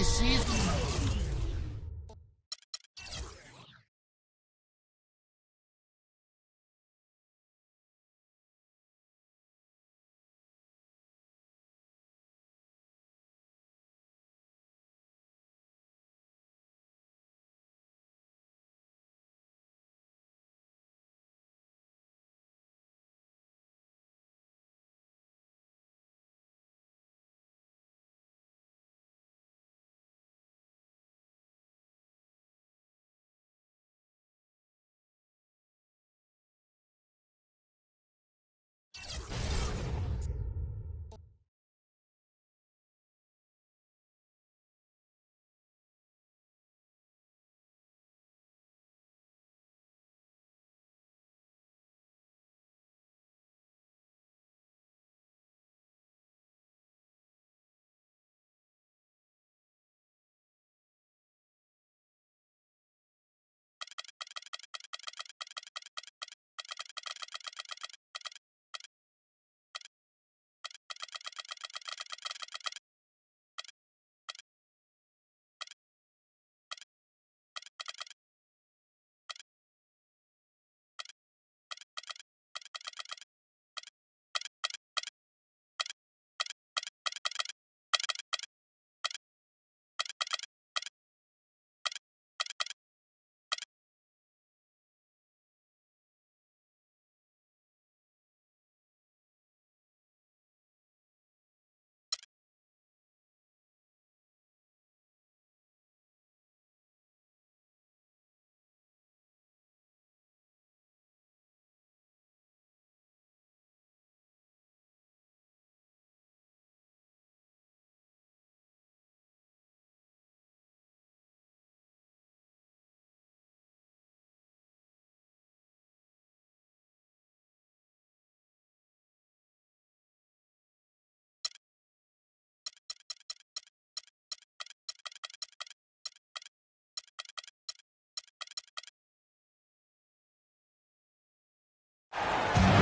he sees them.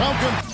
Welcome.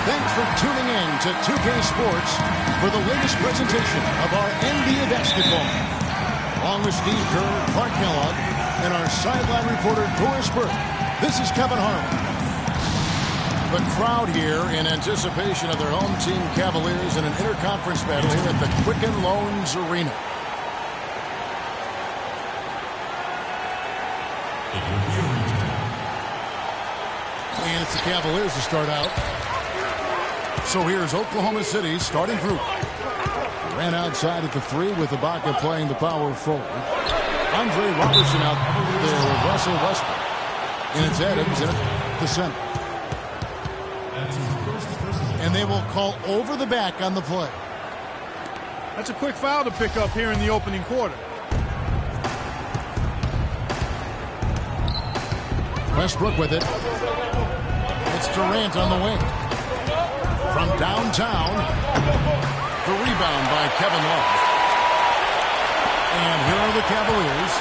Thanks for tuning in to 2K Sports for the latest presentation of our NBA basketball. Along with Steve Kerr, Clark Kellogg, and our sideline reporter Doris Burke, this is Kevin Harlan. The crowd here in anticipation of their home team Cavaliers in an interconference battle here at the Quicken Loans Arena. And it's the Cavaliers to start out. So here's Oklahoma City's starting group. Ran outside at the 3 with Ibaka playing the power forward. Andre Robertson out there with Russell Westbrook. And it's Adams in the center. And they will call over the back on the play. That's a quick foul to pick up here in the opening quarter. Westbrook with it. It's Durant on the wing. From downtown, the rebound by Kevin Love. And here are the Cavaliers.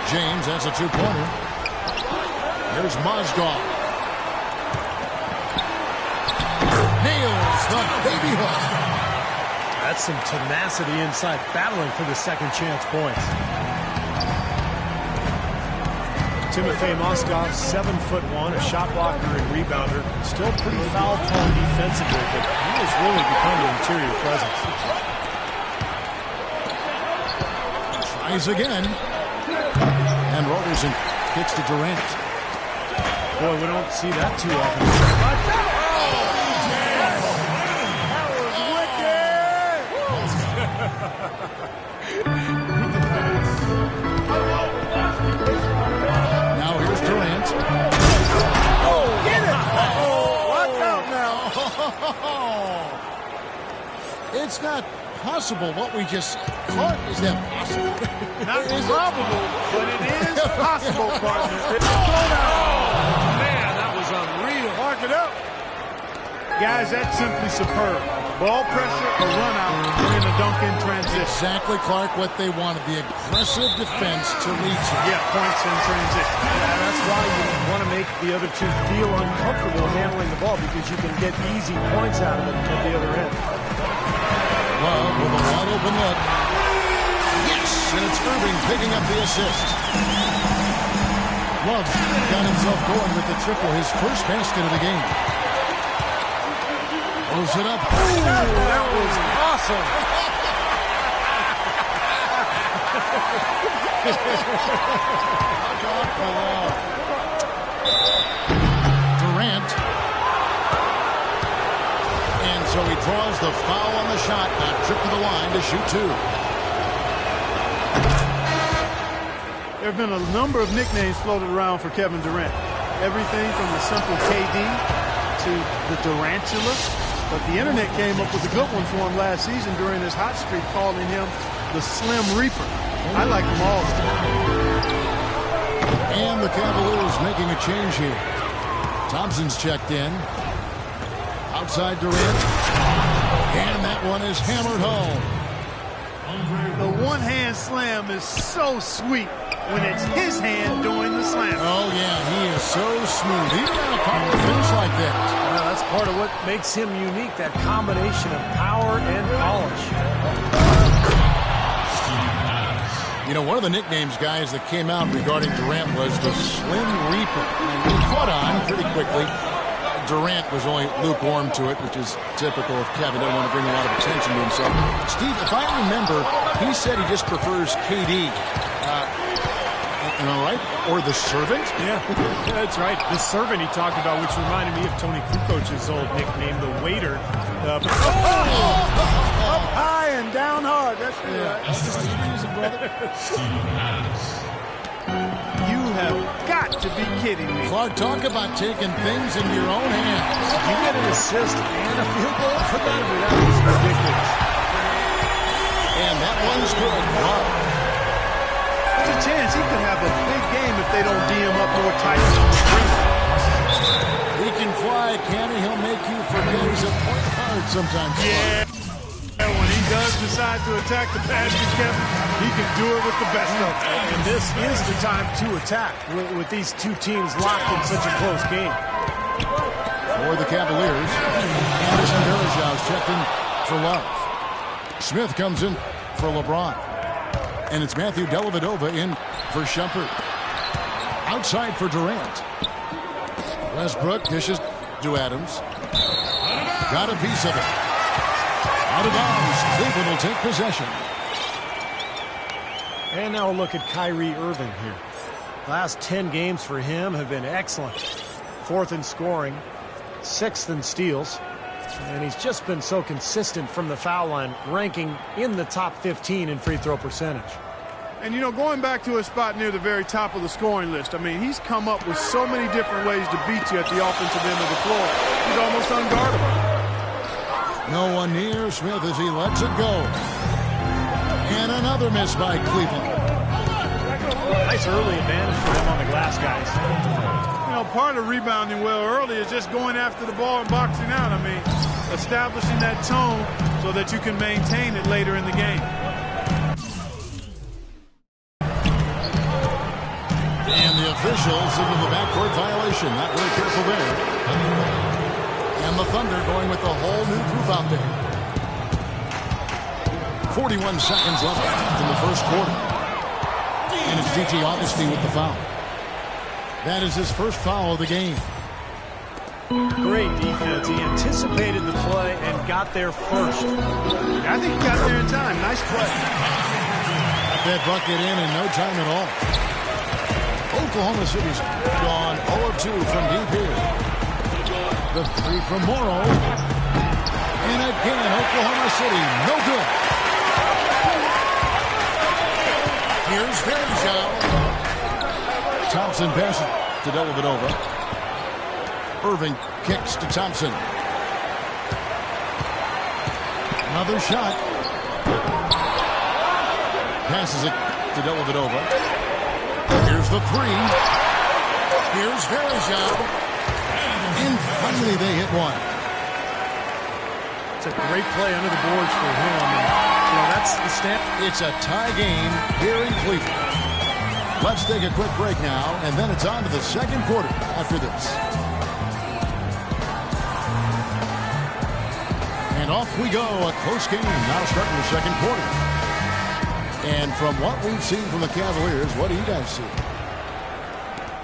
James, that's a two-pointer. Here's Mozgov. Nails the baby hook. That's some tenacity inside, battling for the second chance points. Timofey Mozgov, 7'1", a shot blocker and rebounder. Still pretty foul-prone defensively, but he has really become an interior presence. Tries again. And Robertson kicks to Durant. Boy, we don't see that too often. Now here's Durant. Oh, get it! Watch out now. It's not possible what we just caught. Is that possible? Not probable, but it is possible, partner. It's Man, that was unreal. Mark it up. Guys, that's simply superb. Ball pressure, a run out, and then a dunk in transition. Exactly, Clark, what they wanted. The aggressive defense to lead to. Yeah, points in transition. Yeah, that's why you want to make the other two feel uncomfortable handling the ball, because you can get easy points out of it at the other end. Love with a wide open look. Yes, and it's Irving picking up the assist. Love got himself going with the triple, his first basket of the game. Throws it up. Ooh, that was awesome. Durant. And so he draws the foul on the shot. A trip to the line to shoot two. There have been a number of nicknames floated around for Kevin Durant. Everything from the simple KD to the Durantula. But the internet came up with a good one for him last season during his hot streak, calling him the Slim Reaper. I like them all. And the Cavaliers making a change here. Thompson's checked in. Outside Durant. And that one is hammered home. The one-hand slam is so sweet when it's his hand doing the slam. Oh, yeah, he is so smooth. Even on a power finish like that. Well, that's part of what makes him unique, that combination of power and polish. You know, one of the nicknames, guys, that came out regarding Durant was the Slim Reaper. And he caught on pretty quickly. Durant was only lukewarm to it, which is typical of Kevin. Doesn't want to bring a lot of attention to himself. Steve, if I remember, he said he just prefers KD. Am I right? Or the servant? Yeah, that's right. The servant he talked about, which reminded me of Tony Kukoc's old nickname, the waiter. Up high and down hard. That's right. That's just the reason, brother. You have got to be kidding me. Clark, talk about taking things into your own hands. You get an assist and a field goal for that? That was ridiculous. And that one's good. Wow. There's a chance he could have a big game if they don't D him up more tight. He can fly, can he? He'll make you forget he's a point guard sometimes. Yeah. When he does decide to attack the basket, Kevin, he can do it with the best of them. And this is the time to attack with these two teams locked in such a close game. For the Cavaliers, Anderson Varejao checked in for Love. Smith comes in for LeBron. And it's Matthew Dellavedova in for Shumpert. Outside for Durant. Westbrook dishes to Adams. Got a piece of it. Out of bounds. Cleveland will take possession. And now a look at Kyrie Irving here. Last 10 games for him have been excellent. 4th in scoring, 6th in steals. And he's just been so consistent from the foul line, ranking in the top 15 in free throw percentage. And, you know, going back to a spot near the very top of the scoring list, I mean, he's come up with so many different ways to beat you at the offensive end of the floor. He's almost unguardable. No one near Smith as he lets it go. And another miss by Cleveland. Nice early advantage for them on the glass, guys. You know, part of rebounding well early is just going after the ball and boxing out. I mean, establishing that tone so that you can maintain it later in the game. And the officials signal the backcourt violation. Not very careful there. And the Thunder going with the whole new group out there. 41 seconds left in the first quarter. And it's G.G. Augustine with the foul. That is his first foul of the game. Great defense. He anticipated the play and got there first. I think he got there in time. Nice play. Got that bucket in no time at all. Oklahoma City's gone 0 of two from deep here. The three from Morrow. And again, Oklahoma City, no good. Here's Verjao. Thompson passes to Dellavedova. Irving kicks to Thompson. Another shot. Passes it to Dellavedova. Here's the three. Here's Verjao. And finally they hit one. It's a great play under the boards for him. And, that's the stat. It's a tie game here in Cleveland. Let's take a quick break now, and then it's on to the second quarter after this. And off we go, a close game now starting the second quarter. And from what we've seen from the Cavaliers, what do you guys see?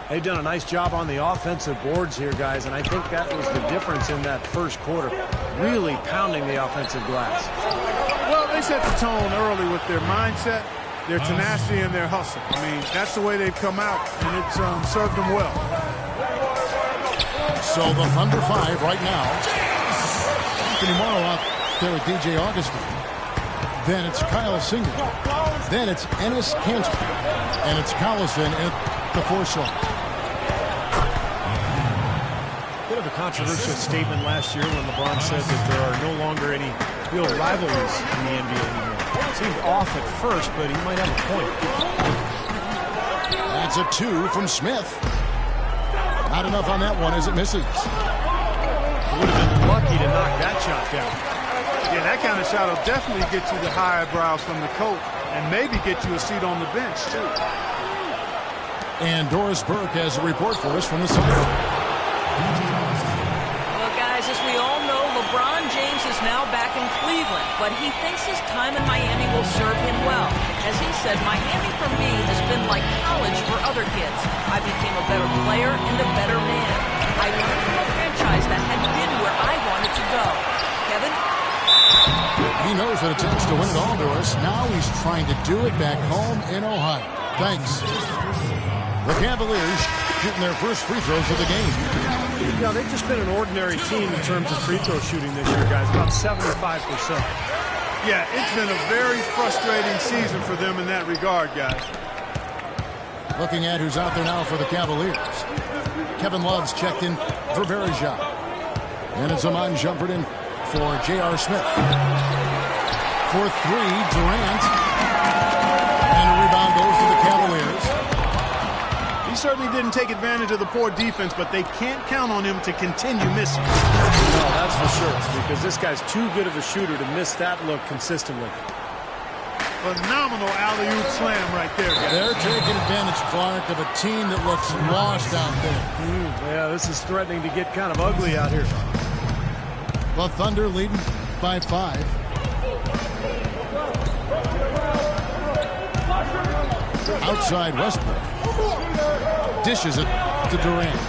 They've done a nice job on the offensive boards here, guys, and I think that was the difference in that first quarter. Really pounding the offensive glass. Well, they set the tone early with their mindset, their tenacity, and their hustle. I mean, that's the way they've come out, and it's served them well. So the Thunder 5 right now. Anthony Morrow out there with DJ Augustin. Then it's Kyle Singer. Then it's Enes Kanter. And it's Collison at the 4 slot. Bit of a controversial statement last year when LeBron said that there are no longer any real rivalries in the NBA anymore. Seemed off at first, but he might have a point. That's a 2 from Smith. Not enough on that one as it misses. Would have been lucky to knock that shot down. Yeah, that kind of shot will definitely get you the high eyebrows from the coach and maybe get you a seat on the bench, too. And Doris Burke has a report for us from the sideline. Well, guys, as we all know, LeBron James is now back in Cleveland, but he thinks his time in Miami will serve him well. As he said, Miami for me has been like college for other kids. I became a better player and a better man. I learned from a franchise that had been where I wanted to go. Kevin? He knows what it takes to win it all, Doris. Now he's trying to do it back home in Ohio. Thanks. The Cavaliers shooting their first free throws of the game. Yeah, they've just been an ordinary team in terms of free throw shooting this year, guys. About 75%. Yeah, it's been a very frustrating season for them in that regard, guys. Looking at who's out there now for the Cavaliers. Kevin Love's checked in for Verjao. And it's Amon Shumpert in for J.R. Smith. For 3, Durant. And a rebound goes to the Cavaliers. He certainly didn't take advantage of the poor defense, but they can't count on him to continue missing. No, that's for sure, because this guy's too good of a shooter to miss that look consistently. Phenomenal alley-oop slam right there, guys. They're taking advantage, Clark, of a team that looks lost out there. Yeah, this is threatening to get kind of ugly out here. The Thunder leading by 5. Outside Westbrook. Dishes it to Durant.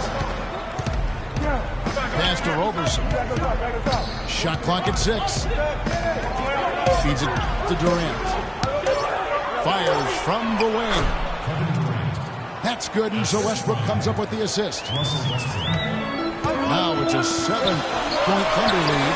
Pass to Roberson. Shot clock at 6. Feeds it to Durant. Fires from the wing. That's good, and so Westbrook comes up with the assist. Now it's a 7-point Thunder lead.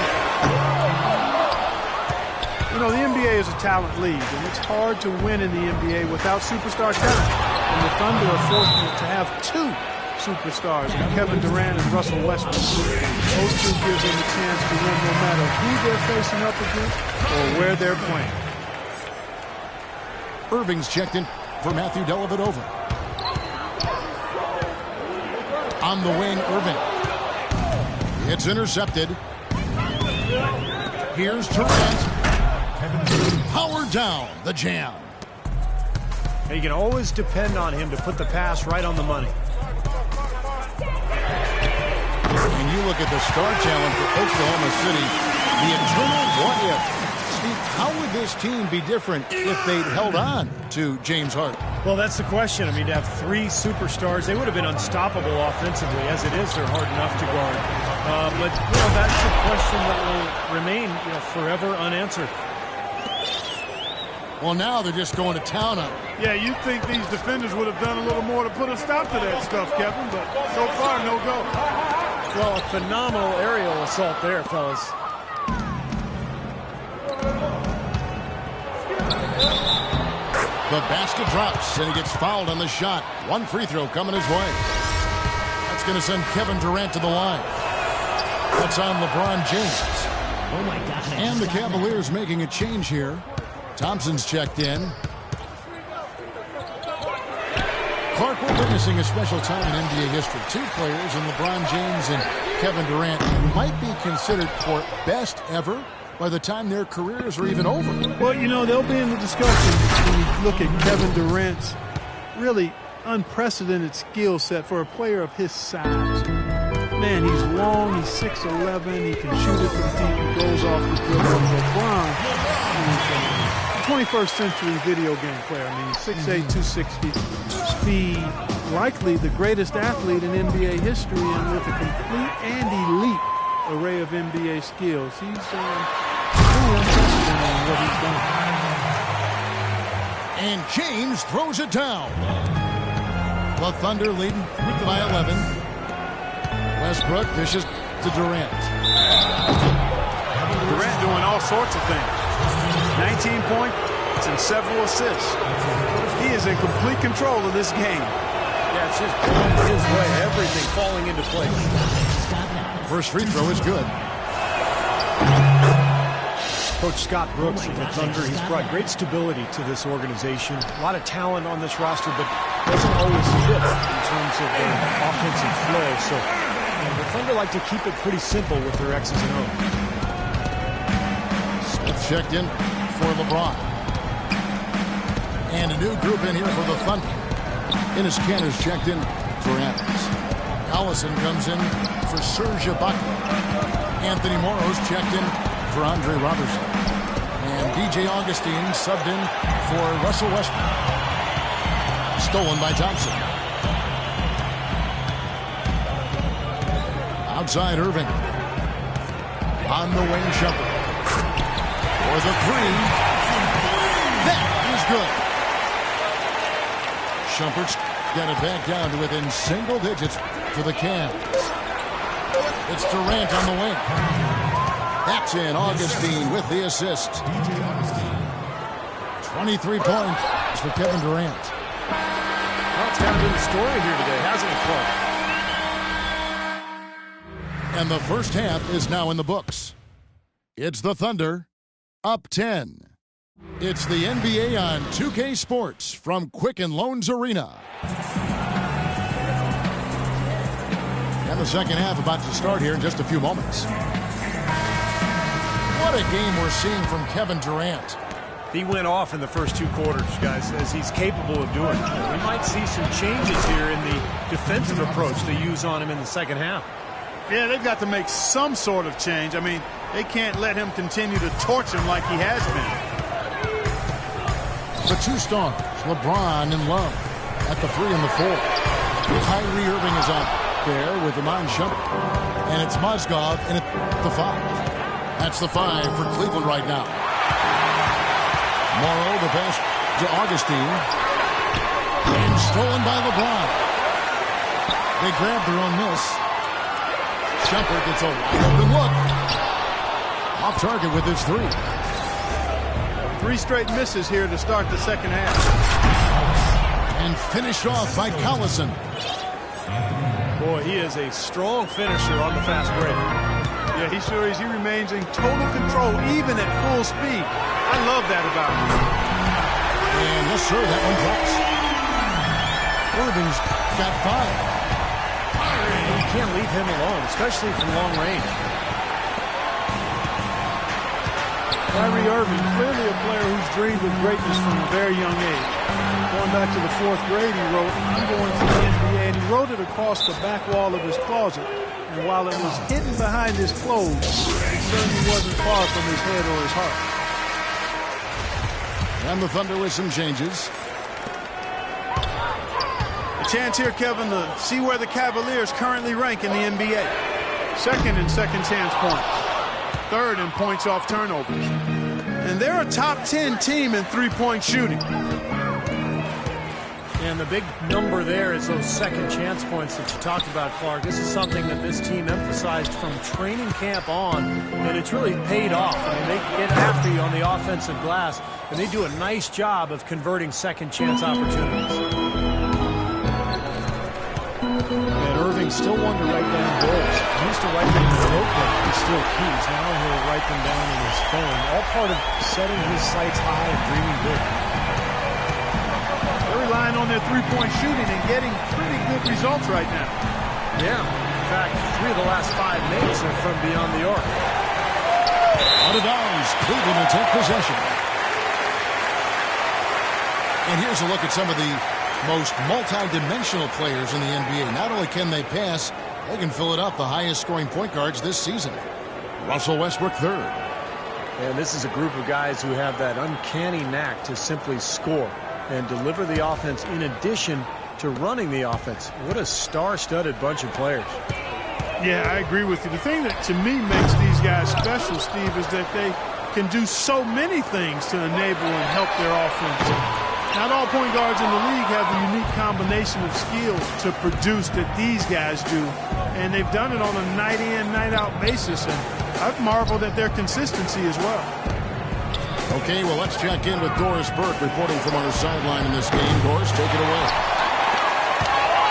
You know, the NBA is a talent league, and it's hard to win in the NBA without superstar talent. And the Thunder are fortunate to have 2 superstars, Kevin Durant and Russell Westbrook. Those 2 give them a chance to win no matter who they're facing up against or where they're playing. Irving's checked in for Matthew Dellavedova. On the wing, Irving. It's intercepted. Here's Durant. Powered down the jam. You can always depend on him to put the pass right on the money. And you look at the star challenge for Oklahoma City, the eternal what if. Steve, how would this team be different if they'd held on to James Harden? Well, that's the question. I mean, to have 3 superstars, they would have been unstoppable offensively. As it is, they're hard enough to guard. But, that's a question that will remain, forever unanswered. Well, now they're just going to town on it. Yeah, you'd think these defenders would have done a little more to put a stop to that stuff, Kevin, but so far no go. Well, a phenomenal aerial assault there, fellas. The basket drops, and he gets fouled on the shot. One free throw coming his way. That's going to send Kevin Durant to the line. That's on LeBron James. Oh my God. And the Cavaliers making a change here. Thompson's checked in. Clark, we're witnessing a special time in NBA history. Two players in LeBron James and Kevin Durant who might be considered for best ever by the time their careers are even over. Well, you know, they'll be in the discussion when you look at Kevin Durant's really unprecedented skill set for a player of his size. Man, he's long, he's 6'11", he can shoot it from deep, he goes off the dribble. LeBron is a 21st century video game player. I mean, 6'8", 260, speed, likely the greatest athlete in NBA history, and with a complete and elite array of NBA skills. He's really unprecedented in what he's done. And James throws it down. The Thunder leading by 11. Westbrook dishes to Durant. Durant doing all sorts of things. 19 points and several assists. He is in complete control of this game. Yeah, it's just going his way. Everything falling into place. First free throw is good. Coach Scott Brooks of the Thunder, he's brought great stability to this organization. A lot of talent on this roster, but doesn't always fit in terms of the offensive flow. So the Thunder like to keep it pretty simple with their X's and O's. Smith checked in for LeBron. And a new group in here for the Thunder. Enes Kanter's checked in for Adams. Allison comes in for Serge Ibaka. Anthony Morrow's checked in for Andre Robertson. And DJ Augustine subbed in for Russell Westbrook. Stolen by Thompson. Outside Irving. On the wing, Shumpert. For the three. That is good. Shumpert's got it back down to within single digits for the Cavs. It's Durant on the wing. That's in. Augustine with the assist. 23 points for Kevin Durant. Well, it's kind of been the story here today, hasn't it, Clark? And the first half is now in the books. It's the Thunder up 10. It's the NBA on 2K Sports from Quicken Loans Arena. And the second half about to start here in just a few moments. What a game we're seeing from Kevin Durant. He went off in the first two quarters, guys, as he's capable of doing. We might see some changes here in the defensive approach they use on him in the second half. Yeah, they've got to make some sort of change. I mean, they can't let him continue to torch him like he has been. The two stars, LeBron and Love, at the 3 and the 4. Kyrie Irving is out there with Iman Shumpert. And it's Mozgov in at the 5. That's the 5 for Cleveland right now. Morrow, the pass to Augustine. And stolen by LeBron. They grabbed their own miss. Shumpert gets a wide open look. Off target with his 3. 3 straight misses here to start the second half. And finished off by Collison. Boy, he is a strong finisher on the fast break. Yeah, he sure is. He remains in total control, even at full speed. I love that about him. And yes, sir, that one drops. Irving's got 5. You can't leave him alone, especially from long range. Kyrie Irving, clearly a player who's dreamed of greatness from a very young age. Going back to the 4th grade, he wrote, "I'm going to the NBA," and he wrote it across the back wall of his closet. And while it was hidden behind his clothes, it certainly wasn't far from his head or his heart. And the Thunder with some changes. A chance here, Kevin, to see where the Cavaliers currently rank in the NBA. Second in second chance points. Third in points off turnovers. And they're a top 10 team in three-point shooting. And the big number there is those second chance points that you talked about, Clark. This is something that this team emphasized from training camp on, and it's really paid off. I mean, they get after you on the offensive glass, and they do a nice job of converting second chance opportunities. And Irving still wanted to write down goals. He used to write them in his notebook and steal keys. Now he'll write them down in his phone. All part of setting his sights high and dreaming big. They're relying on their three-point shooting and getting pretty good results right now. Yeah. In fact, 3 of the last 5 makes are from beyond the arc. Out of bounds. Cleveland will take possession. And here's a look at some of the most multi-dimensional players in the NBA. Not only can they pass, they can fill it up. The highest scoring point guards this season. Russell Westbrook third. And this is a group of guys who have that uncanny knack to simply score and deliver the offense in addition to running the offense. What a star-studded bunch of players. Yeah, I agree with you. The thing that to me makes these guys special, Steve, is that they can do so many things to enable and help their offense. Not all point guards in the league have the unique combination of skills to produce that these guys do. And they've done it on a night-in, night-out basis. And I've marveled at their consistency as well. Okay, well, let's check in with Doris Burke reporting from our sideline in this game. Doris, take it away.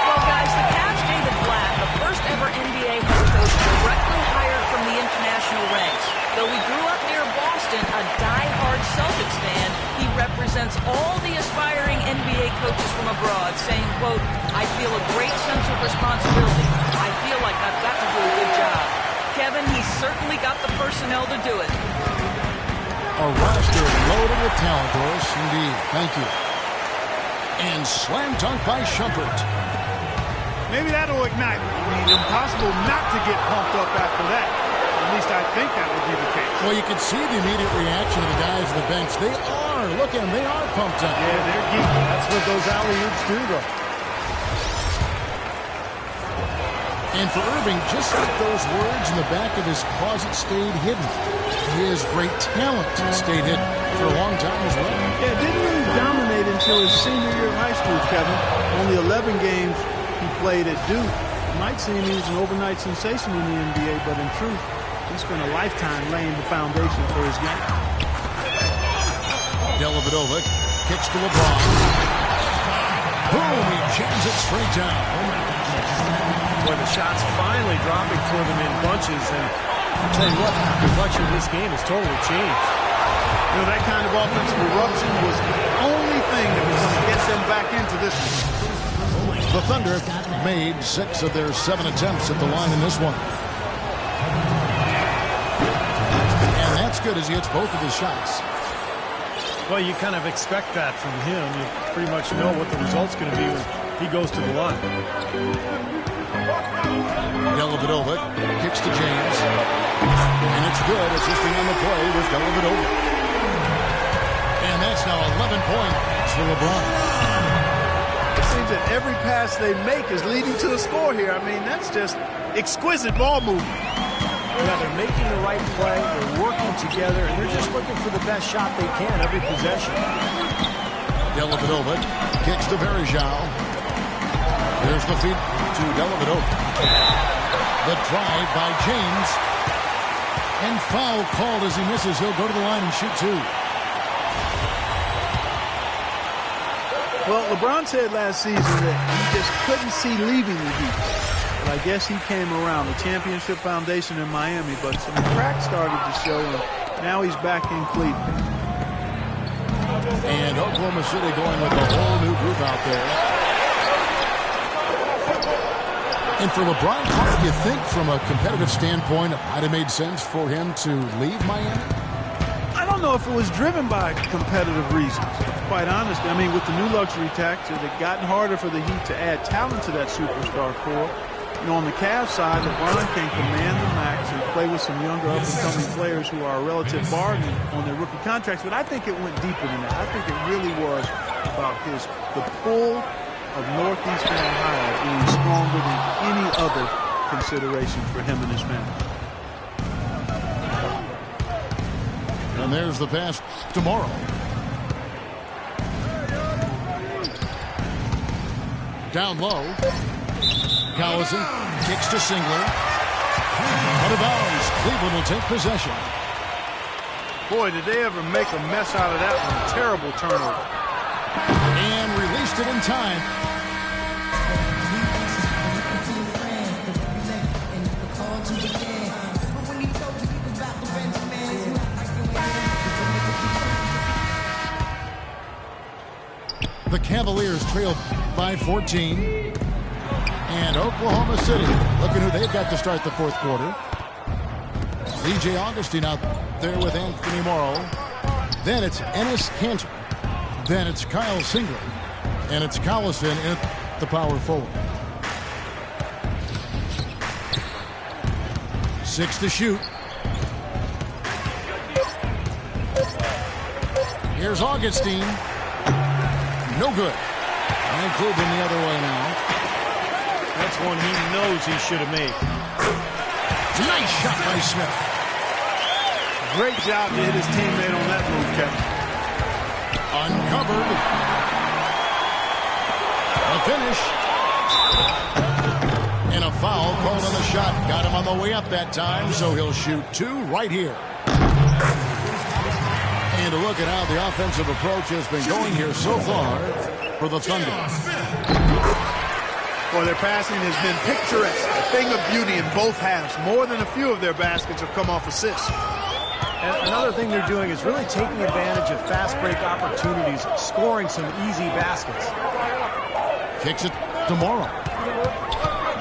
Well, guys, the Cavs' David Blatt, the first ever NBA head coach directly hired from the international ranks. Though he grew up near Boston, a die-hard Celtics fan, he represents all the aspiring NBA coaches from abroad, saying, quote, I feel a great sense of responsibility. I feel like I've got to do a good job. Kevin, he's certainly got the personnel to do it. A roster loaded with talent, Doris. Indeed. Thank you. And slam dunk by Shumpert. Maybe that'll ignite. I mean, impossible not to get pumped up after that. At least I think that would be the case. Well, you can see the immediate reaction of the guys on the bench. They are. Look at them. They are pumped up. Yeah, they're geeky. That's what those alley-oops do, though. And for Irving, just like those words in the back of his closet stayed hidden. His great talent stayed hidden for a long time as well. Yeah, didn't really dominate until his senior year of high school, Kevin. Only 11 games he played at Duke. It might seem he was an overnight sensation in the NBA, but in truth, he spent a lifetime laying the foundation for his game. Dellavedova kicks to LeBron. Boom, he jams it straight down. Where the shots finally dropping for them in bunches, and I'll tell you what, the bunch of this game has totally changed. You know, that kind of offensive eruption was the only thing that was going to get them back into this one. The Thunder made 6 of their 7 attempts at the line in this one. And that's good as he hits both of his shots. Well, you kind of expect that from him. You pretty much know what the result's going to be when he goes to the line. Dellavedova kicks to James. And it's good. Assisting on the play with Dellavedova. And that's now 11 points for LeBron. It seems that every pass they make is leading to a score here. I mean, that's just exquisite ball movement. Yeah, they're making the right play, they're working together, and they're just looking for the best shot they can every possession. Dellavedova kicks to Verjao. There's the feed to Dellavedova. The drive by James. And foul called as he misses. He'll go to the line and shoot 2. Well, LeBron said last season that he just couldn't see leaving the Heat. But I guess he came around. The championship foundation in Miami, but some cracks started to show, and now he's back in Cleveland. And Oklahoma City going with a whole new group out there. And for LeBron, what do you think from a competitive standpoint, it might have made sense for him to leave Miami? I don't know if it was driven by competitive reasons, quite honestly. I mean, with the new luxury tax, it had gotten harder for the Heat to add talent to that superstar core. You know, on the Cavs side, LeBron can command the max and play with some younger up-and-coming players who are a relative bargain on their rookie contracts. But I think it went deeper than that. I think it really was about the pull of Northeastern Ohio being stronger than any other consideration for him and his family. And there's the pass tomorrow. Down low. Collison kicks to Singler. Out of bounds. Cleveland will take possession. Boy, did they ever make a mess out of that one. Terrible turnover. And released it in time. The Cavaliers trail by 14. And Oklahoma City looking who they've got to start the fourth quarter. DJ Augustine out there with Anthony Morrow. Then it's Enes Kanter. Then it's Kyle Singler. And it's Collison in the power forward. 6 to shoot. Here's Augustine. No good. And Cleveland the other way now. That's one he knows he should have made. Nice shot by Smith. Great job to hit his teammate on that move, Kevin. Uncovered. A finish. And a foul called on the shot. Got him on the way up that time, so he'll shoot 2 right here. And to look at how the offensive approach has been going here so far for the Thunder. Well, their passing has been picturesque, a thing of beauty in both halves. More than a few of their baskets have come off assists. And another thing they're doing is really taking advantage of fast break opportunities, scoring some easy baskets. Kicks it to Morrow.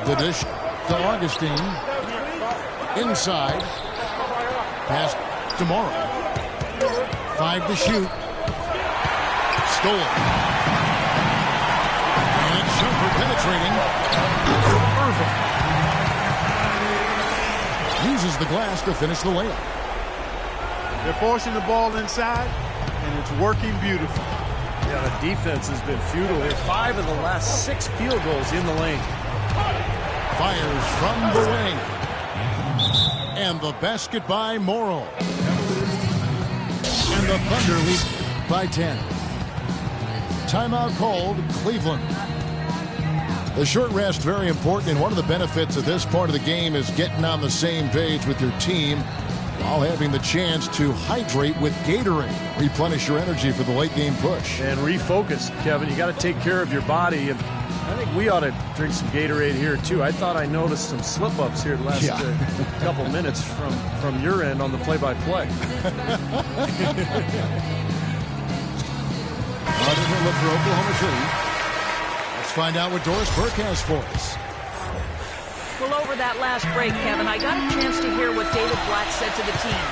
The dish to Augustine. Inside. Pass to Morrow. 5 to shoot. Stolen. And it's Shumpert penetrating. Irving. Uses the glass to finish the layup. They're forcing the ball inside, and it's working beautifully. Yeah, the defense has been futile here. 5 of the last 6 field goals in the lane. Fires from the wing. And the basket by Morrow. And the Thunder lead by 10. Timeout called, Cleveland. The short rest, very important, and one of the benefits of this part of the game is getting on the same page with your team while having the chance to hydrate with Gatorade. Replenish your energy for the late game push. And refocus, Kevin. You got to take care of your body, and I think we ought to drink some Gatorade here, too. I thought I noticed some slip-ups here the last couple minutes from your end on the play-by-play. Different look for Oklahoma City. Let's find out what Doris Burke has for us. Well, over that last break, Kevin, I got a chance to hear what David Blatt said to the team.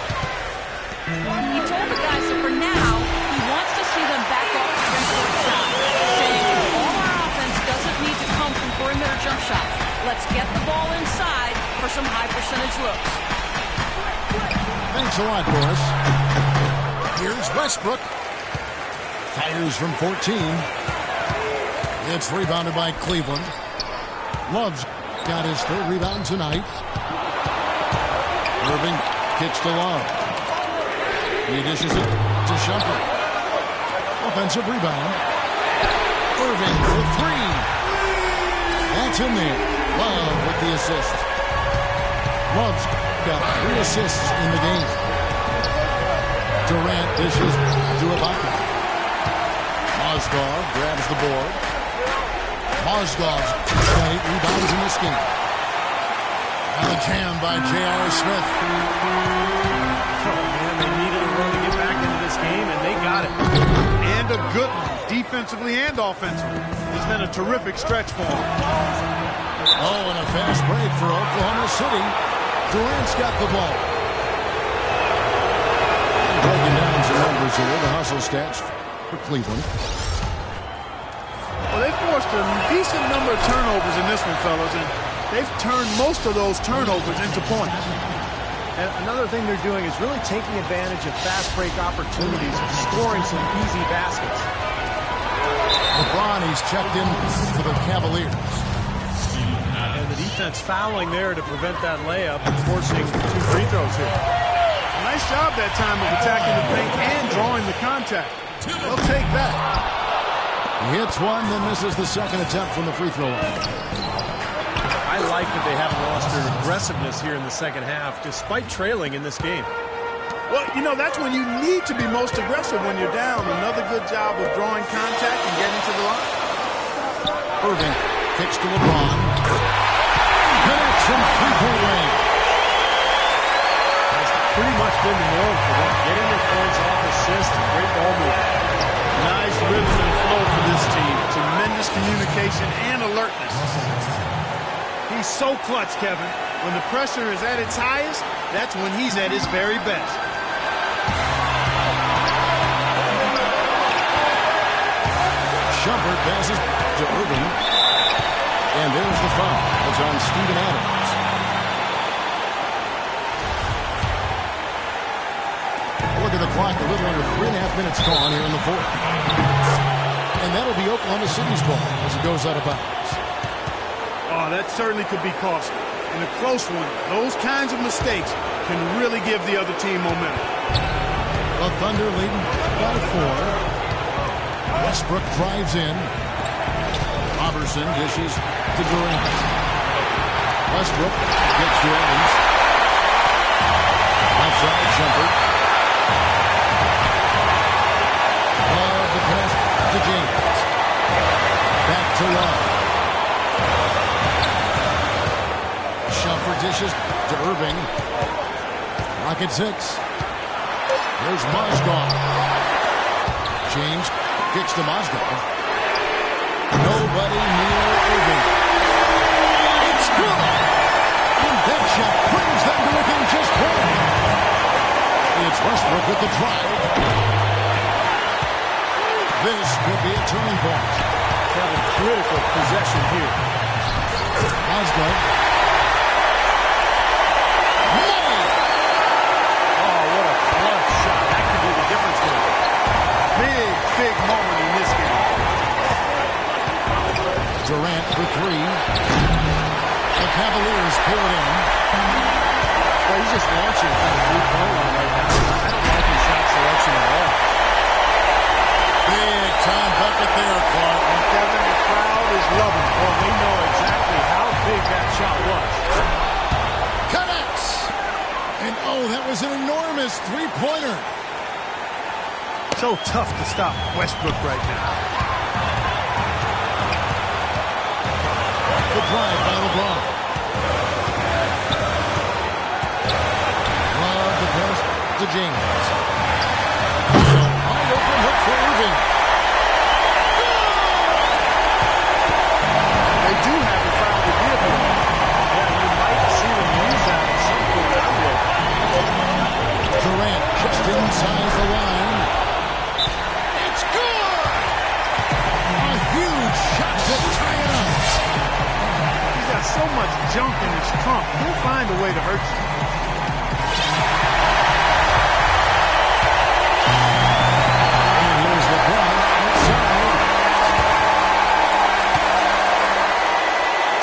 He told the guys that for now, he wants to see them back off the perimeter shot, saying all our offense doesn't need to come from perimeter jump shots. Let's get the ball inside for some high percentage looks. Thanks a lot, Doris. Here's Westbrook. Fires from 14. It's rebounded by Cleveland. Love's got his 3rd rebound tonight. Irving kicks to Love. He dishes it to Shumpert. Offensive rebound. Irving for 3. That's in there. Love with the assist. Love's got 3 assists in the game. Durant dishes to Ibaka. Mozgov grabs the board. Mozgov's got 8 rebounds in this game. And a jam by J.R. Smith. Oh, man, they needed a run to get back into this game, and they got it. And a good one, defensively and offensively. It's been a terrific stretch for them. Oh, and a fast break for Oklahoma City. Durant's got the ball. Breaking down some numbers here, the hustle stats for Cleveland. Well, they forced a decent number of turnovers in this one, fellas, and they've turned most of those turnovers into points. And another thing they're doing is really taking advantage of fast break opportunities, scoring some easy baskets. LeBron, he's checked in for the Cavaliers. And the defense fouling there to prevent that layup and forcing 2 free throws here. Nice job that time of attacking the paint and drawing the contact. They'll take that. He hits one, then misses the second attempt from the free throw line. I like that they haven't lost their aggressiveness here in the second half, despite trailing in this game. Well, you know, that's when you need to be most aggressive when you're down. Another good job of drawing contact and getting to the line. Irving kicks to LeBron. Connects from three-point range. That's pretty much been the norm for them. Getting their points off assists and great ball movement. Nice rhythm and flow for this team. Tremendous communication and alertness. He's so clutch, Kevin. When the pressure is at its highest, that's when he's at his very best. Shumpert passes to Irving. And there's the foul. It's on Steven Adams. Look at the clock. A little under 3.5 minutes gone here in the fourth. And that'll be Oklahoma City's ball as it goes out of bounds. Oh, that certainly could be costly. In a close one, those kinds of mistakes can really give the other team momentum. The Thunder leading by 4. Westbrook drives in. Robertson dishes to Durant. Westbrook gets to Evans. Outside Shumpert. Love the pass to James. Back to Love. Shumpert dishes to Irving. Rocket 6. There's Mozgov. James kicks to Mozgov. Nobody near Irving. It's good. And that shot brings them to within just one. It's Westbrook with the drive. This could be a turning point. Kevin, critical possession here. Mozgov. Big moment in this game. Durant for 3. The Cavaliers pull it in. Well, he's just launching from the three-point line right now. I don't like his shot selection at all. Big time bucket there, Clark. And Kevin, the crowd is loving it. Well, they know exactly how big that shot was. Connects! And oh, that was an enormous three-pointer. So tough to stop Westbrook right now. The drive by LeBron. Love the pass to James. Wide open hook for Irving. They do have a foul to give him. Yeah, you might see them use that at some point. I would. Durant just inside the line. It's good! A huge shot to tie it up. He's got so much junk in his trunk. He'll find a way to hurt you. And here's LeBron outside.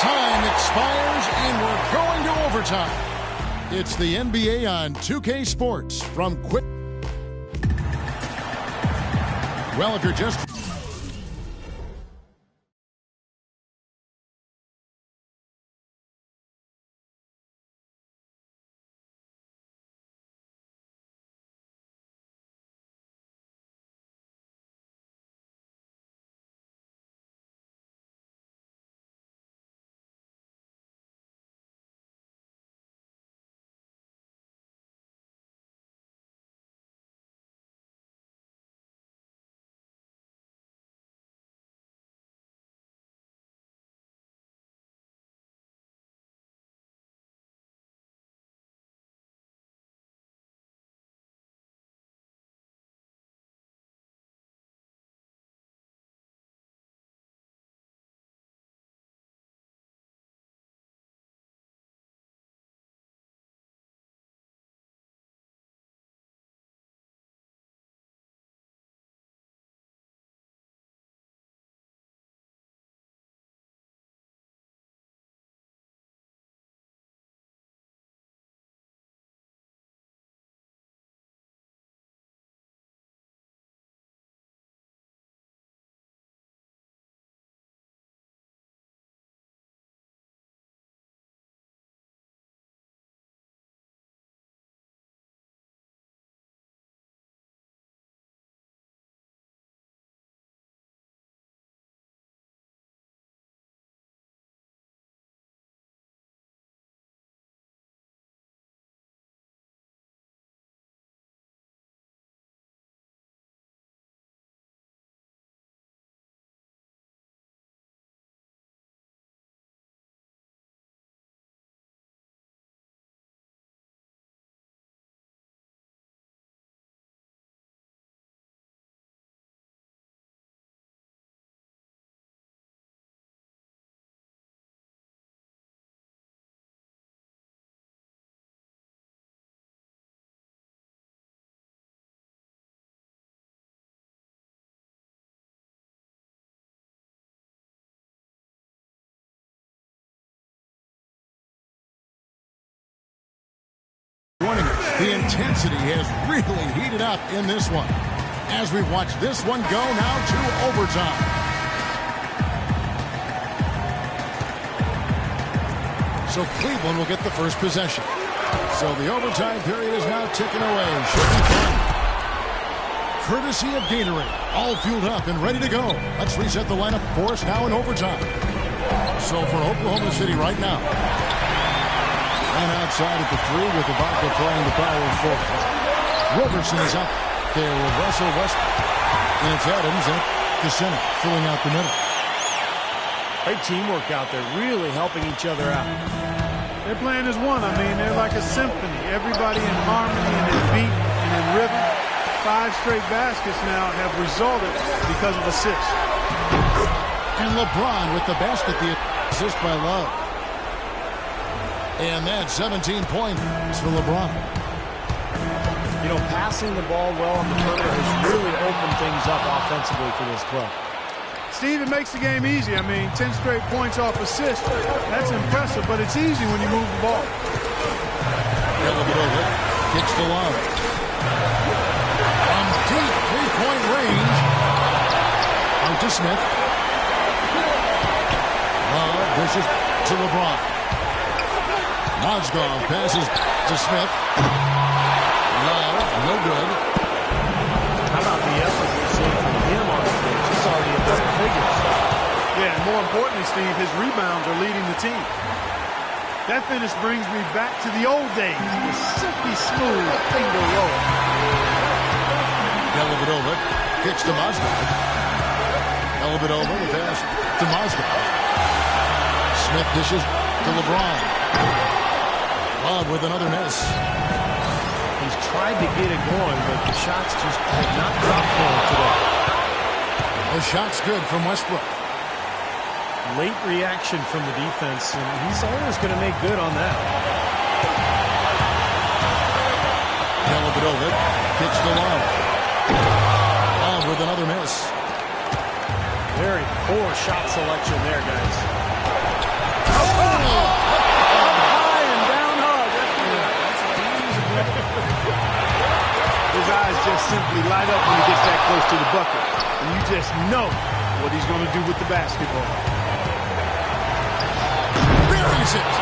Time expires and we're going to overtime. It's the NBA on 2K Sports from Quick. Well, if you're just The intensity has really heated up in this one. As we watch this one go now to overtime. So Cleveland will get the first possession. So the overtime period is now ticking away. Should be fun. Courtesy of Gatorade. All fueled up and ready to go. Let's reset the lineup for us now in overtime. So for Oklahoma City right now. And outside at the 3 with Ibaka playing the power forward. Roberson is up there with Russell Westbrook. And it's Adams at the center, filling out the middle. Great teamwork out there, really helping each other out. They're playing as one. I mean, they're like a symphony. Everybody in harmony and in beat and in rhythm. 5 straight baskets now have resulted because of assists. And LeBron with the basket, the assist by Love. And that's 17 points for LeBron. You know, passing the ball well on the perimeter has really opened things up offensively for this club. Steve, it makes the game easy. I mean, 10 straight points off assist. That's impressive, but it's easy when you move the ball. Kicks to Love. From deep three-point range. Out to Smith. Love dishes to LeBron. Mozgov passes to Smith. Love, no good. How about the effort we're seeing from him on the bench? He's already in double figures. Yeah, and more importantly, Steve, his rebounds are leading the team. That finish brings me back to the old days. The silky smooth finger roll. Dellavedova kicks to Mozgov. Dellavedova the pass to Mozgov. Smith dishes to LeBron. Love with another miss. He's tried to get it going, but the shots just have not dropped for him today. The shot's good from Westbrook. Late reaction from the defense, and he's always going to make good on that. Dellavedova kicks to Love. Love with another miss. Very poor shot selection there, guys. His eyes just simply light up when he gets that close to the bucket. And you just know what he's going to do with the basketball. Buries it.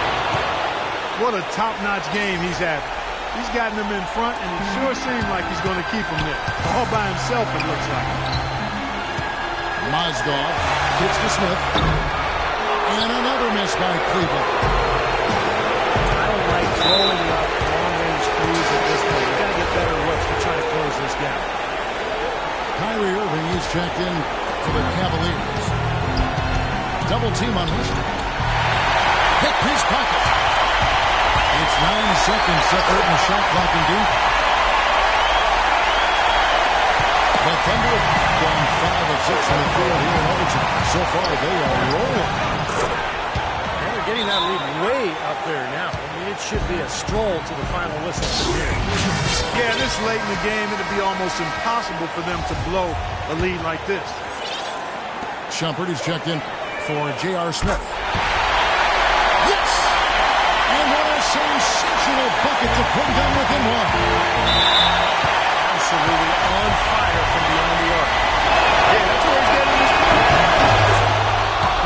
What a top-notch game he's having. He's gotten them in front, and it sure seems like he's going to keep them there. All by himself, it looks like. Mozgov kicks to Smith. And another miss by Cleveland. I don't like throwing up long-range threes at this point. We've got to get better looks to try to close this gap. Kyrie Irving is checked in for the Cavaliers. Double team on Westbrook. Hit his pocket. It's 9 seconds separating the shot clock and deep. The Thunder have gone 5 of 6 from the field here in overtime. So far, they are rolling. And they're getting that lead way up there now. I mean, it should be a stroll to the final whistle from here. Yeah, this late in the game, it'd be almost impossible for them to blow a lead like this. Shumpert is checked in for J.R. Smith. Yes! And what a sensational bucket to put them within one. Absolutely on fire from beyond the arc. Yeah, that's where he's getting his point.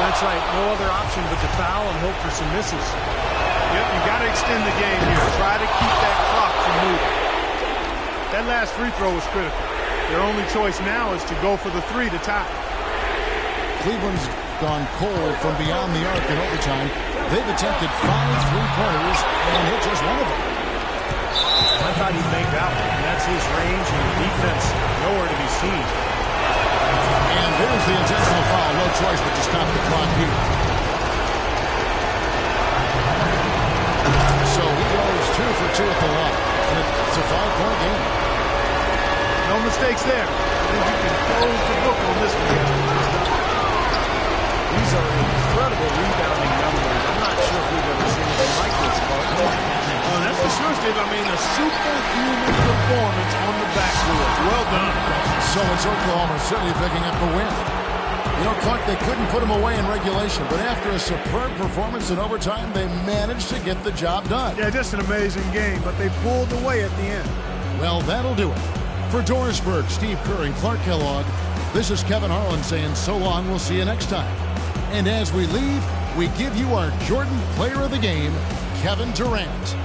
That's right. No other option but to foul and hope for some misses. Yep, you got to extend the game here. Try to keep that clock from moving. That last free throw was critical. Their only choice now is to go for the 3 to tie. Cleveland's gone cold from beyond the arc in overtime. They've attempted 5 3-pointers and hit just one of them. I thought he'd make that one. That's his range, and the defense nowhere to be seen. And there's the intentional foul. No choice but to stop the clock here. So he goes 2 for 2 at the line. And it's a 5-point game. No mistakes there. I think you can close the book on this one. These are incredible rebounding numbers. I'm not sure if we've ever seen anything like this, Clark. Oh, that's for sure, Steve. I mean, a superhuman performance on the backboard. Well done. So it's Oklahoma City picking up the win. You know, Clark, they couldn't put him away in regulation, but after a superb performance in overtime, they managed to get the job done. Yeah, just an amazing game, but they pulled away at the end. Well, that'll do it. For Dorisburg, Steve Kerr, and Clark Kellogg, this is Kevin Harlan saying so long. We'll see you next time. And as we leave, we give you our Jordan Player of the Game, Kevin Durant.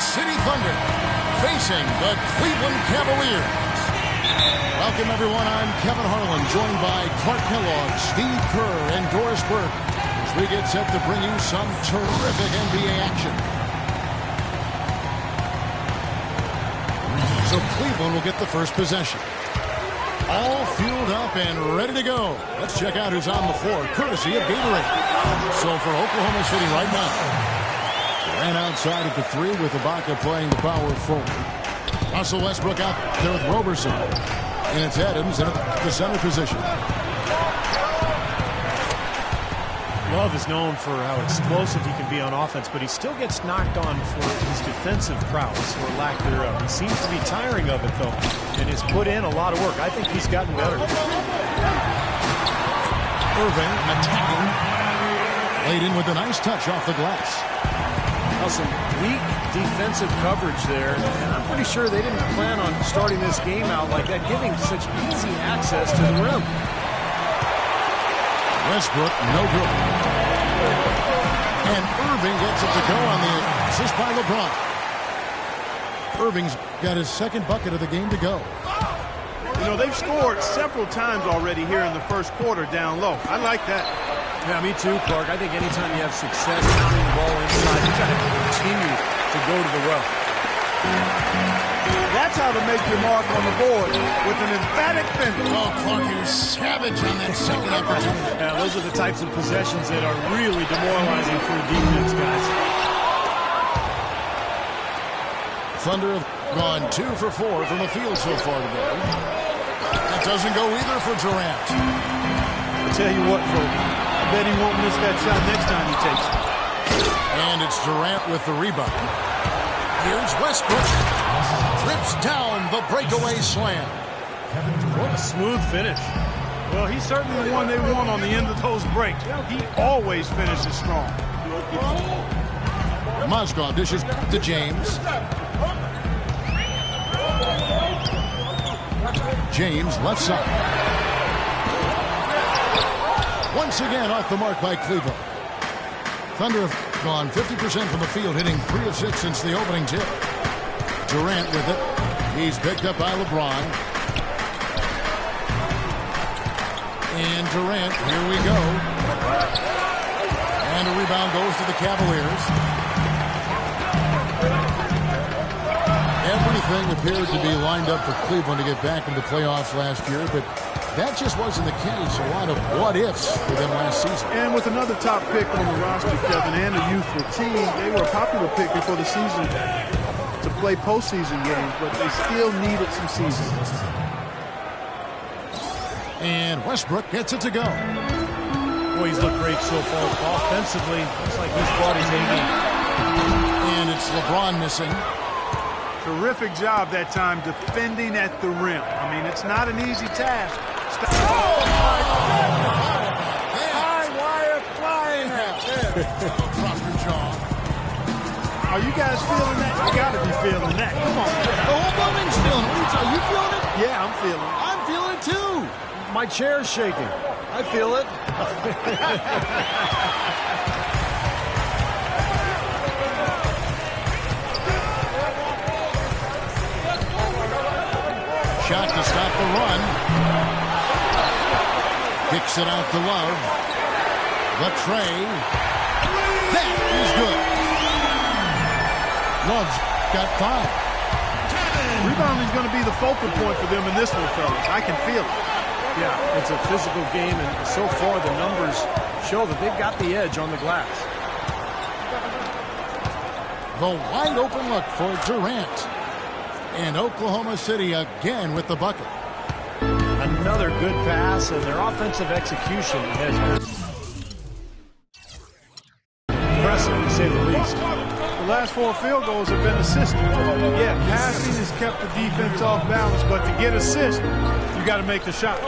City Thunder facing the Cleveland Cavaliers. Welcome, everyone. I'm Kevin Harlan, joined by Clark Kellogg, Steve Kerr, and Doris Burke as we get set to bring you some terrific NBA action. So Cleveland will get the first possession. All fueled up and ready to go. Let's check out who's on the floor, courtesy of Gatorade. So for Oklahoma City right now, ran outside at the three with Ibaka playing the power forward. Russell Westbrook out there with Roberson. And it's Adams in the center position. Love is known for how explosive he can be on offense, but he still gets knocked on for his defensive prowess or lack thereof. He seems to be tiring of it, though, and has put in a lot of work. I think he's gotten better. Irving attacking. Laid in with a nice touch off the glass. Now some weak defensive coverage there, and I'm pretty sure they didn't plan on starting this game out like that, giving such easy access to the rim. Westbrook, no good. And Irving gets it to go on the assist by LeBron. Irving's got his second bucket of the game to go. You know, they've scored several times already here in the first quarter down low. I like that. Yeah, me too, Clark. I think anytime you have success pounding the ball inside, you've got to continue to go to the well. That's how to make your mark on the board, with an emphatic finish. Oh, Clark, he was savage on that second opportunity. Yeah, those are the types of possessions that are really demoralizing for a defense, guys. Thunder have gone 2 for 4 from the field so far today. That doesn't go either for Durant. I'll tell you what, folks, I bet he won't miss that shot next time he takes it. And it's Durant with the rebound. Here's Westbrook. Trips down the breakaway slam. What a smooth finish. Well, he's certainly the one they want on the end of those breaks. He always finishes strong. Mozgov dishes to James. James, left side. Once again off the mark by Cleveland. Thunder have gone 50% from the field, hitting 3 of 6 since the opening tip. Durant with it. He's picked up by LeBron. And Durant, here we go. And a rebound goes to the Cavaliers. Everything appeared to be lined up for Cleveland to get back into playoffs last year, but that just wasn't the case. A lot of what-ifs for them last season. And with another top pick on the roster, Kevin, and a youthful team, they were a popular pick before the season to play postseason games, but they still needed some seasons. And Westbrook gets it to go. Boy, he's looked great so far. Offensively, looks like he's brought his A game. And it's LeBron missing. Terrific job that time defending at the rim. I mean, it's not an easy task. High wire flying. Drop your jaw. Are you guys feeling that? You got to be feeling that. Come on. The whole building's feeling it. Are you feeling it? Yeah, I'm feeling it. I'm feeling it too. My chair's shaking. I feel it. Shot to stop the run. Kicks it out to Love. The tray. That is good. Love's got 5. Rebounding is going to be the focal point for them in this one, fellas. I can feel it. Yeah, it's a physical game, and so far the numbers show that they've got the edge on the glass. The wide open look for Durant. And Oklahoma City again with the bucket. Another good pass, and their offensive execution has been impressive, to say the least. The last 4 field goals have been assisted. Yeah, passing has kept the defense off balance, but to get assists, you got to make the shots.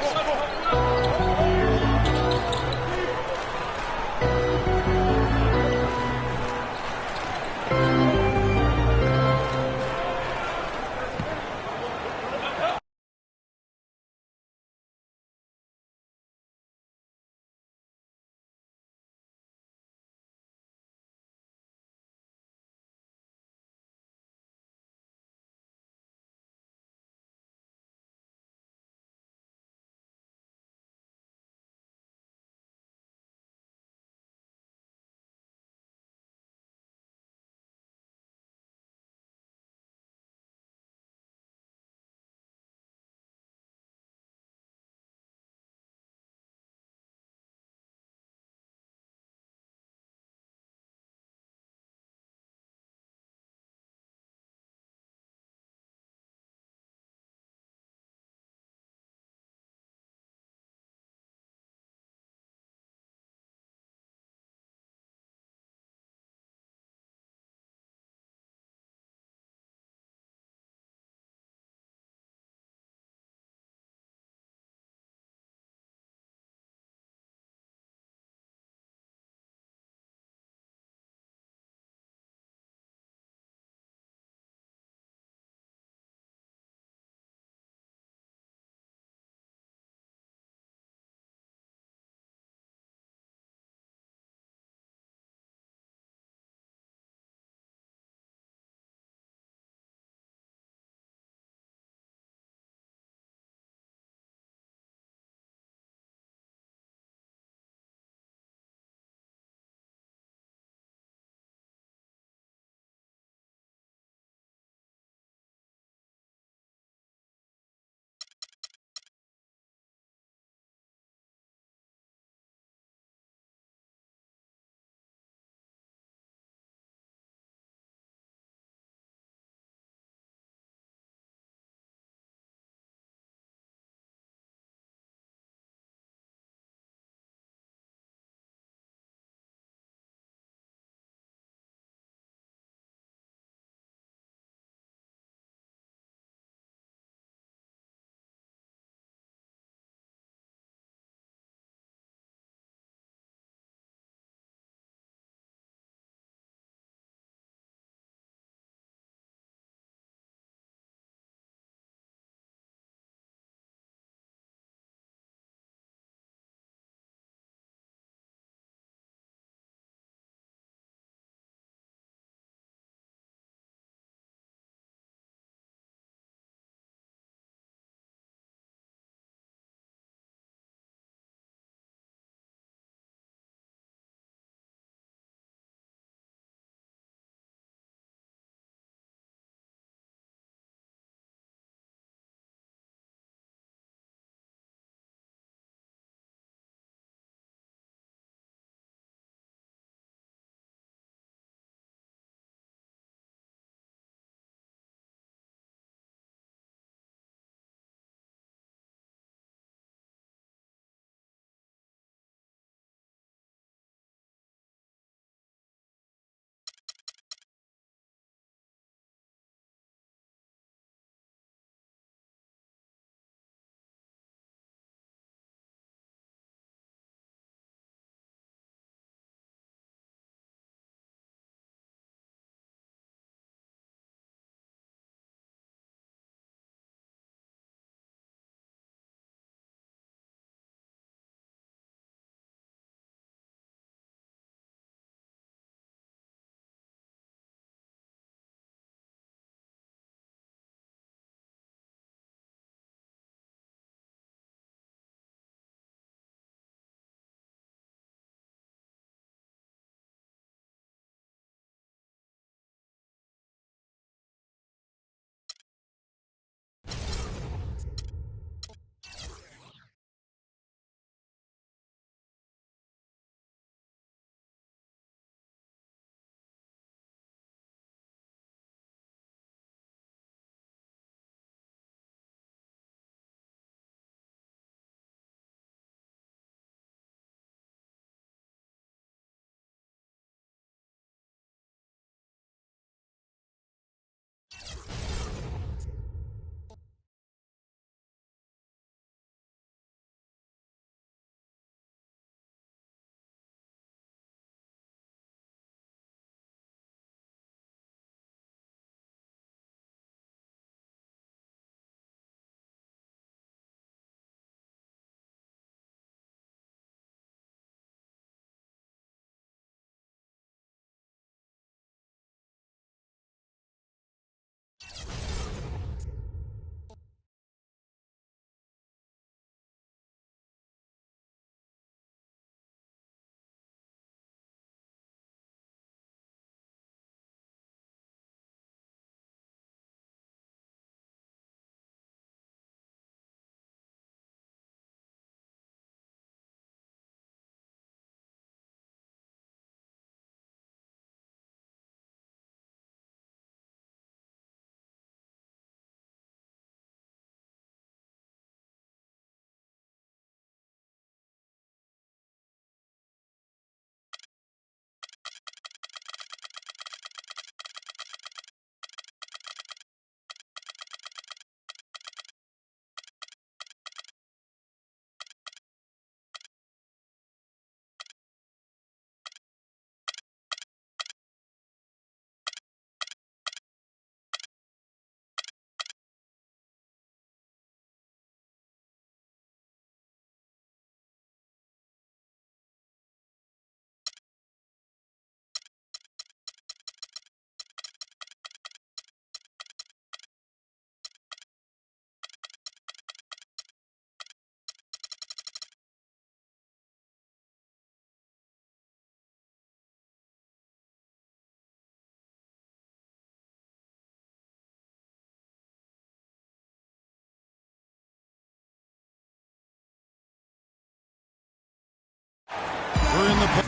We're in the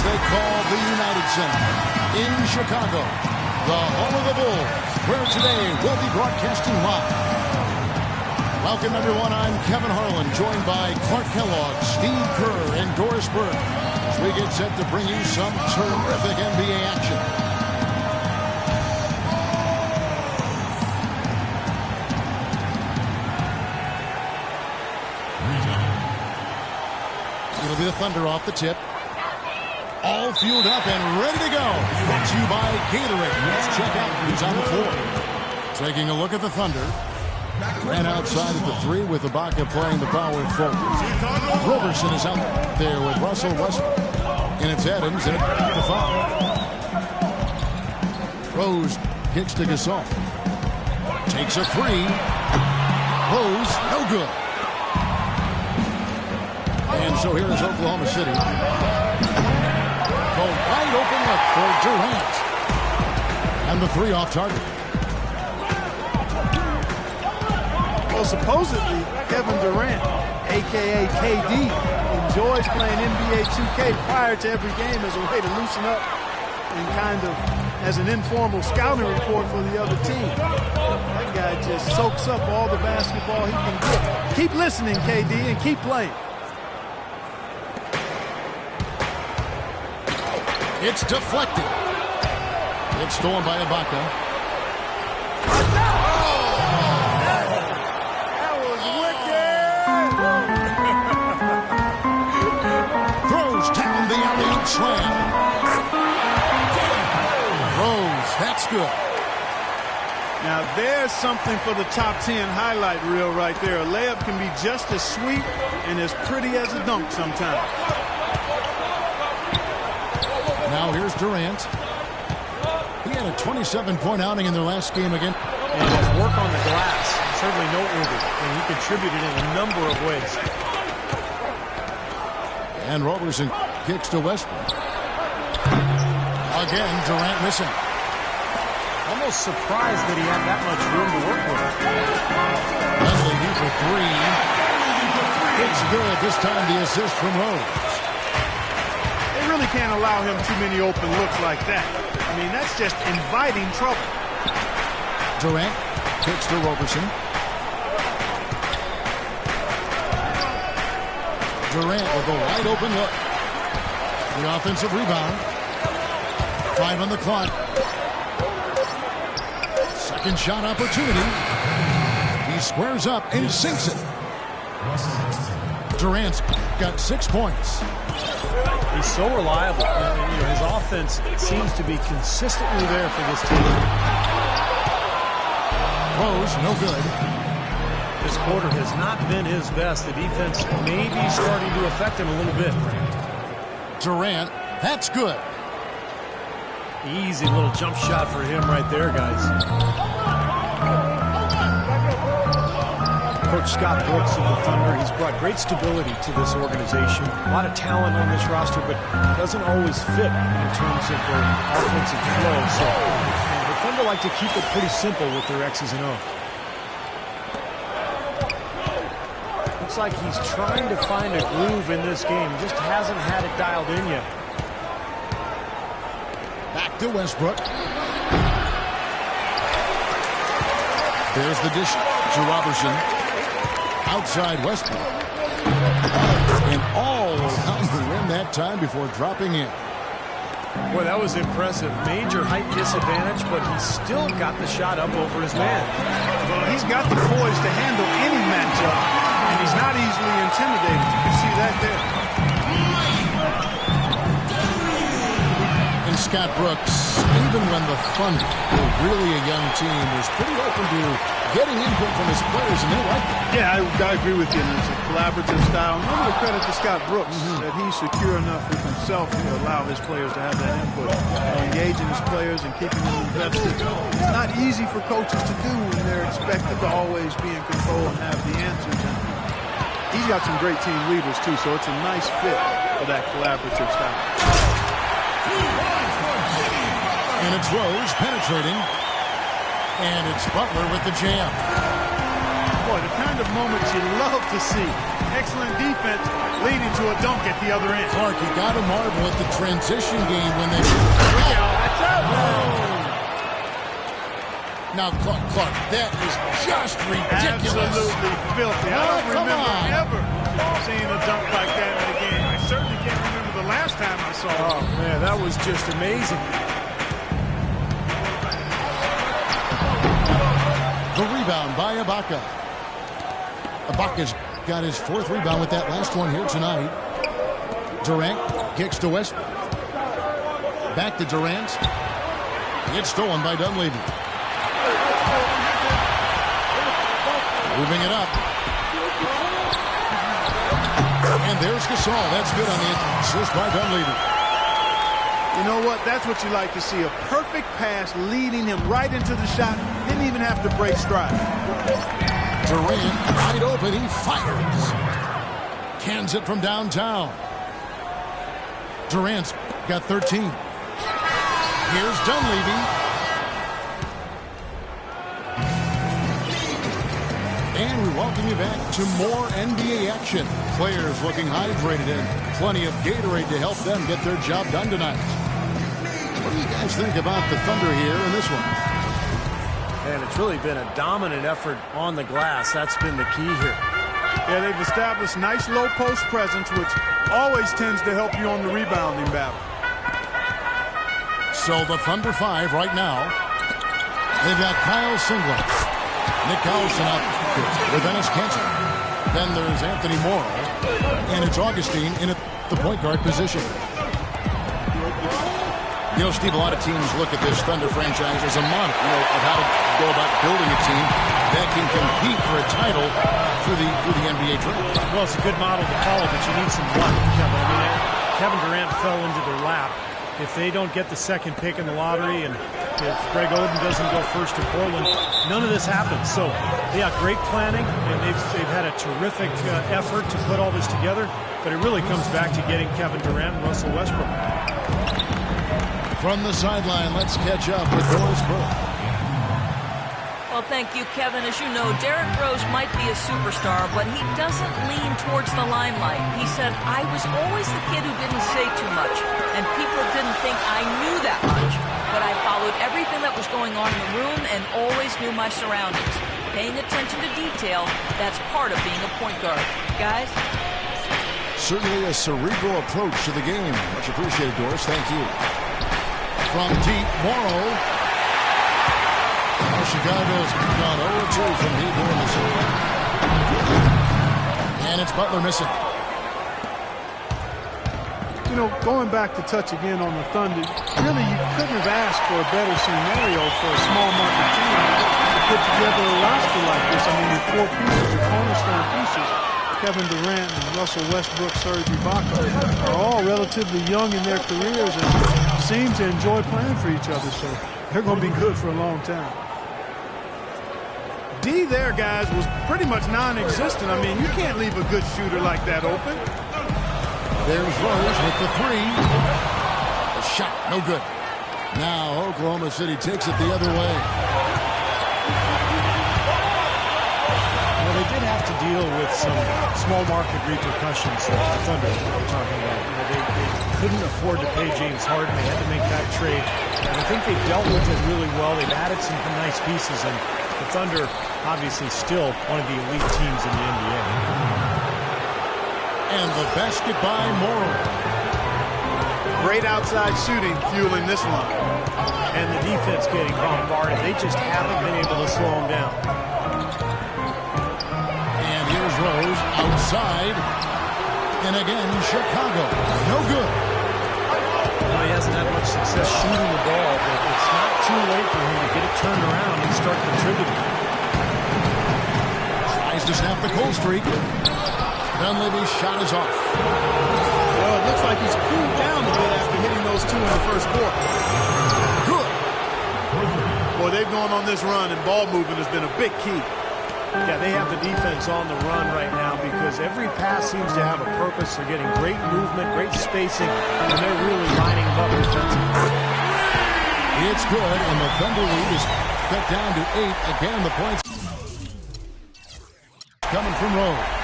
they call the United Center in Chicago, the home of the Bulls, where today we'll be broadcasting live. Welcome, everyone. I'm Kevin Harlan, joined by Clark Kellogg, Steve Kerr, and Doris Burke, as we get set to bring you some terrific NBA action. It'll be the Thunder off the tip. All fueled up and ready to go. Brought to you by Gatorade. Let's check out who's on the floor. Taking a look at the Thunder. Ran outside at the three with Ibaka playing the power forward. Roberson is out there with Russell Westbrook. And it's Adams at the 5. Rose kicks to Gasol. Takes a three. Rose, no good. And so here is Oklahoma City. A wide open look for Durant. And the three off target. Well, supposedly, Kevin Durant, a.k.a. KD, enjoys playing NBA 2K prior to every game as a way to loosen up and kind of as an informal scouting report for the other team. That guy just soaks up all the basketball he can get. Keep listening, KD, and keep playing. It's deflected. It's stolen by Ibaka. That was wicked! Throws down the alley-oop slam. Rose, that's good. Now there's something for the top 10 highlight reel right there. A layup can be just as sweet and as pretty as a dunk sometimes. Now here's Durant. He had a 27-point outing in their last game again. And his work on the glass, certainly noteworthy. And he contributed in a number of ways. And Roberson kicks to Westbrook. Again, Durant missing. Almost surprised that he had that much room to work with. Leslie deep for three. It's good. This time the assist from Rose. Really can't allow him too many open looks like that. I mean, that's just inviting trouble. Durant kicks to Roberson. Durant with a wide open look. The offensive rebound. 5 on the clock. Second shot opportunity. He squares up and sinks it. Durant's got 6 points. He's so reliable. His offense seems to be consistently there for this team. Rose, no good. This quarter has not been his best. The defense may be starting to affect him a little bit. Durant, that's good. Easy little jump shot for him right there, guys. Coach Scott Brooks of the Thunder, he's brought great stability to this organization. A lot of talent on this roster, but doesn't always fit in terms of their offensive flow. So the Thunder like to keep it pretty simple with their X's and O's. Looks like he's trying to find a groove in this game. Just hasn't had it dialed in yet. Back to Westbrook. There's the dish to Roberson. Outside Westbrook. And all around the rim that time before dropping in. Boy, that was impressive. Major height disadvantage, but he still got the shot up over his man. Well, he's got the poise to handle any matchup, and he's not easily intimidated. You can see that there. And Scott Brooks, even when the Thunder were really a young team, was pretty open to getting input from his players, and they liked it. Yeah, I agree with you. It's a collaborative style. And remember the credit to Scott Brooks that he's secure enough with himself to allow his players to have that input, engaging his players and keeping them invested. It's not easy for coaches to do when they're expected to always be in control and have the answers. And he's got some great team leaders, too, so it's a nice fit for that collaborative style. And it's Rose penetrating. And it's Butler with the jam. Boy, the kind of moments you love to see. Excellent defense leading to a dunk at the other end. Clark, you got to marvel at the transition game when they... That's out. Now, Clark, that is just ridiculous. Absolutely filthy. I don't remember ever seeing a dunk like that in a game. I certainly can't remember the last time I saw it. Oh, man, that was just amazing. The rebound by Ibaka. Ibaka's got his 4th rebound with that last one here tonight. Durant kicks to Westbrook. Back to Durant. It's stolen by Dunleavy. Moving it up. And there's Gasol. That's good on the assist by Dunleavy. You know what? That's what you like to see. A perfect pass leading him right into the shot. Didn't even have to break stride. Durant wide open. He fires. Cans it from downtown. Durant's got 13. Here's Dunleavy. And we welcome you back to more NBA action. Players looking hydrated and plenty of Gatorade to help them get their job done tonight. What do you guys think about the Thunder here in this one? And it's really been a dominant effort on the glass. That's been the key here. Yeah, they've established nice low post presence, which always tends to help you on the rebounding battle. So the Thunder 5 right now. They've got Kyle Singler, Nick Collison out with Dennis Kanter. Then there's Anthony Morrow, and it's Augustine in the point guard position. You know, Steve, a lot of teams look at this Thunder franchise as a model, of how to go about building a team that can compete for a title through the NBA draft. Well, it's a good model to follow, but you need some luck, Kevin. I mean, Kevin Durant fell into their lap. If they don't get the second pick in the lottery, and if Greg Oden doesn't go first to Portland, none of this happens. So, yeah, great planning, and they've had a terrific effort to put all this together, but it really comes back to getting Kevin Durant and Russell Westbrook. From the sideline, let's catch up with Doris Burke. Well, thank you, Kevin. As you know, Derrick Rose might be a superstar, but he doesn't lean towards the limelight. He said, I was always the kid who didn't say too much, and people didn't think I knew that much. But I followed everything that was going on in the room and always knew my surroundings. Paying attention to detail, that's part of being a point guard. Guys? Certainly a cerebral approach to the game. Much appreciated, Doris. Thank you. From deep, Morrow. Chicago's gone 0-2 from deep in the zone. And it's Butler missing. You know, going back to touch again on the Thunder, really you couldn't have asked for a better scenario for a small market team to put together a roster like this. I mean, your 4 pieces, your cornerstone pieces, Kevin Durant and Russell Westbrook, Serge Ibaka, are all relatively young in their careers and seem to enjoy playing for each other. So they're going to be good for a long time. D there, guys, was pretty much non-existent. I mean, you can't leave a good shooter like that open. There's Rose with the 3. A shot, no good. Now Oklahoma City takes it the other way. Well, they did have to deal with some small market repercussions that the Thunder were talking about. They couldn't afford to pay James Harden. They had to make that trade. And I think they dealt with it really well. They've added some nice pieces, and the Thunder obviously still one of the elite teams in the NBA. And the basket by Morrow. Great outside shooting fueling this run. And the defense getting bombarded. They just haven't been able to slow them down. And here's Rose outside. And again, Chicago. No good. Well, he hasn't had much success shooting the ball, but it's not too late for him to get it turned around and start contributing. Tries to snap the cold streak. Dunleavy's shot is off. Well, it looks like he's cooled down a bit after hitting those two in the first quarter. Good. Boy, they've gone on this run, and ball movement has been a big key. Yeah, they have the defense on the run right now because every pass seems to have a purpose. They're getting great movement, great spacing, and they're really lining them up defensively. It's good, and the Thunder lead is cut down to 8. Again, the points coming from Rose.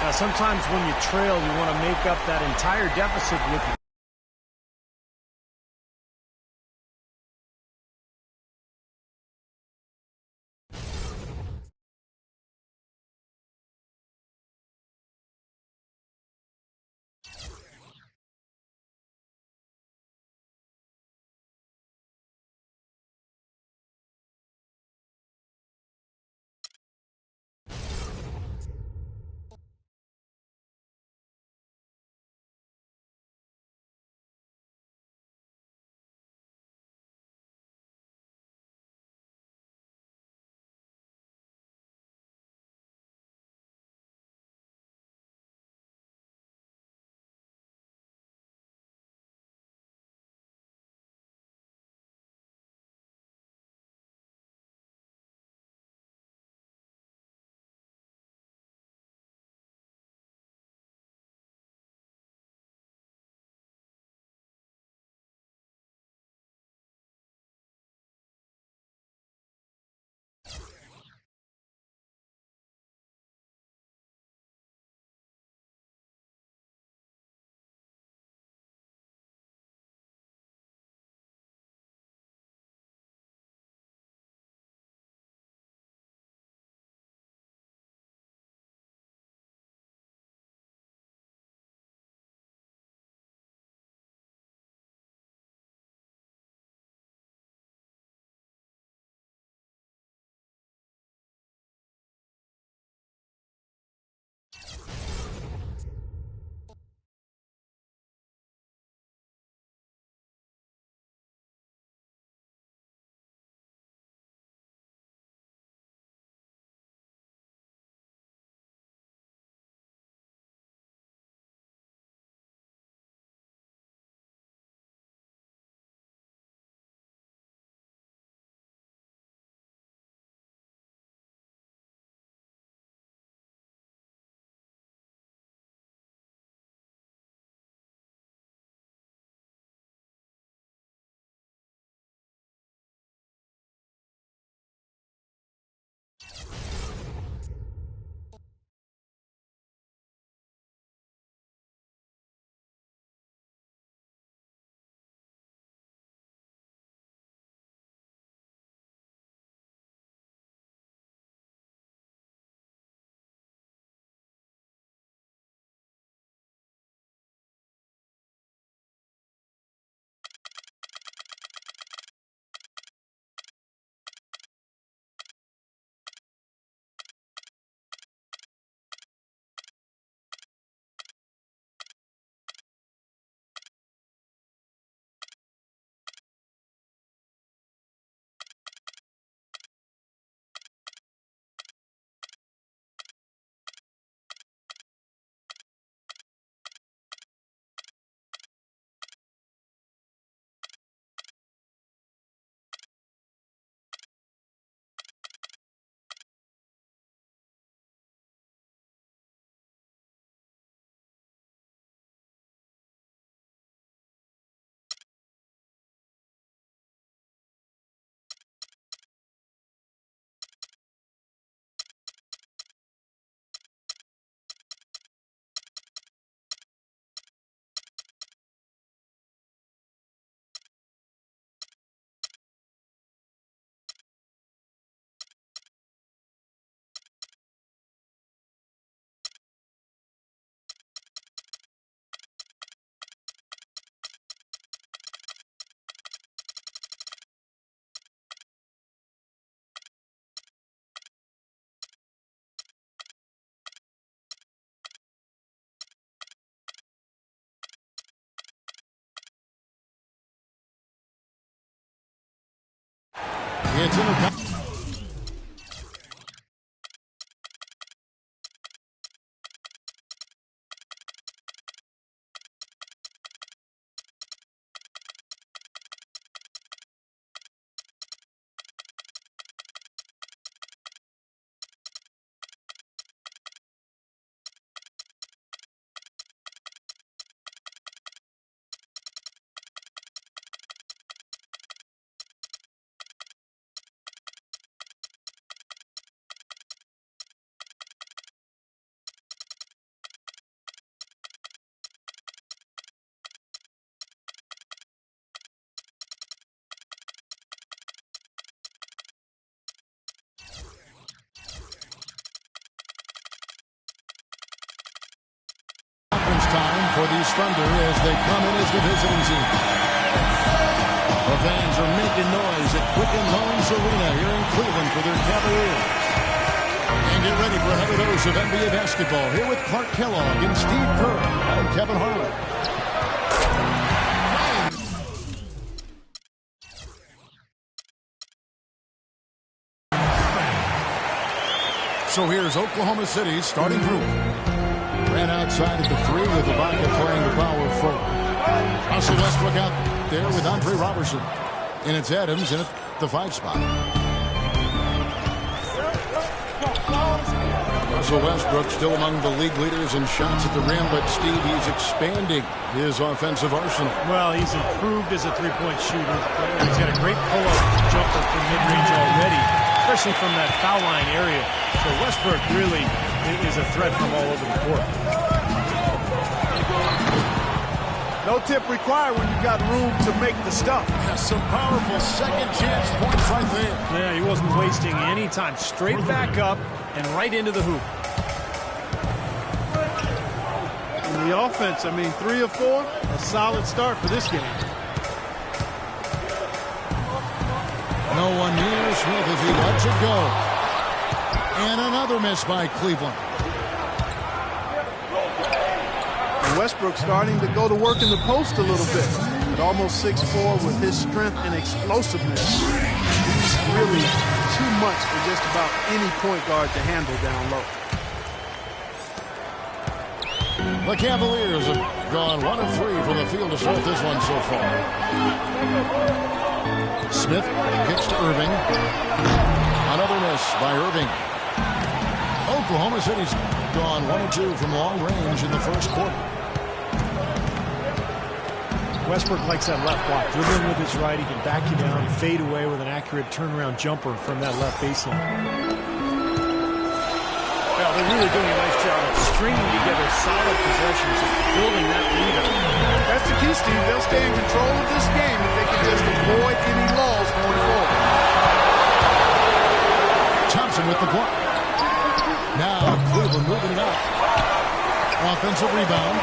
Now, sometimes when you trail, you want to make up that entire deficit with It's in the time for the Thunder as they come in as the visiting team. The fans are making noise at Quicken Loans Arena here in Cleveland for their Cavaliers. And get ready for another dose of NBA basketball here with Clark Kellogg and Steve Kerr. I'm Kevin Harlan. So here's Oklahoma City's starting group. Ran outside at the 3 with Ibaka playing the power forward. Russell Westbrook out there with Andre Robertson. And it's Adams in at the 5 spot. Russell Westbrook still among the league leaders in shots at the rim, but Steve, he's expanding his offensive arsenal. Well, he's improved as a three-point shooter. He's got a great pull-up jumper from mid-range already, especially from that foul line area. So Westbrook really is a threat from all over the court. No tip required when you've got room to make the stuff. Some powerful second chance points right there. Yeah, he wasn't wasting any time. Straight back up and right into the hoop. In the offense, I mean, 3 of 4, a solid start for this game. No one near Smith as he lets it go. And another miss by Cleveland. And Westbrook starting to go to work in the post a little bit. At almost 6'4", with his strength and explosiveness, he's really too much for just about any point guard to handle down low. The Cavaliers have gone 1 of 3 from the field to start this one so far. Smith kicks to Irving. Another miss by Irving. Oklahoma City's gone 1 of 2 from long range in the first quarter. Westbrook likes that left block. Dribbling with his right, he can back you down and fade away with an accurate turnaround jumper from that left baseline. Well, they're really doing a nice job of stringing together solid possessions and building that lead up. That's the key, Steve. They'll stay in control of this game if they can just avoid any laws going forward. Thompson with the block. Now Cleveland moving it up. Offensive rebound.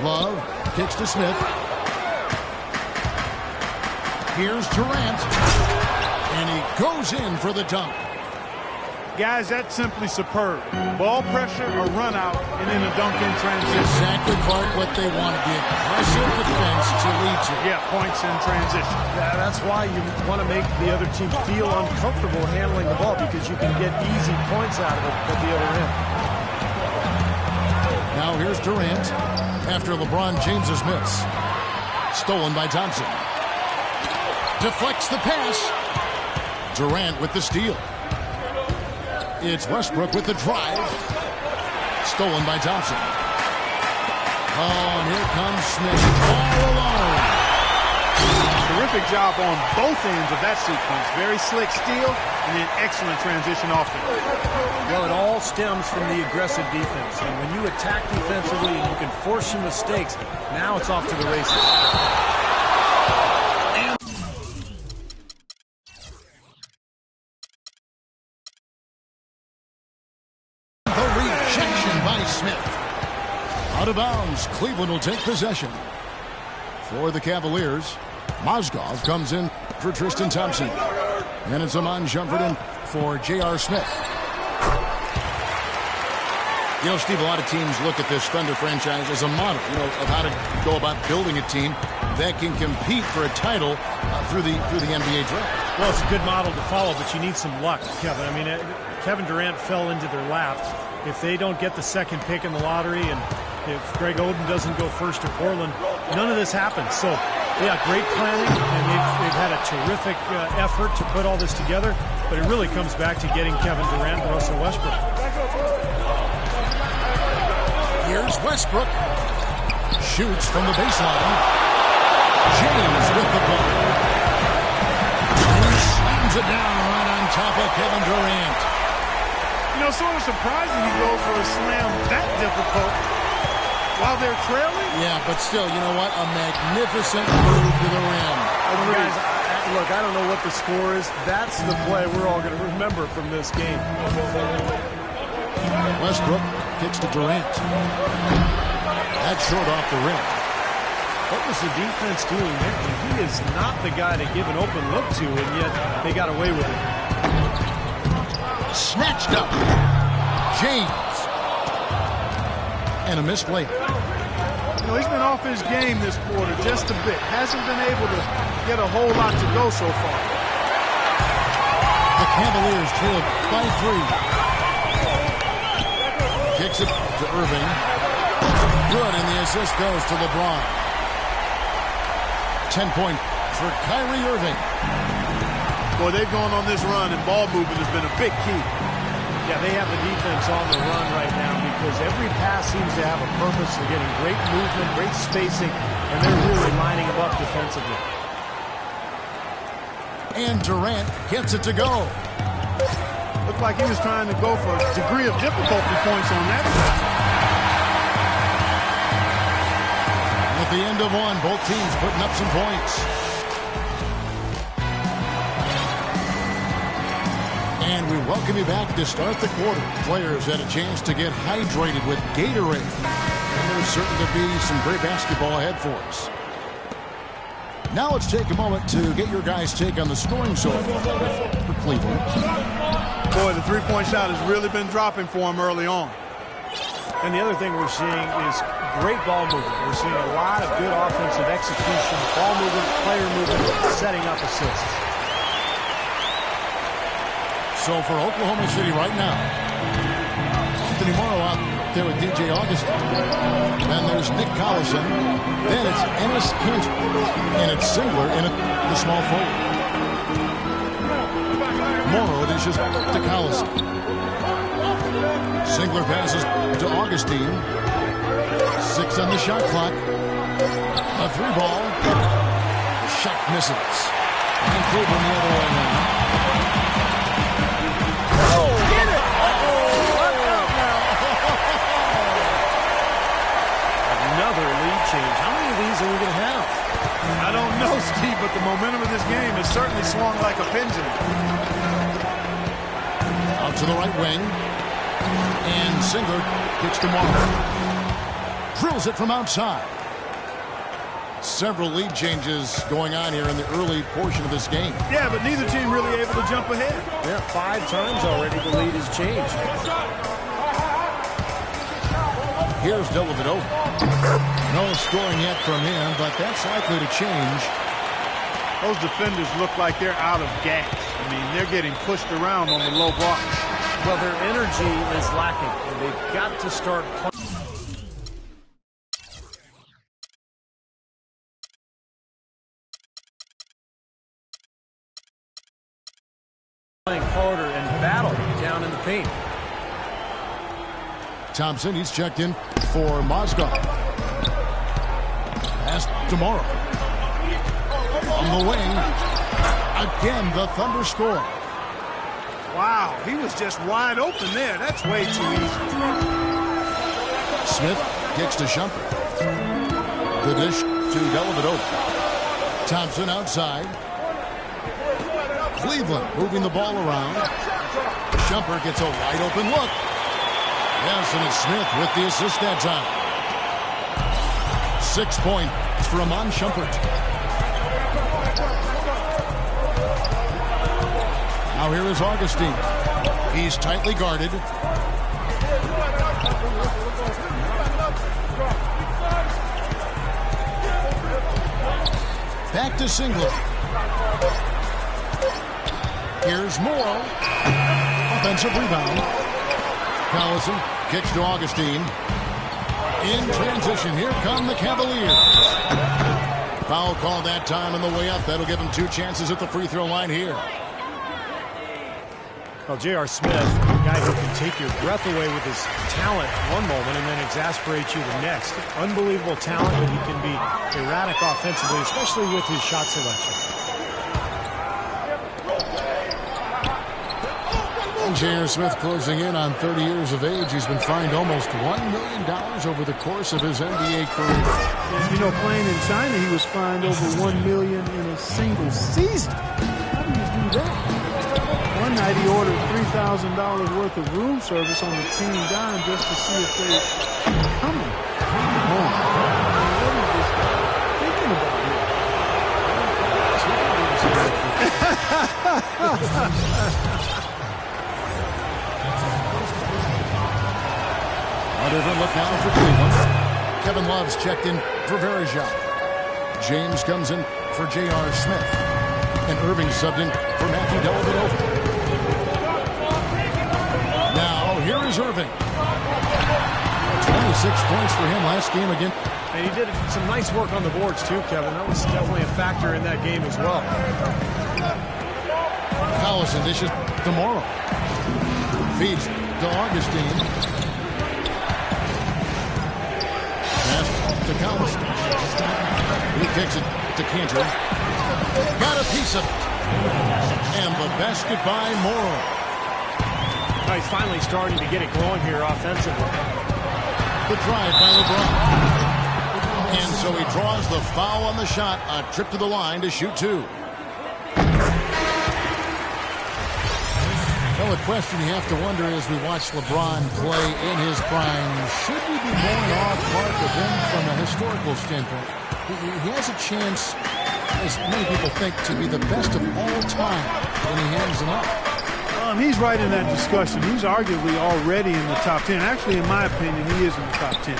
Love kicks to Smith. Here's Durant. And he goes in for the dunk. Guys, that's simply superb. Ball pressure, a run out, and then a dunk in transition. Exactly, Clark, what they want. The aggressive defense to lead to. Yeah, points in transition. Yeah, that's why you want to make the other team feel uncomfortable handling the ball, because you can get easy points out of it at the other end. Now here's Durant after LeBron James's miss. Stolen by Thompson. Deflects the pass. Durant with the steal. It's Westbrook with the drive. Stolen by Thompson. Oh, and here comes Smith all alone. Terrific job on both ends of that sequence. Very slick steal and then excellent transition offense. Well, it all stems from the aggressive defense. And when you attack defensively and you can force some mistakes, now it's off to the races. Smith. Out of bounds. Cleveland will take possession. For the Cavaliers, Mozgov comes in for Tristan Thompson. And it's Amon Shumpert in for J.R. Smith. You know, Steve, a lot of teams look at this Thunder franchise as a model, of how to go about building a team. that can compete for a title through the NBA draft. Well, it's a good model to follow, but you need some luck, Kevin. I mean, Kevin Durant fell into their lap. If they don't get the second pick in the lottery, and if Greg Oden doesn't go first to Portland, none of this happens. So, yeah, great planning, and they've had a terrific effort to put all this together, but it really comes back to getting Kevin Durant and Russell Westbrook. Here's Westbrook. Shoots from the baseline. James with the ball. And he slams it down right on top of Kevin Durant. You know, sort of surprising he goes for a slam that difficult while they're trailing. Yeah, but still, you know what? A magnificent move to the rim. Guys, look, I don't know what the score is. That's the play we're all going to remember from this game. Westbrook kicks to Durant. That's short off the rim. What was the defense doing there? He is not the guy to give an open look to, and yet they got away with it. Snatched up. James. And a missed play. You know, he's been off his game this quarter just a bit. Hasn't been able to get a whole lot to go so far. The Cavaliers trailed by 3. Kicks it to Irving. Good, and the assist goes to LeBron. 10 points for Kyrie Irving. Boy, they've gone on this run, and ball movement has been a big key. Yeah, they have the defense on the run right now because every pass seems to have a purpose. They're getting great movement, great spacing, and they're really lining them up defensively. And Durant gets it to go. Looked like he was trying to go for a degree of difficulty points on that side. At the end of one, both teams putting up some points. And we welcome you back to start the quarter. Players had a chance to get hydrated with Gatorade. And there's certain to be some great basketball ahead for us. Now let's take a moment to get your guys' take on the scoring so for Cleveland. Boy, the three-point shot has really been dropping for him early on. And the other thing we're seeing is great ball movement. We're seeing a lot of good offensive execution, ball movement, player movement, setting up assists. So for Oklahoma City right now, Anthony Morrow out there with DJ Augustine. Then there's Nick Collison. Then it's Enes Kanter. And it's Singler in the small forward. Morrow dishes to Collison. Singler passes to Augustine. 6 on the shot clock. A 3-ball. The shot misses. And Cleveland the other way now. Another lead change. How many of these are we going to have? I don't know, Steve, but the momentum of this game has certainly swung like a pendulum. Out to the right wing. And Singler kicks to Morrow. Drills it from outside. Several lead changes going on here in the early portion of this game. Yeah, but neither team really able to jump ahead. Yeah, 5 times already the lead has changed. Here's Dellavedova. No scoring yet from him, but that's likely to change. Those defenders look like they're out of gas. I mean, they're getting pushed around on the low block. Well, their energy is lacking, and they've got to start playing harder and battle down in the paint. Thompson, he's checked in for Mozgov. Pass tomorrow. On the wing. Again, the Thunder score. Wow, he was just wide open there. That's way too easy. Smith kicks to Shumpert. The dish to Dellavedova. Thompson outside. Cleveland moving the ball around. Shumpert gets a wide open look. Yes, and it's Smith with the assist that time. 6 points for Amon Shumpert. Now here is Augustine. He's tightly guarded. Back to Singler. Here's Morrow. Offensive rebound. Collison kicks to Augustine. In transition, here come the Cavaliers. Foul call that time on the way up. That'll give him 2 chances at the free throw line here. Well, J.R. Smith, a guy who can take your breath away with his talent one moment and then exasperate you the next. Unbelievable talent, but he can be erratic offensively, especially with his shot selection. J.R. Smith closing in on 30 years of age. He's been fined almost $1 million over the course of his NBA career. You know, playing in China, he was fined over $1 million in a single season. How do you do that? One night he ordered $3,000 worth of room service on the team dime just to see if they were coming. What is this guy thinking about here? A different look now for Cleveland. Kevin Love's checked in for Verjao. James comes in for J.R. Smith. And Irving subbed in for Matthew Dellavedova. Now, here is Irving. 26 points for him last game again. And he did some nice work on the boards, too, Kevin. That was definitely a factor in that game as well. Collison dishes to Morrow. Feeds to Augustine. To Collison. He kicks it to Cantor. Got a piece of it. And the basket by Morrow. Now he's finally starting to get it going here offensively. The drive by LeBron. And so he draws the foul on the shot. A trip to the line to shoot 2. Well, a question you have to wonder as we watch LeBron play in his prime, should we be going off mark of him from a historical standpoint? He has a chance, as many people think, to be the best of all time when he hangs it up. He's right in that discussion. He's arguably already in the top 10. Actually, in my opinion, he is in the top 10.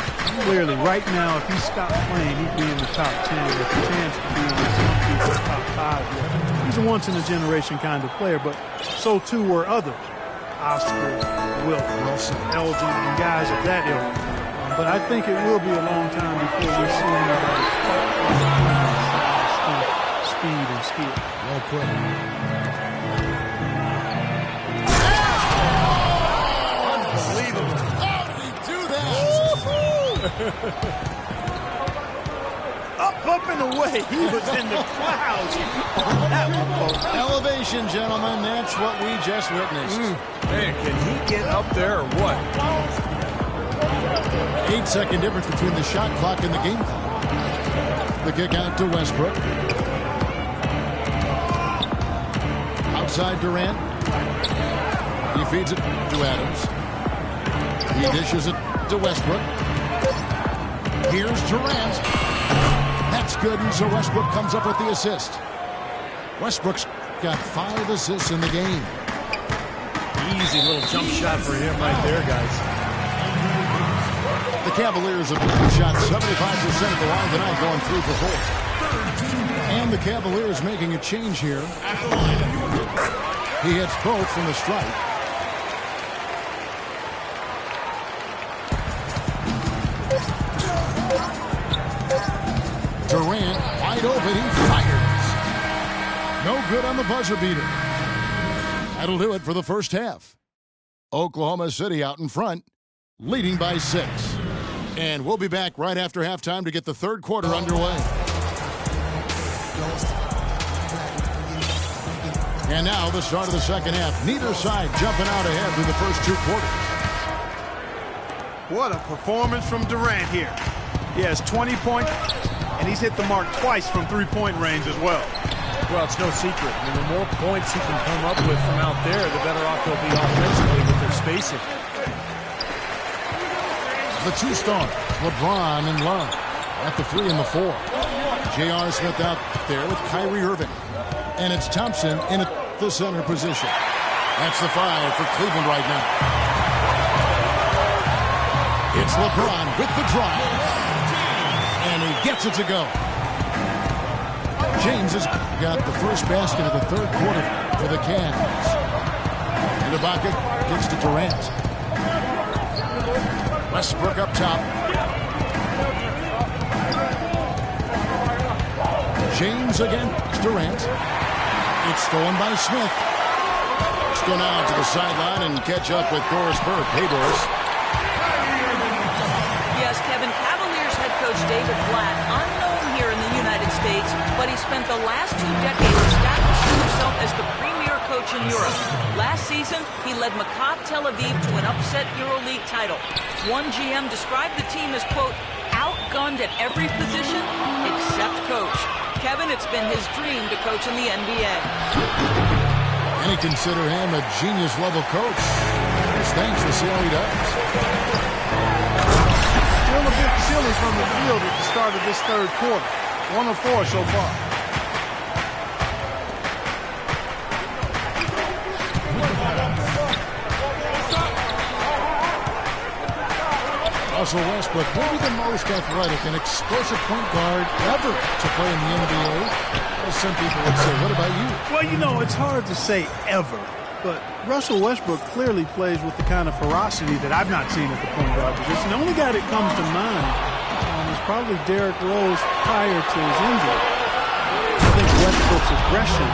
Clearly, right now, if he stopped playing, he'd be in the top 10 with a chance to be in some people's top 5. He's a once-in-a-generation kind of player, but so too were others. Oscar, Wilt, Wilson, Elgin, and guys of that ilk. But I think it will be a long time before we see anybody speed and skill. Well put. Up and away. He was in the clouds on that one, folks. Elevation, gentlemen. That's what we just witnessed. Man, can he get up there or what? 8-second difference between the shot clock and the game clock. The kick out to Westbrook. Outside Durant. He feeds it to Adams. He dishes it to Westbrook. Here's Durant. That's good, and so Westbrook comes up with the assist. Westbrook's got 5 assists in the game. Easy little jump shot for him right there, guys. The Cavaliers have shot 75% at the line tonight, going 3 for 4. And the Cavaliers making a change here. He hits both from the stripe. Durant, wide open, he fires. No good on the buzzer beater. That'll do it for the first half. Oklahoma City out in front, leading by 6. And we'll be back right after halftime to get the third quarter underway. And now the start of the second half. Neither side jumping out ahead through the first 2 quarters. What a performance from Durant here. He has 20 points, and he's hit the mark twice from 3-point range as well. Well, it's no secret. I mean, the more points he can come up with from out there, the better off they'll be offensively with their spacing. The 2 stars, LeBron and Love, at the 3 and the 4. J.R. Smith out there with Kyrie Irving. And it's Thompson in the center position. That's the 5 for Cleveland right now. It's LeBron with the drive. And he gets it to go. James has got the first basket of the third quarter for the Cavs. Ibaka gets to Durant. Westbrook up top. James against Durant. It's stolen by Smith. Let's go now to the sideline and catch up with Doris Burke. Hey, Doris. Yes, Kevin, Cavaliers head coach David Blatt, unknown here in the United States, but he spent the last 2 decades establishing himself as the premier coach in Europe. Last season, he led Maccabi Tel Aviv to an upset EuroLeague title. One GM described the team as, quote, outgunned at every position except coach. Kevin, it's been his dream to coach in the NBA. Many consider him a genius-level coach. Here's thanks. We'll see how he does. Still a bit chilly from the field at the start of this third quarter. 1 of 4 so far. Russell Westbrook will be the most athletic and explosive point guard ever to play in the NBA. As some people would say. What about you? Well, you know, it's hard to say ever, but Russell Westbrook clearly plays with the kind of ferocity that I've not seen at the point guard position. The only guy that comes to mind is probably Derrick Rose prior to his injury. I think Westbrook's aggression,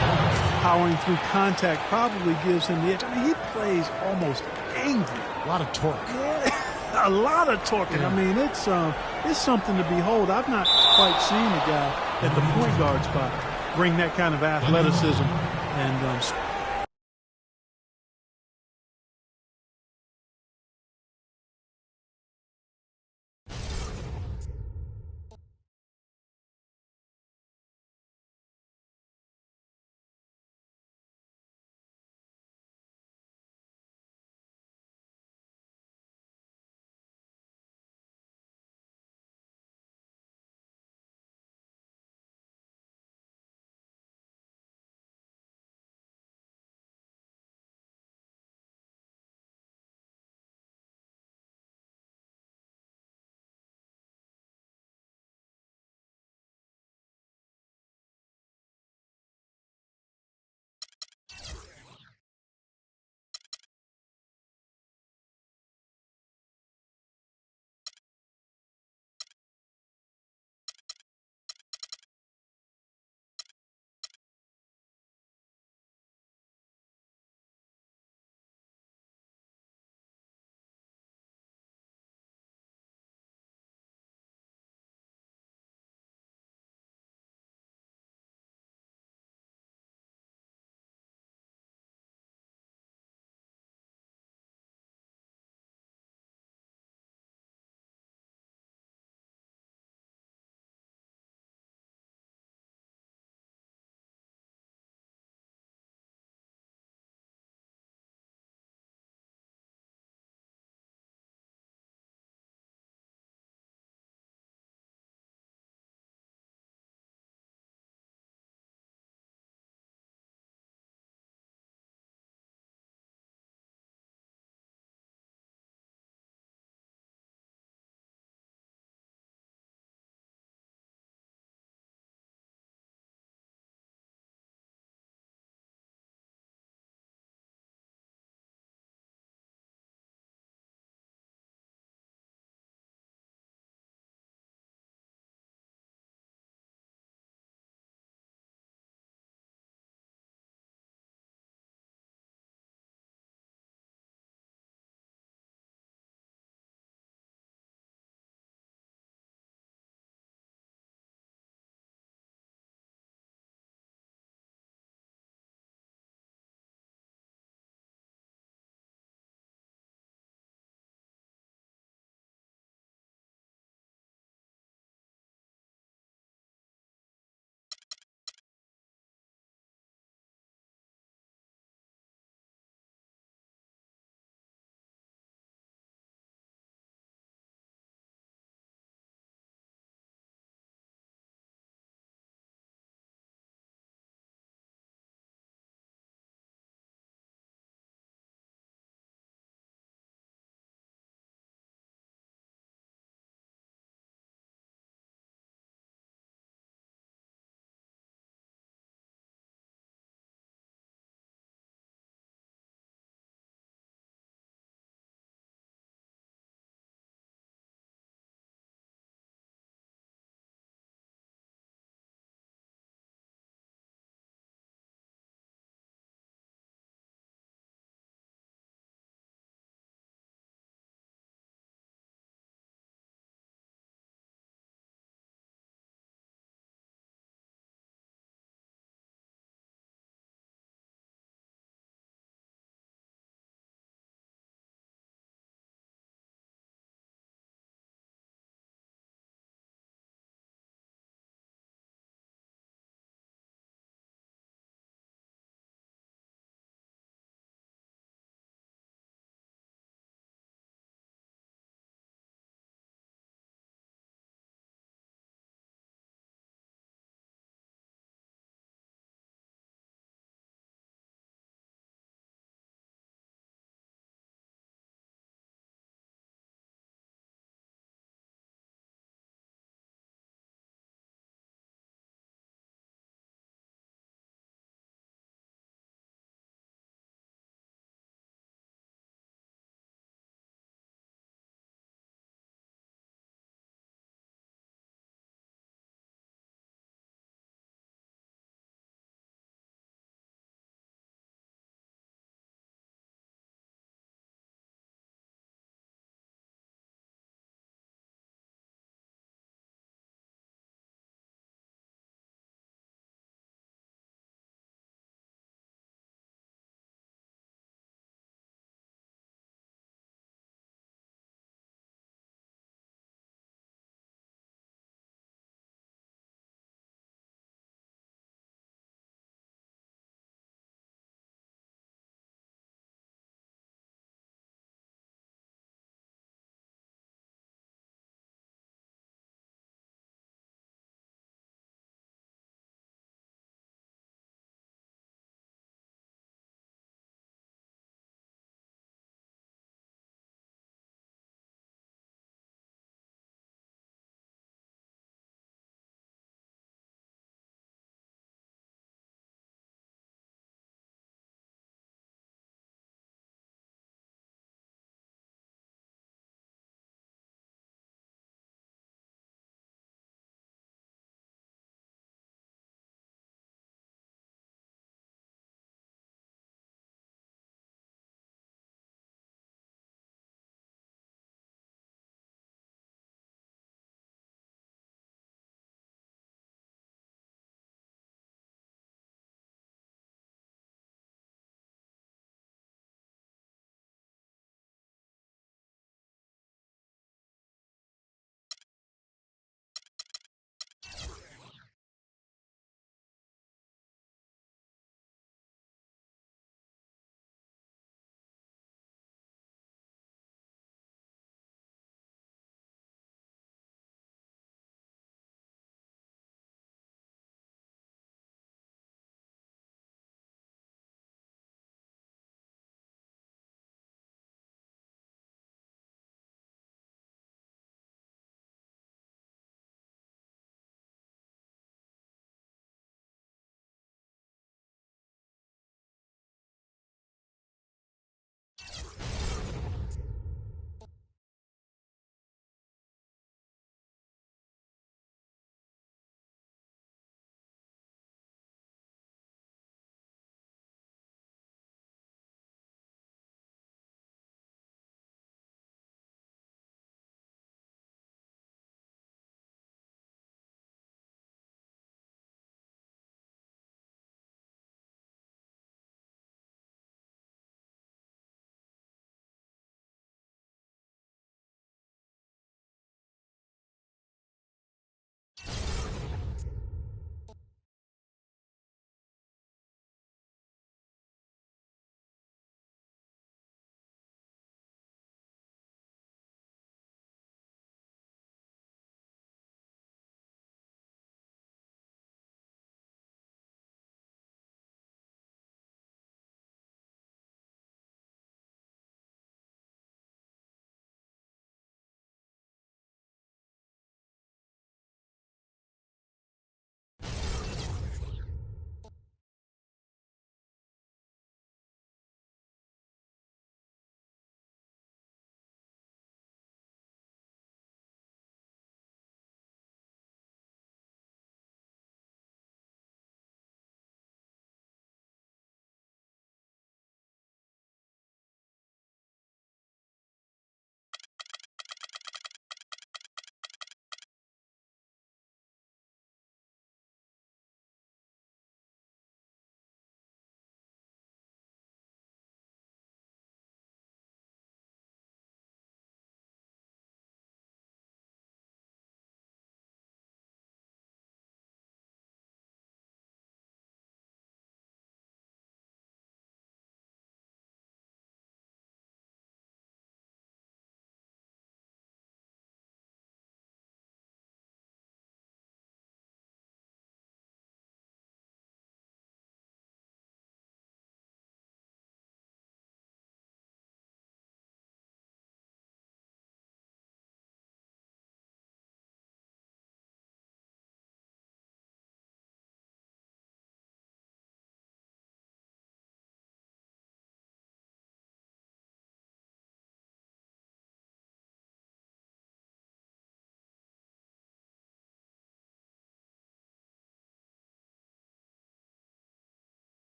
powering through contact, probably gives him the edge. I mean, he plays almost angry. A lot of torque. A lot of talking. I mean, it's something to behold. I've not quite seen a guy at the point guard spot bring that kind of athleticism and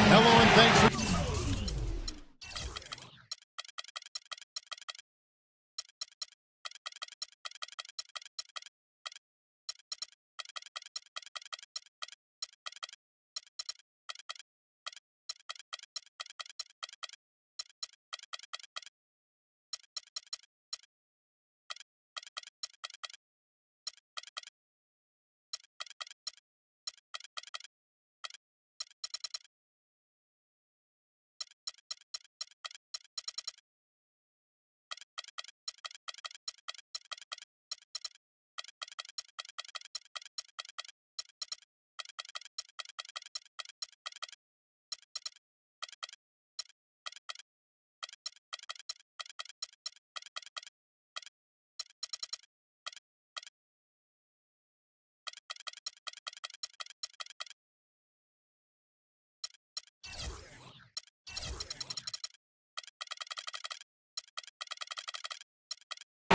Hello and thanks for...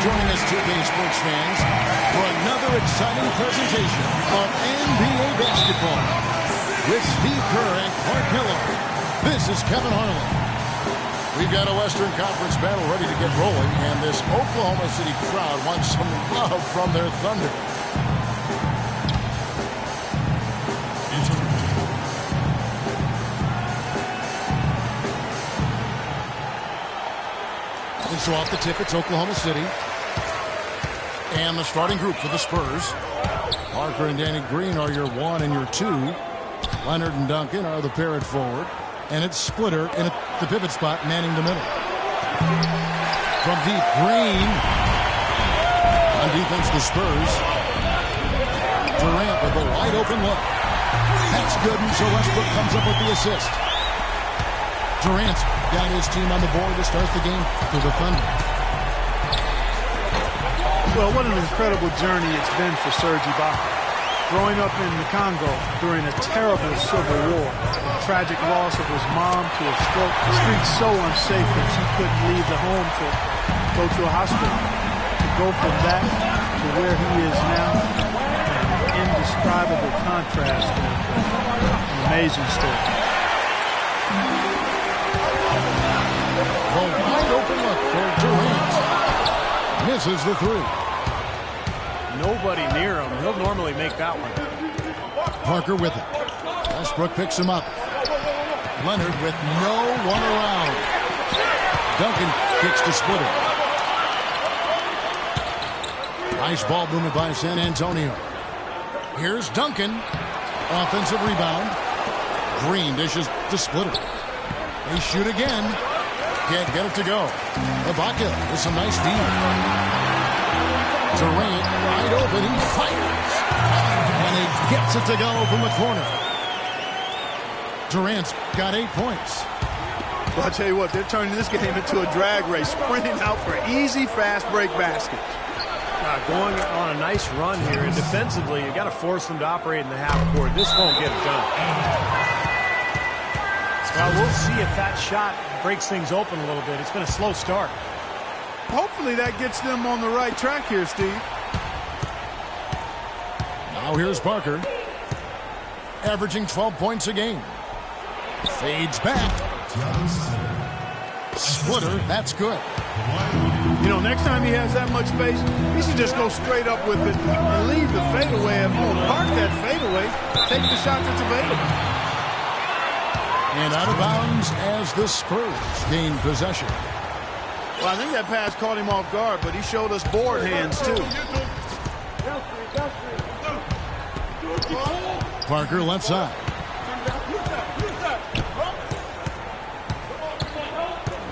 Joining us 2K Sports fans for another exciting presentation of NBA basketball with Steve Kerr and Clark Kellogg. This is Kevin Harlan. We've got a Western Conference battle ready to get rolling, and this Oklahoma City crowd wants some love from their Thunder. And so off the tip, it's Oklahoma City. And the starting group for the Spurs. Parker and Danny Green are your 1 and your 2. Leonard and Duncan are the pair at forward. And it's Splitter in the pivot spot, manning the middle. From deep, Green. On defense, the Spurs. Durant with a wide open look. That's good, and so Westbrook comes up with the assist. Durant's got his team on the board to start the game for the Thunder. Well, what an incredible journey it's been for Serge Ibaka. Growing up in the Congo during a terrible civil war, the tragic loss of his mom to a stroke, the streets so unsafe that she couldn't leave the home to go to a hospital. To go from that to where he is now, an indescribable contrast and an amazing story. The wide open look for Durant. Misses the three. Nobody near him. He'll normally make that one. Parker with it. Westbrook picks him up. Leonard with no one around. Duncan kicks to Splitter. Nice ball movement by San Antonio. Here's Duncan. Offensive rebound. Green dishes to Splitter. They shoot again. Can't get it to go. Ibaka with some nice D. Durant wide open. He fires. And he gets it to go from the corner. Durant's got 8 points. Well, I'll tell you what, they're turning this game into a drag race, sprinting out for easy, fast break baskets. Going on a nice run here, and defensively, you got to force them to operate in the half court. This won't get it done. Well, we'll see if that shot breaks things open a little bit. It's been a slow start. Hopefully that gets them on the right track here, Steve. Now here's Parker. Averaging 12 points a game. Fades back. Splitter, that's good. You know, next time he has that much space, he should just go straight up with it and leave the fadeaway at home. Park that fadeaway, take the shot that's available. And out of bounds as the Spurs gain possession. Well, I think that pass caught him off guard, but he showed us board hands, too. Parker left side.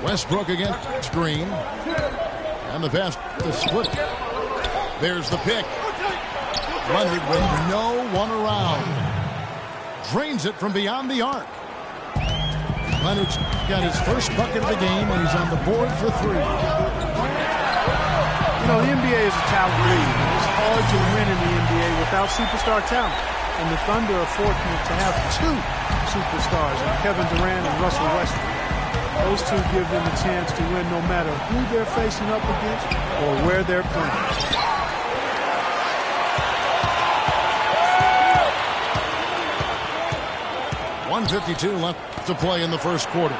Westbrook against Green. And the pass to Splitter. There's the pick. Leonard with no one around. Drains it from beyond the arc. Leonard's got his first bucket of the game, and he's on the board for 3. You know, the NBA is a talent league. It's hard to win in the NBA without superstar talent. And the Thunder are fortunate to have 2 superstars, in Kevin Durant and Russell Westbrook. Those 2 give them a chance to win no matter who they're facing up against or where they're playing. 1:52 left to play in the first quarter.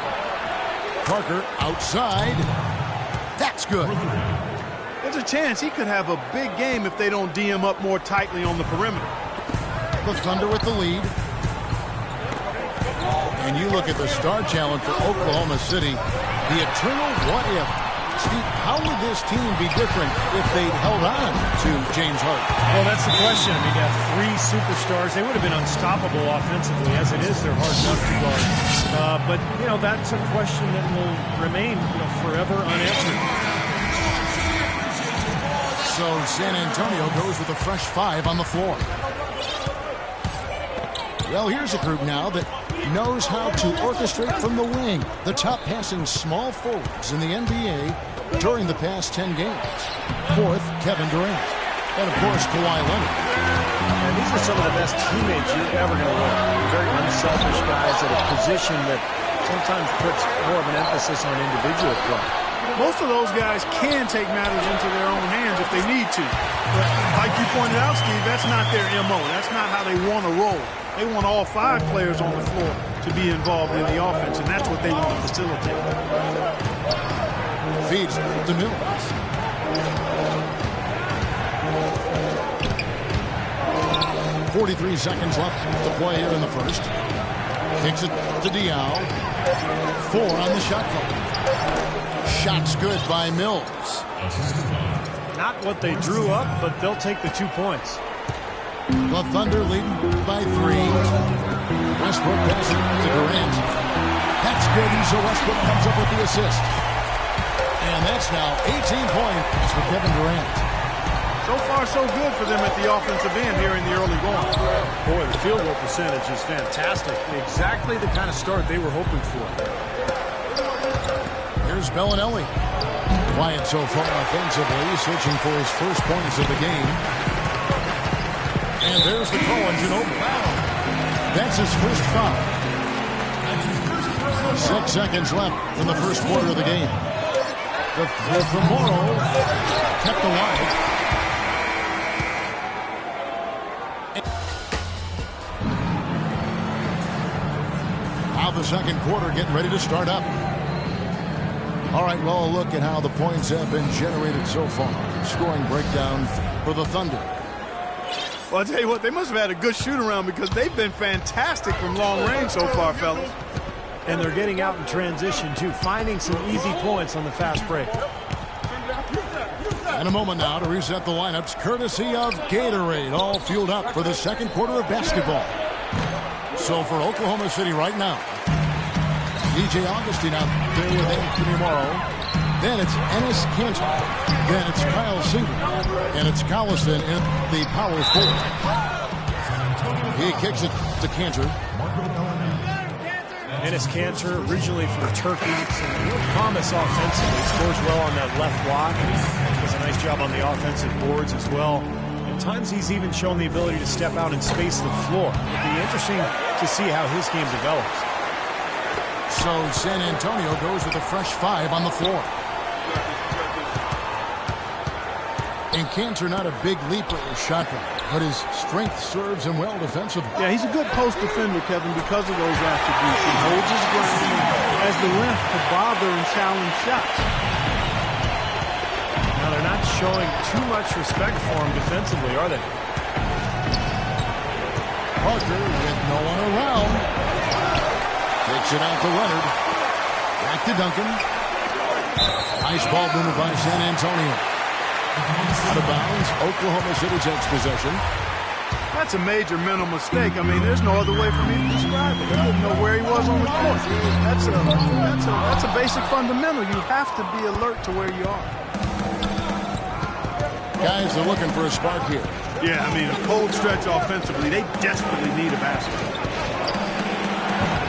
Parker outside. That's good. There's a chance he could have a big game if they don't D him up more tightly on the perimeter. The Thunder with the lead. And you look at the star challenge for Oklahoma City, the eternal what if. Steve, how would this team be different if they'd held on to James Harden? Well, that's the question. I mean, you have three superstars. They would have been unstoppable offensively. As it is, they're hard enough to guard. But, that's a question that will remain, forever unanswered. So San Antonio goes with a fresh 5 on the floor. Well, here's a group now that knows how to orchestrate from the wing. The top passing small forwards in the NBA during the past 10 games. Fourth, Kevin Durant. And, of course, Kawhi Leonard. And these are some of the best teammates you're ever going to win. Very unselfish guys at a position that sometimes puts more of an emphasis on individual play. Most of those guys can take matters into their own hands if they need to. But like you pointed out, Steve, that's not their MO. That's not how they want to roll. They want all 5 players on the floor to be involved in the offense, and that's what they want to facilitate. Feeds to Mills. .43 seconds left to play here in the first. Kicks it to Diaw. 4 on the shot clock. Shot's good by Mills. Not what they drew up, but they'll take the 2 points. The Thunder leading by 3. Westbrook passes to Durant. That's good, and so Westbrook comes up with the assist. And that's now 18 points for Kevin Durant. So far, so good for them at the offensive end here in the early going. Boy, the field goal percentage is fantastic. Exactly the kind of start they were hoping for. Here's Bellinelli. Quiet so far offensively, searching for his first points of the game. And there's the call on Ginobili. That's his first foul. 6 seconds left in the first quarter of the game. The Morrow kept alive. Now the second quarter getting ready to start up. All right, well, a look at how the points have been generated so far. Scoring breakdown for the Thunder. Well, I'll tell you what, they must have had a good shoot-around because they've been fantastic from long range so far, fellas. And they're getting out in transition, too, finding some easy points on the fast break. And a moment now to reset the lineups, courtesy of Gatorade, all fueled up for the second quarter of basketball. So for Oklahoma City right now, DJ Augustine out there with Anthony Morrow. Then it's Enes Kanter. Then it's Kyle Singer. And it's Collison in the power forward. He kicks it to Kanter. Enes Kanter, originally from Turkey, some real promise offensively. Scores well on that left block. Does a nice job on the offensive boards as well. At times he's even shown the ability to step out and space the floor. It'll be interesting to see how his game develops. So San Antonio goes with a fresh 5 on the floor. And Kanter not a big leaper or shot blocker, but his strength serves him well defensively. Yeah, he's a good post defender, Kevin, because of those attributes. He holds his ground and has the length to bother and challenge shots. Now they're not showing too much respect for him defensively, are they? Parker with no one around. Takes it out to Leonard. Back to Duncan. Nice ball movement by San Antonio. Out of bounds, Oklahoma City's edge possession. That's a major mental mistake. I mean, there's no other way for me to describe it. He didn't know where he was on the court. That's a basic fundamental. You have to be alert to where you are. Guys are looking for a spark here. Yeah, I mean, a cold stretch offensively. They desperately need a basket.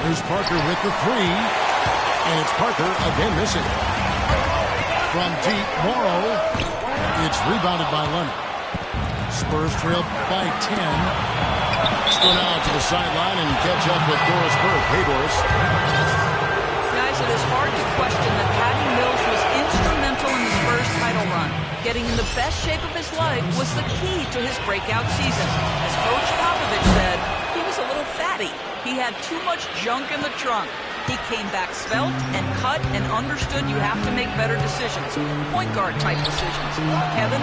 Here's Parker with the 3. And it's Parker again missing. From deep, Morrow. It's rebounded by Leonard. Spurs trail by 10. Let's go now to the sideline and catch up with Doris Burke. Hey, Doris. Guys, it is hard to question that Patty Mills was instrumental in the Spurs title run. Getting in the best shape of his life was the key to his breakout season. As Coach Popovich said, he was a little fatty. He had too much junk in the trunk. He came back svelte and cut and understood you have to make better decisions. Point guard type decisions. Kevin?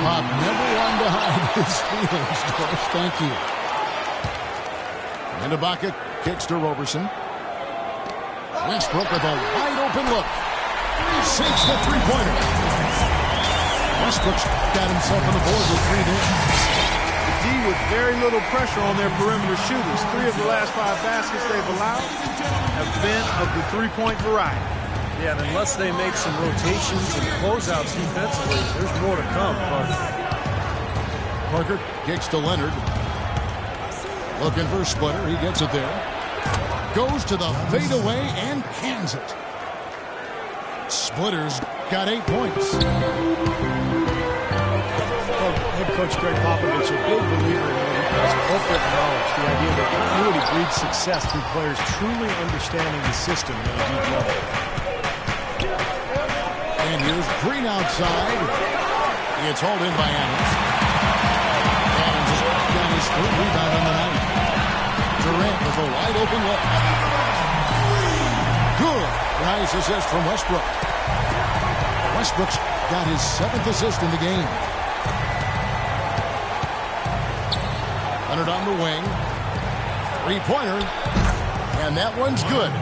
Pop never wanted to hide his feelings, Doris. Thank you. And Ibaka kicks to Roberson. Westbrook with a wide open look. Sinks the three-pointer. Westbrook's got himself on the board with 3 there. D with very little pressure on their perimeter shooters. 3 of the last 5 baskets they've allowed have been of the three-point variety. Yeah, and unless they make some rotations and closeouts defensively, there's more to come, Parker. Parker kicks to Leonard. Looking for a splitter. He gets it there. Goes to the fadeaway and cans it. Splitter's got 8 points. Well, head coach Greg Popovich, a big believer in what he calls corporate knowledge, the idea that continuity breeds success through players truly understanding the system at a deep level. And here's Green outside. It's hauled in by Adams. Adams has got his 3rd rebound on the night. Durant with a wide open look. Good. Nice assist from Westbrook. Westbrook's got his 7th assist in the game. Leonard on the wing. 3-pointer. And that one's good.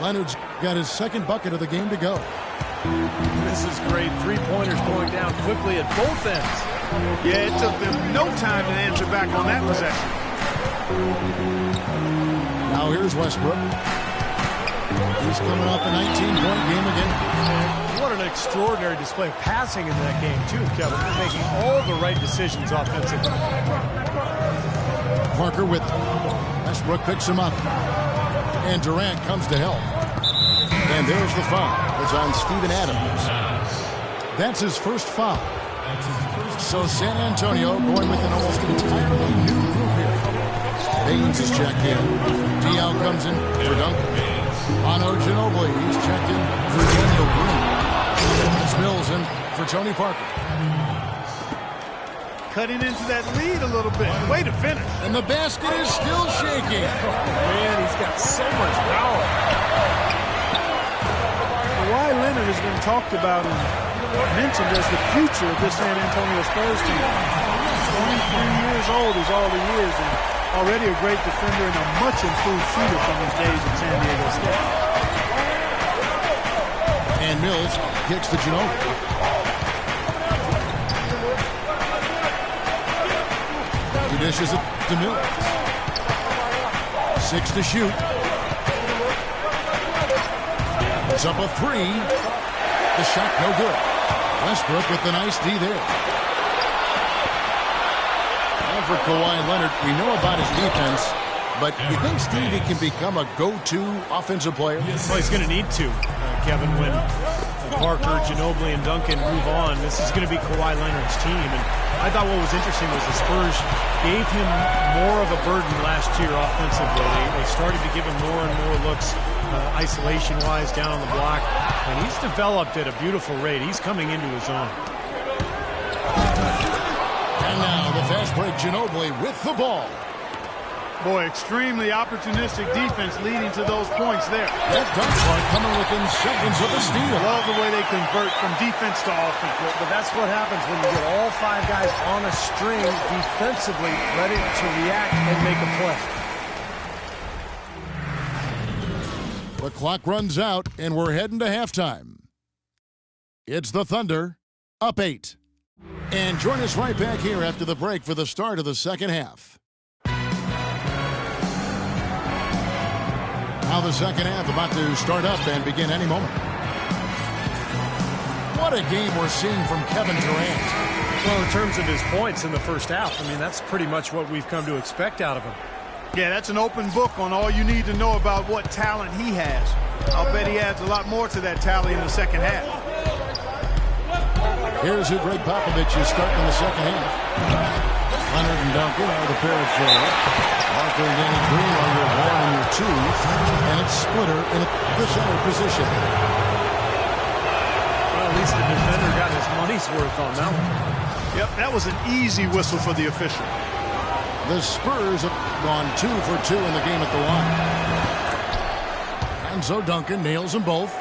Leonard's got his 2nd bucket of the game to go. This is great. 3-pointers going down quickly at both ends. Yeah, it took them no time to answer back on that possession. Now here's Westbrook. He's coming off a 19-point game again. What an extraordinary display of passing in that game, too, Kevin. They're making all the right decisions offensively. Parker with it. Westbrook picks him up. And Durant comes to help. And there's the foul. It's on Steven Adams. That's his first foul. So San Antonio going with an almost entirely new group here. Baines is checked in. Diaw comes in for Duncan. Ano Ginobili, he's checked in for Daniel Green. It's Mills in for Tony Parker. Cutting into that lead a little bit. Way to finish. And the basket is still shaking. Man, he's got so much power. Kawhi Leonard has been talked about and mentioned as the future of this San Antonio Spurs team. 23 years old is all he is, and already a great defender and a much improved shooter from his days at San Diego State. And Mills kicks to Ginobili. He dishes it to Mills. 6 to shoot. It's up a 3. The shot no good. Westbrook with the nice D there. And for Kawhi Leonard, we know about his defense, but you think, Steve, he can become a go-to offensive player? Well, he's going to need to, Kevin, when Parker, Ginobili, and Duncan move on. This is going to be Kawhi Leonard's team. And I thought what was interesting was the Spurs gave him more of a burden last year offensively. They started to give him more and more looks isolation-wise down on the block. And he's developed at a beautiful rate. He's coming into his own. And now the fast break, Ginobili with the ball. Boy, extremely opportunistic defense leading to those points there. That dunk spot coming within seconds of a steal. Love the way they convert from defense to offense. But that's what happens when you get all 5 guys on a string defensively ready to react and make a play. The clock runs out, and we're heading to halftime. It's the Thunder, up 8. And join us right back here after the break for the start of the second half. Now the second half about to start up and begin any moment. What a game we're seeing from Kevin Durant. Well, in terms of his points in the first half, I mean, that's pretty much what we've come to expect out of him. Yeah, that's an open book on all you need to know about what talent he has. I'll bet he adds a lot more to that tally in the second half. Here's who Greg Popovich is starting in the second half. Leonard and Duncan are the pair of 4. Parker and Danny Green are your 1 and your 2. And it's Splitter in the center position. Well, at least the defender got his money's worth on that one. Yep, that was an easy whistle for the official. The Spurs have gone 2 for 2 in the game at the line. And so Duncan nails them both.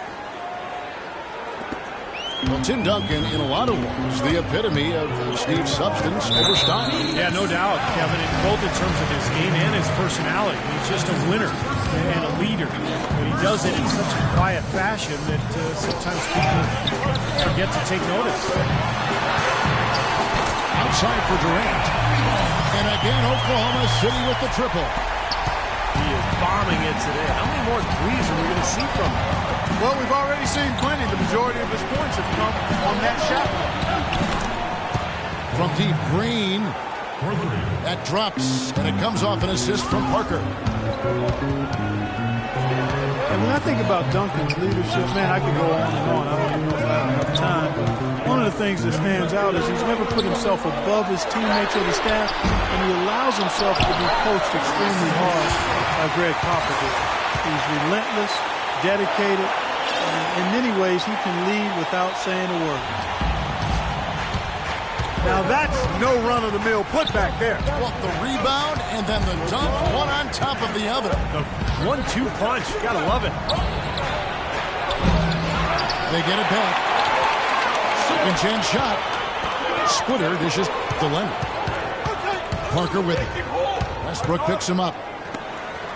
Well, Tim Duncan, in a lot of ways, the epitome of Steve's substance over style. Yeah, no doubt, Kevin, both in terms of his game and his personality. He's just a winner and a leader. But he does it in such a quiet fashion that sometimes people forget to take notice. Outside for Durant. And again, Oklahoma City with the triple. He is bombing it today. How many more threes are we going to see from him? Well, we've already seen plenty. The majority of his points have come on that shot. From deep, Green. That drops, and it comes off an assist from Parker. And when I think about Duncan's leadership, man, I could go on and on. I don't even know if I have enough time. But one of the things that stands out is he's never put himself above his teammates or the staff, and he allows himself to be coached extremely hard by Greg Popovich. He's relentless, dedicated, and in many ways he can lead without saying a word. Now that's no run-of-the-mill putback there. Well, the rebound and then the dunk, one on top of the other. The 1-2 punch, you gotta love it. They get it back. Second chance shot. Splitter dishes to Leonard. Parker with it. Westbrook picks him up.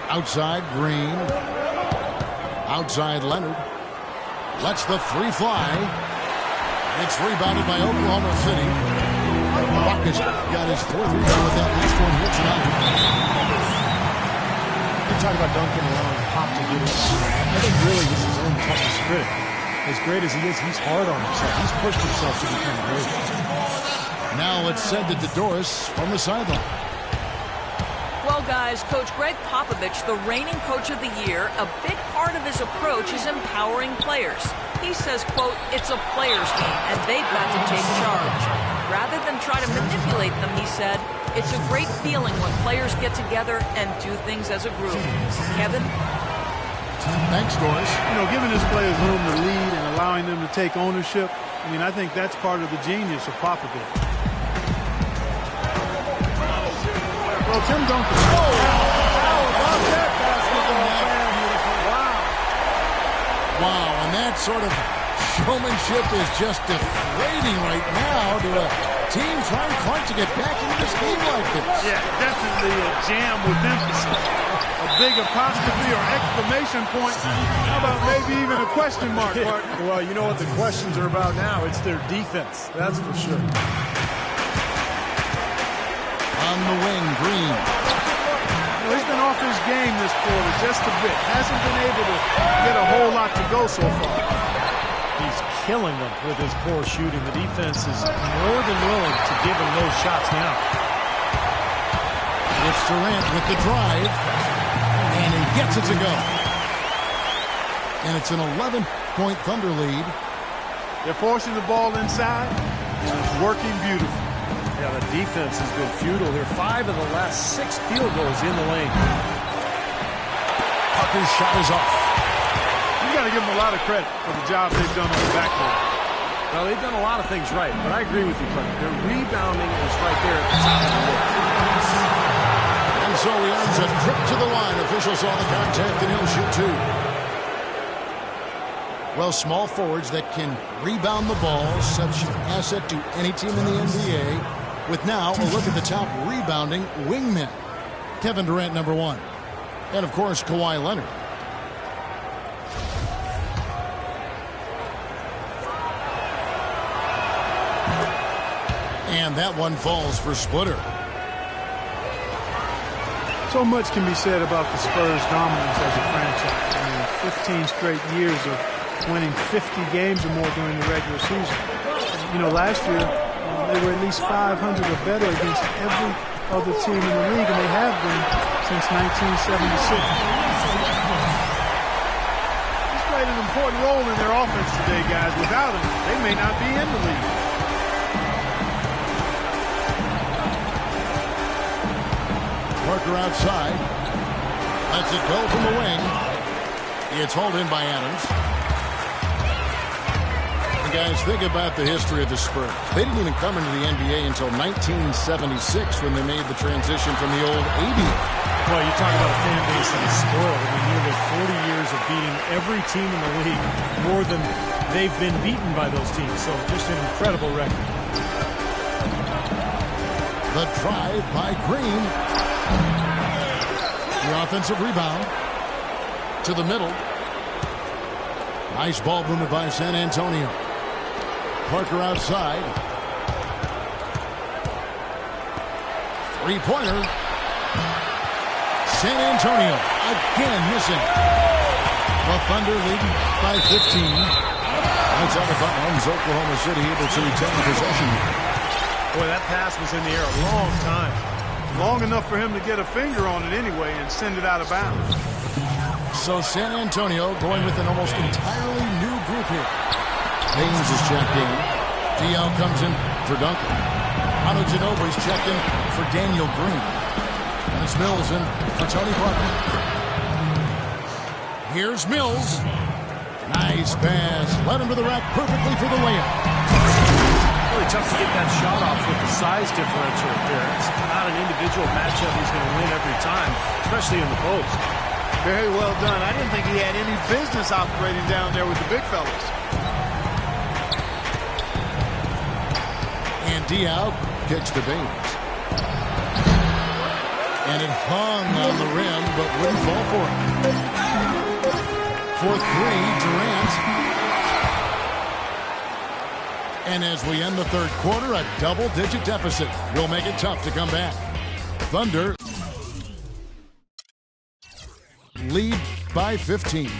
Outside, Green. Outside, Leonard. Lets the three fly. It's rebounded by Oklahoma City. Buckus got his fourth rebound with that last one here tonight. You talk about Duncan allowing Pop to get it. I think really he's his own toughest critic. As great as he is, he's hard on himself. He's pushed himself to become great. Now let's send it to Doris from the sideline. Well, guys, Coach Greg Popovich, the reigning coach of the year, a big part of his approach is empowering players. He says, quote, it's a player's game, and they've got to take charge. Rather than try to manipulate them, he said, it's a great feeling when players get together and do things as a group. Kevin? Thanks, Doris. You know, giving his players room to lead and allowing them to take ownership, I mean, I think that's part of the genius of Popovich. Well, Tim Duncan. Oh, how about that basketball, man? Wow, and that sort of showmanship is just deflating right now to a team trying hard to get back into this game like this. Yeah, definitely a jam with emphasis. A big apostrophe or exclamation point. How about maybe even a question mark, Martin? Well, you know what the questions are about now. It's their defense. That's for sure. On the wing, Green. Well, he's been off his game this quarter just a bit. Hasn't been able to get a whole lot to go so far. He's killing them with his poor shooting. The defense is more than willing to give him those shots now. It's Durant with the drive, and he gets it to go. And it's an 11-point Thunder lead. They're forcing the ball inside, and it's working beautifully. Yeah, the defense has been futile here. 5 of the last 6 field goals in the lane. Parker's shot is off. You got to give them a lot of credit for the job they've done on the backboard. Well, they've done a lot of things right, but I agree with you, Clint. Their rebounding is right there at the top of the list. And so he earns a trip to the line. Officials saw the contact, and he'll shoot 2. Well, small forwards that can rebound the ball, such an asset to any team in the NBA. With now a look at the top rebounding wingmen. Kevin Durant, number 1. And, of course, Kawhi Leonard. And that one falls for Splitter. So much can be said about the Spurs' dominance as a franchise. I mean, 15 straight years of winning 50 games or more during the regular season. You know, last year, they were at least 500 or better against every other team in the league, and they have been since 1976. He's played an important role in their offense today, guys. Without him, they may not be in the league. Parker outside. Lets it go from the wing. It's hauled in by Adams. And guys, think about the history of the Spurs. They didn't even come into the NBA until 1976 when they made the transition from the old ABA. Well, you talk about a fan base that is spoiled. I mean, nearly 40 years of beating every team in the league, more than they've been beaten by those teams. So just an incredible record. The drive by Green. The offensive rebound to the middle. Nice ball movement by San Antonio. Parker outside. Three-pointer. San Antonio again missing. The Thunder leading by 15. Outside of bounds, Oklahoma City able to retain possession. Boy, that pass was in the air a long time. Long enough for him to get a finger on it anyway and send it out of bounds. So San Antonio going with an almost entirely new group here. Haynes is checked in. DL comes in for Duncan. Ano Ginobili's checked in for Daniel Green. And it's Mills in for Tony Parker. Here's Mills. Nice pass. Led him to the rack perfectly for the layup. Really tough to get that shot off with the size differential there. It's not an individual matchup he's going to win every time, especially in the post. Very well done. I didn't think he had any business operating down there with the big fellas. And Diao kicks to Baines. And it hung on the rim, but wouldn't fall for it. For three, Durant. And as we end the third quarter, a double-digit deficit will make it tough to come back. Thunder lead by 15.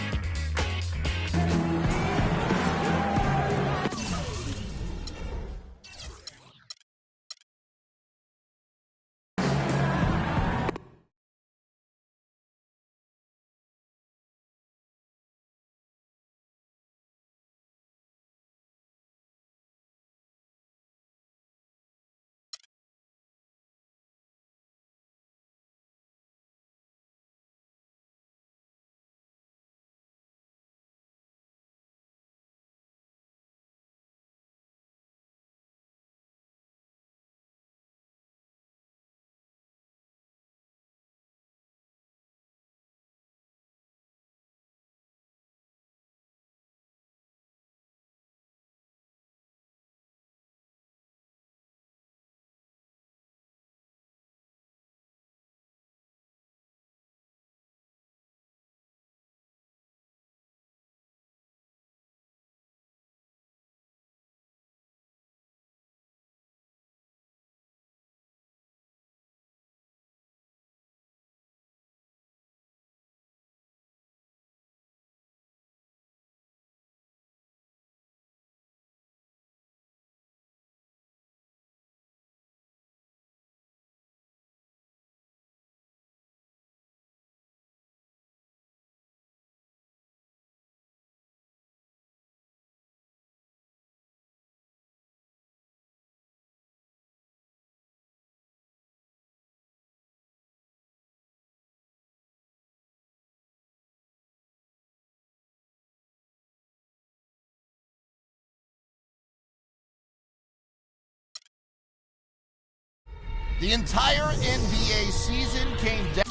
The entire NBA season came down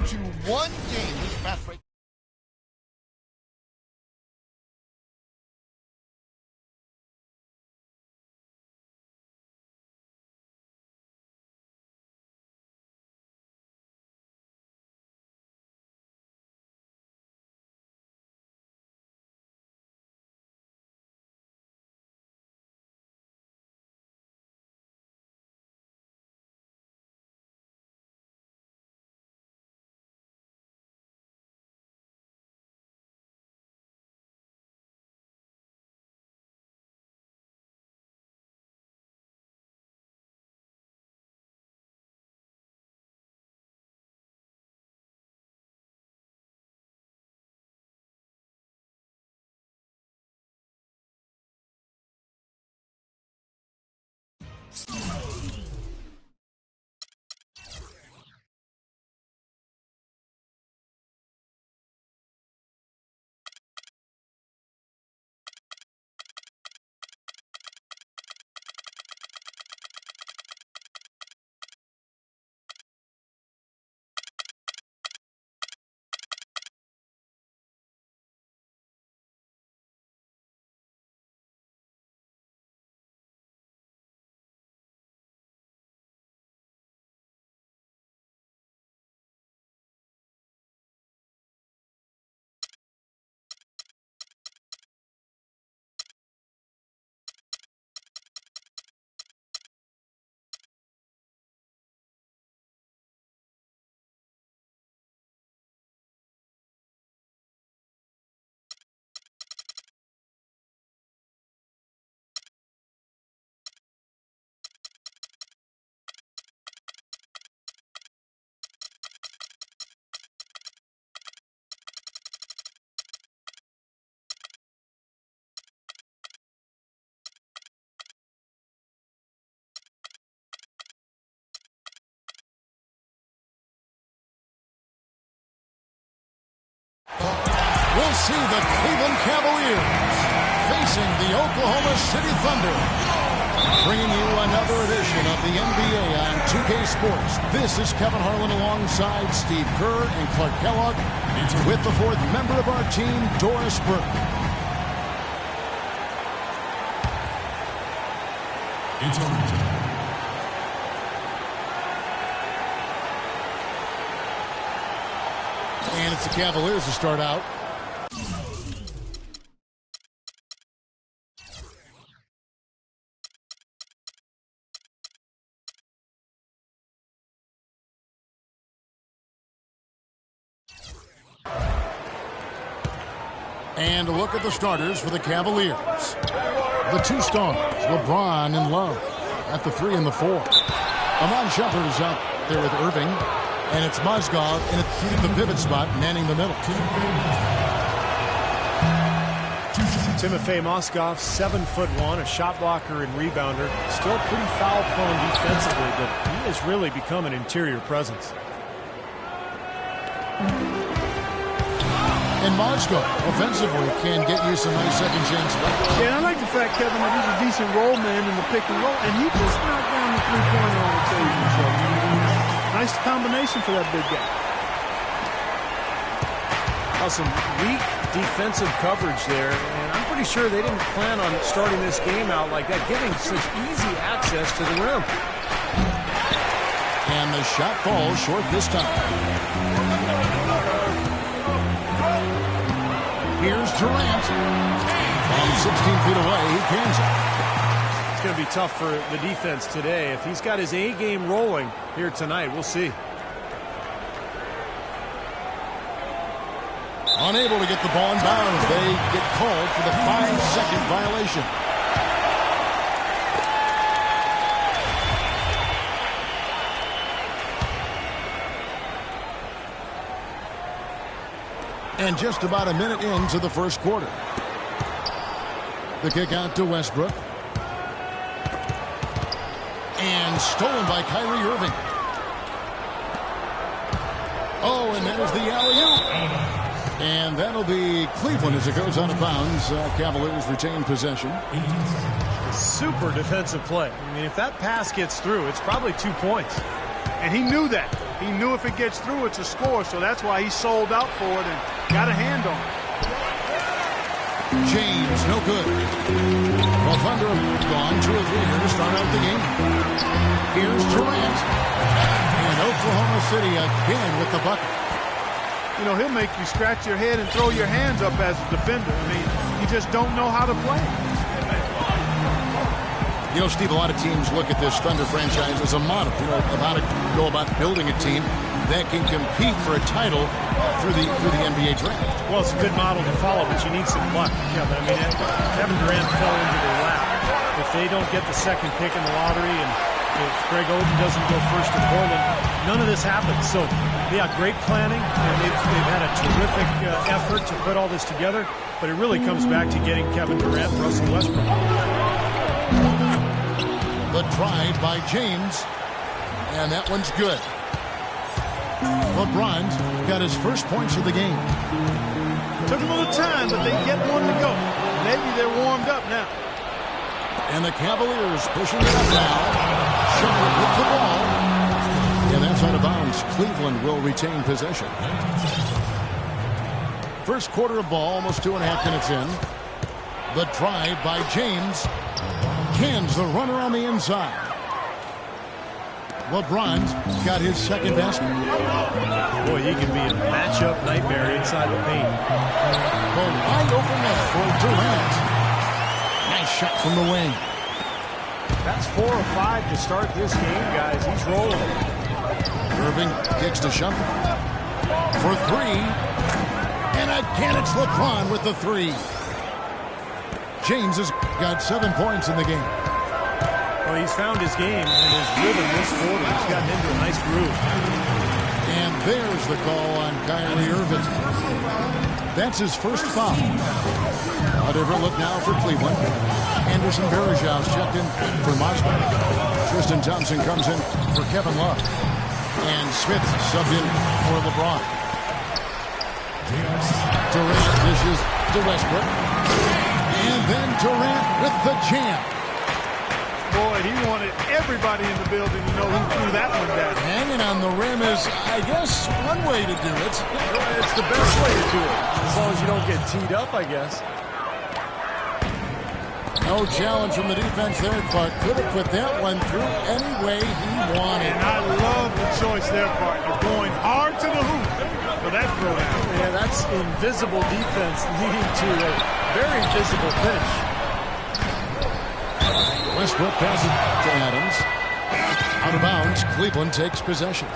to one game. This fast break. we'll see the Cleveland Cavaliers facing the Oklahoma City Thunder. Bringing you another edition of the NBA on 2K Sports. This is Kevin Harlan alongside Steve Kerr and Clark Kellogg with the fourth member of our team, Doris Burke. And it's the Cavaliers to start out. And a look at the starters for the Cavaliers. The two stars, LeBron and Love at the 3 and the 4. Amon Shumpert is out there with Irving. And it's Mozgov in the pivot spot, manning the middle. Timofey Mozgov, 7'1", a shot blocker and rebounder. Still pretty foul-prone defensively, but he has really become an interior presence. And Mozgov, offensively, can get you some nice second chance. Yeah, I like the fact, Kevin, that he's a decent roll man in the pick and roll, and he just knocked down the three-pointer on occasion. So nice combination for that big guy. Well, some weak defensive coverage there, and I'm pretty sure they didn't plan on starting this game out like that, giving such easy access to the rim. And the shot falls short this time. Here's Durant. From 16 feet away, he cans it. It's going to be tough for the defense today. If he's got his A game rolling here tonight, we'll see. Unable to get the ball in bounds. They get called for the 5-second violation. And just about a minute into the first quarter. The kick out to Westbrook. And stolen by Kyrie Irving. Oh, and that is the alley-oop. And that'll be Cleveland as it goes out of bounds. Cavaliers retain possession. Super defensive play. I mean, if that pass gets through, it's probably 2 points. And he knew that. He knew if it gets through, it's a score, so that's why he sold out for it and got a hand on it. James, no good. Well, Thunder have gone 2 or 3 here to start out the game. Here's Durant. And Oklahoma City again with the bucket. You know, he'll make you scratch your head and throw your hands up as a defender. I mean, you just don't know how to play. You know, Steve, a lot of teams look at this Thunder franchise as a model, you know, of how to go about building a team that can compete for a title through the NBA draft. Well, it's a good model to follow, but you need some luck, Kevin. I mean, Kevin Durant fell into their lap. If they don't get the second pick in the lottery and if Greg Oden doesn't go first to Portland, none of this happens. So, yeah, great planning, and they've had a terrific effort to put all this together, but it really comes back to getting Kevin Durant, Russell Westbrook. The drive by James, and that one's good. LeBron's got his first points of the game. Took a little time, but they get one to go. Maybe they're warmed up now. And the Cavaliers pushing it up now. Shumpert with the ball. And that's out of bounds. Cleveland will retain possession. First quarter of ball, almost 2.5 minutes in. The drive by James. Cans the runner on the inside. LeBron's got his second basket. Boy, he can be a matchup nightmare inside the paint. The wide open net for Durant. Nice shot from the wing. That's 4 or 5 to start this game, guys. He's rolling. Irving kicks to Shumpert for 3. And again, it's LeBron with the 3. James has got 7 points in the game. Well, he's found his game and his rhythm this quarter. He's gotten into a nice groove. And there's the call on Kyrie Irving. That's his first foul. A different look now for Cleveland. Anderson Varejão's checked in for Moscow. Tristan Thompson comes in for Kevin Love. And Smith subbed in for LeBron. Durant dishes to Westbrook. And then Durant with the jam. Boy, he wanted everybody in the building to know who threw that one down. Hanging on the rim is, I guess, one way to do it. It's the best way to do it, as long as you don't get teed up, I guess. No challenge from the defense there. Clark could have put that one through any way he wanted. And I love the choice there, partner. Going hard to the hoop for that throwdown. Yeah, that's invisible defense leading to a very visible finish. Westbrook passes to Adams. Out of bounds, Cleveland takes possession.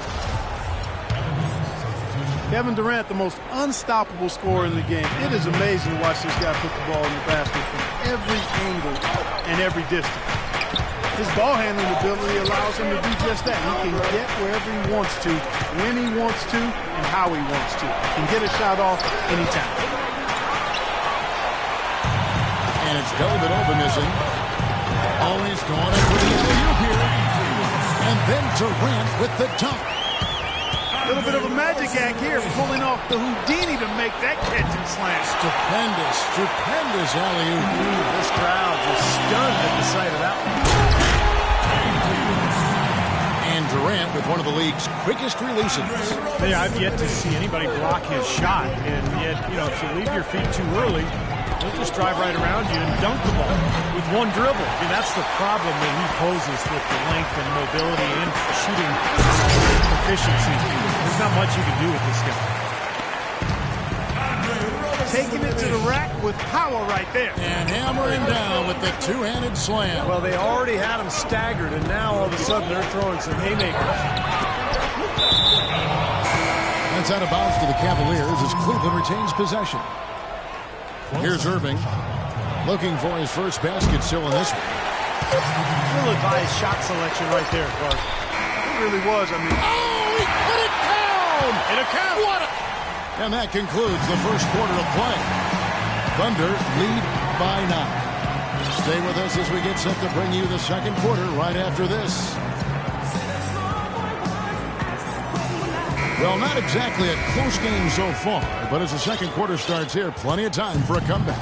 Kevin Durant, the most unstoppable scorer in the game. It is amazing to watch this guy put the ball in the basket from every angle and every distance. His ball handling ability allows him to do just that. He can get wherever he wants to, when he wants to, and how he wants to. He can get a shot off anytime. And it's Dellavedova missing. Always going in for the alley-oop here. And then Durant with the dunk. A little bit of a magic act here, pulling off the Houdini to make that catch and slam. Stupendous, stupendous alley-oop. This crowd just stunned at the sight of that one. And Durant with one of the league's quickest releases. Yeah, I've yet to see anybody block his shot. And yet, you know, if you leave your feet too early, they'll just drive right around you and dunk the ball with one dribble. I mean, that's the problem that he poses with the length and mobility and shooting efficiency. There's not much you can do with this guy. Taking it to the rack with power right there. And hammering down with the two-handed slam. Well, they already had him staggered, and now all of a sudden they're throwing some haymakers. That's out of bounds to the Cavaliers as Cleveland retains possession. Here's Irving, looking for his first basket still in this one. Real advised shot selection right there, Clark. It really was. I mean, Oh, he put it down! in a count. What a... And that concludes the first quarter of play. Thunder lead by 9. Stay with us as we get set to bring you the second quarter right after this. Well, not exactly a close game so far, but as the second quarter starts here, plenty of time for a comeback.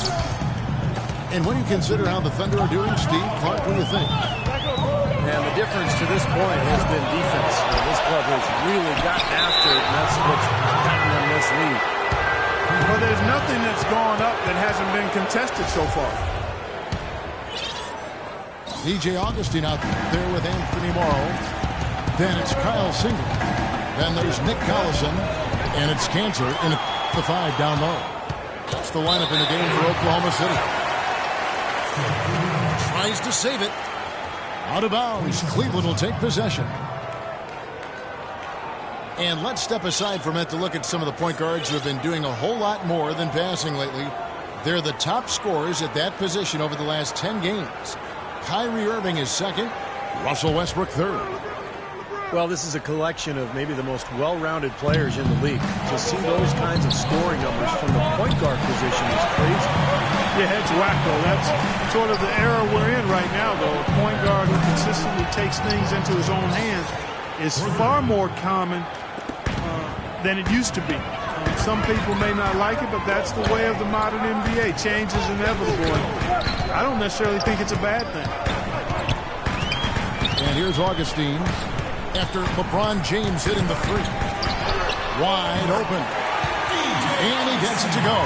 And when you consider how the Thunder are doing, Steve, Clark, what do you think? And the difference to this point has been defense. This club has really gotten after it, and that's what's gotten them this lead. Well, there's nothing that's gone up that hasn't been contested so far. DJ Augustine out there with Anthony Morrow. Then it's Kyle Singleton. Then there's Nick Collison, and it's Cantor in the 5 down low. That's the lineup in the game for Oklahoma City. Tries to save it. Out of bounds. Cleveland will take possession. And let's step aside from it to look at some of the point guards who have been doing a whole lot more than passing lately. They're the top scorers at that position over the last 10 games. Kyrie Irving is second. Russell Westbrook third. Well, this is a collection of maybe the most well-rounded players in the league. To see those kinds of scoring numbers from the point guard position is crazy. Yeah, it's wacko. That's sort of the era we're in right now, though. A point guard who consistently takes things into his own hands is far more common than it used to be. Some people may not like it, but that's the way of the modern NBA. Change is inevitable. I don't necessarily think it's a bad thing. And here's Augustine after LeBron James hitting the 3. Wide open. And he gets it to go.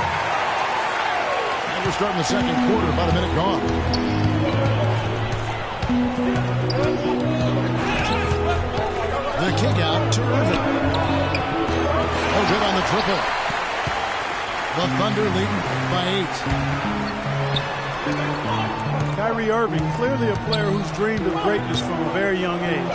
And we're starting the second quarter, about a minute gone. The kick out to Irving. Oh, good on the triple. The Thunder leading by 8. Kyrie Irving, clearly a player who's dreamed of greatness from a very young age.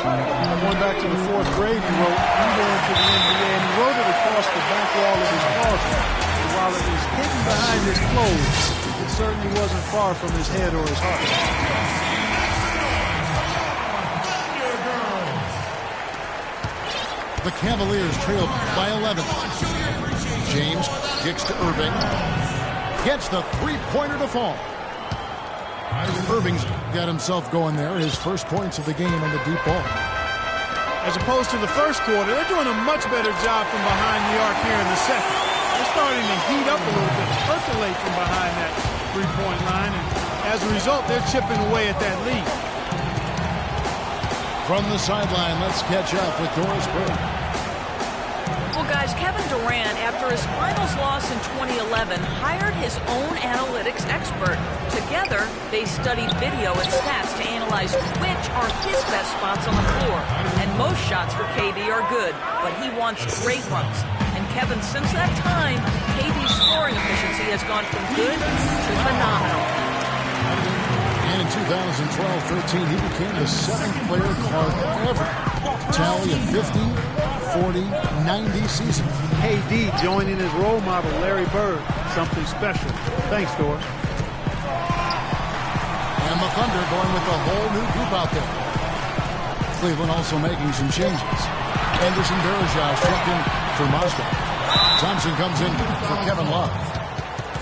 Going back to the 4th grade, he wrote, "I'm going to the NBA," and he wrote it across the back wall of his closet. And while it was hidden behind his clothes, it certainly wasn't far from his head or his heart. The Cavaliers trail by 11. James kicks to Irving. Gets the three-pointer to fall. Irving's got himself going there. His first points of the game on the deep ball. As opposed to the first quarter, they're doing a much better job from behind the arc here in the second. They're starting to heat up a little bit, percolate from behind that three-point line, and as a result, they're chipping away at that lead. From the sideline, let's catch up with Doris Burke. Well, guys, Kevin Durant, after his finals loss in 2011, hired his own analytics expert. Together, they studied video and stats to analyze which are his best spots on the floor. And most shots for KD are good, but he wants great ones. And Kevin, since that time, KD's scoring efficiency has gone from good to phenomenal. And in 2012-13, he became the 7th player Clark ever to tally a 50, 40, 90 season. KD joining his role model, Larry Bird. Something special. Thanks, Doris. And the Thunder going with a whole new group out there. Cleveland also making some changes. Anderson Varejao checked in for Mazda. Thompson comes in for Kevin Love.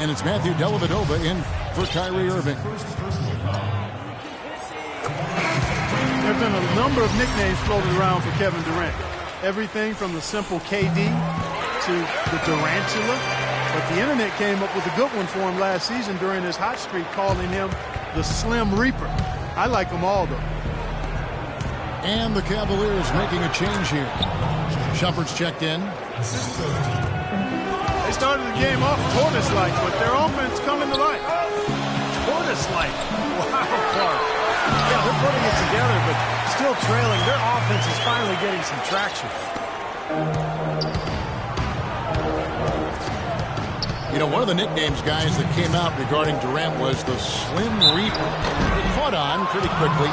And it's Matthew Dellavedova in for Kyrie Irving. There have been a number of nicknames floated around for Kevin Durant. Everything from the simple KD to the Durantula. But the internet came up with a good one for him last season during his hot streak, calling him the Slim Reaper. I like them all, though. And the Cavaliers making a change here. Shumpert's checked in. They started the game off tortoise-like, but their offense coming to life. Tortoise-like. Wow, Clark. Yeah, they're putting it together, but still trailing. Their offense is finally getting some traction. You know, one of the nicknames, guys, that came out regarding Durant was the Slim Reaper. It caught on pretty quickly.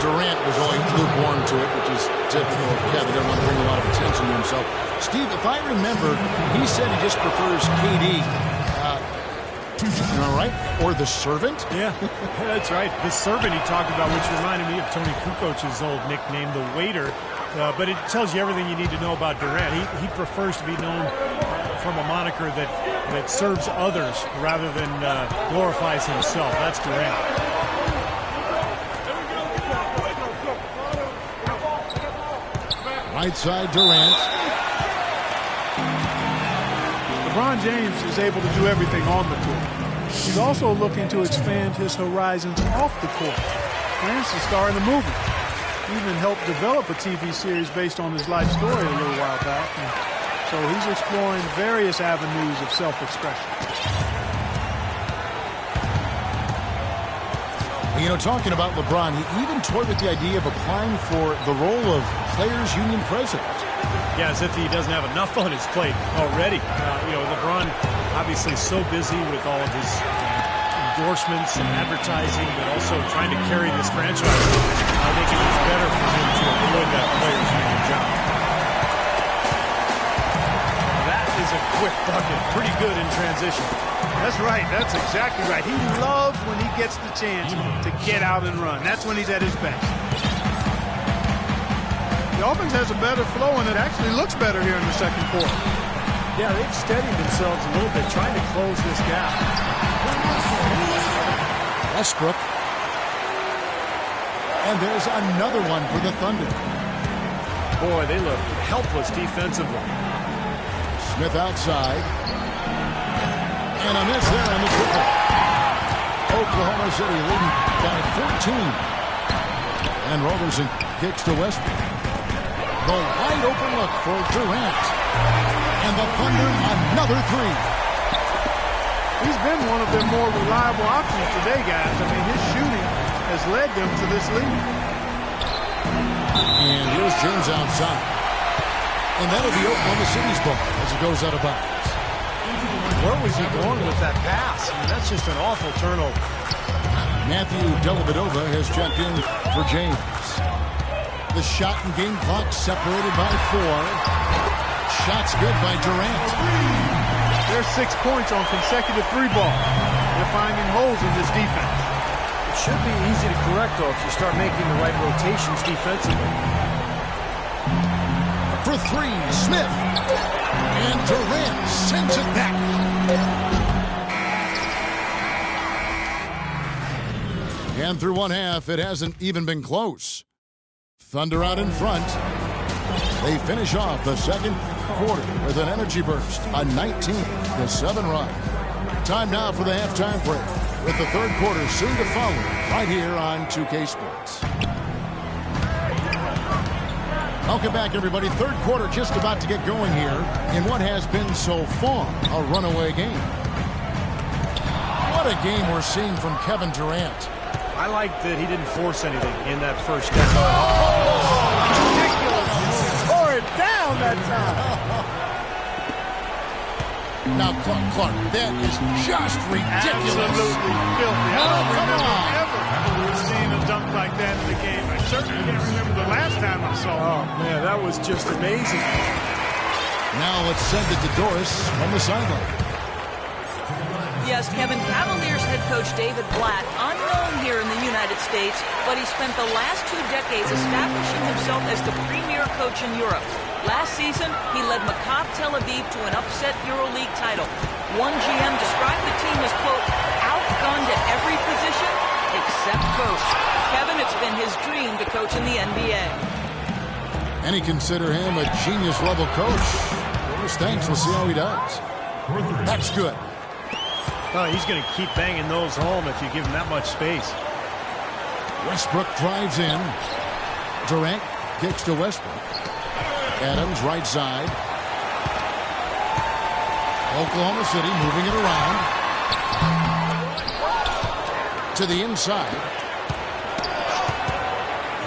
Durant was only lukewarm to it, which is typical of Kevin. Didn't want to bring a lot of attention to himself. Steve, if I remember, he said he just prefers KD. All right, or the servant? Yeah, that's right. The servant he talked about, which reminded me of Tony Kukoc's old nickname, the waiter. But it tells you everything you need to know about Durant. He prefers to be known from a moniker that serves others rather than glorifies himself. That's Durant. Right side, Durant. LeBron James is able to do everything on the court. He's also looking to expand his horizons off the court. Plans to star in a movie. Even helped develop a TV series based on his life story a little while back. And so he's exploring various avenues of self-expression. You know, talking about LeBron, he even toyed with the idea of applying for the role of Players Union President. Yeah, as if he doesn't have enough on his plate already. You know, LeBron obviously so busy with all of his endorsements and advertising, but also trying to carry this franchise. I think it was better for him to avoid that Players Union job. That is a quick bucket. Pretty good in transition. That's right. That's exactly right. He loves when he gets the chance to get out and run. That's when he's at his best. The offense has a better flow, and it actually looks better here in the second quarter. Yeah, they've steadied themselves a little bit, trying to close this gap. Westbrook. And there's another one for the Thunder. Boy, they look helpless defensively. Smith outside. And a miss there on the triple. Oklahoma City leading by 14. And Roberson kicks to Westbrook. The wide open look for Durant. And the Thunder another three. He's been one of their more reliable options today, guys. I mean, his shooting has led them to this lead. And here's James outside. And that'll be Oklahoma City's ball as it goes out of bounds. Where was he going with that pass? I mean, that's just an awful turnover. Matthew Dellavedova has checked in for James. The shot and game clock separated by 4. Shots good by Durant. There's 6 points on consecutive three ball. They're finding holes in this defense. It should be easy to correct, though, if you start making the right rotations defensively. For 3, Smith. And Durant sends it back. And through one half, it hasn't even been close. Thunder out in front. They finish off the second quarter with an energy burst, a 19-7 run. Time now for the halftime break, with the third quarter soon to follow right here on 2K Sports. Welcome back, everybody. Third quarter just about to get going here in what has been so far a runaway game. What a game we're seeing from Kevin Durant. I like that he didn't force anything in that first half. Ridiculous. Tore it down that time. Now, Clark, that is just ridiculous. Absolutely filthy. I don't Come remember on. ever seeing a dunk like that in the game. I certainly can't remember the last time I saw it. Oh, man, that was just amazing. Now let's send it to Doris from the sideline. Yes, Kevin, Cavaliers head coach David Blatt, unknown here in the United States, but he spent the last 2 decades establishing himself as the premier coach in Europe. Last season, he led Maccabi Tel Aviv to an upset EuroLeague title. One GM described the team as, quote, outgunned at every position except coach. Kevin, it's been his dream to coach in the NBA. And he consider him a genius-level coach. Doris, thanks. We'll see how he does. That's good. Oh, he's going to keep banging those home if you give him that much space. Westbrook drives in. Durant kicks to Westbrook. Adams, right side. Oklahoma City moving it around. To the inside.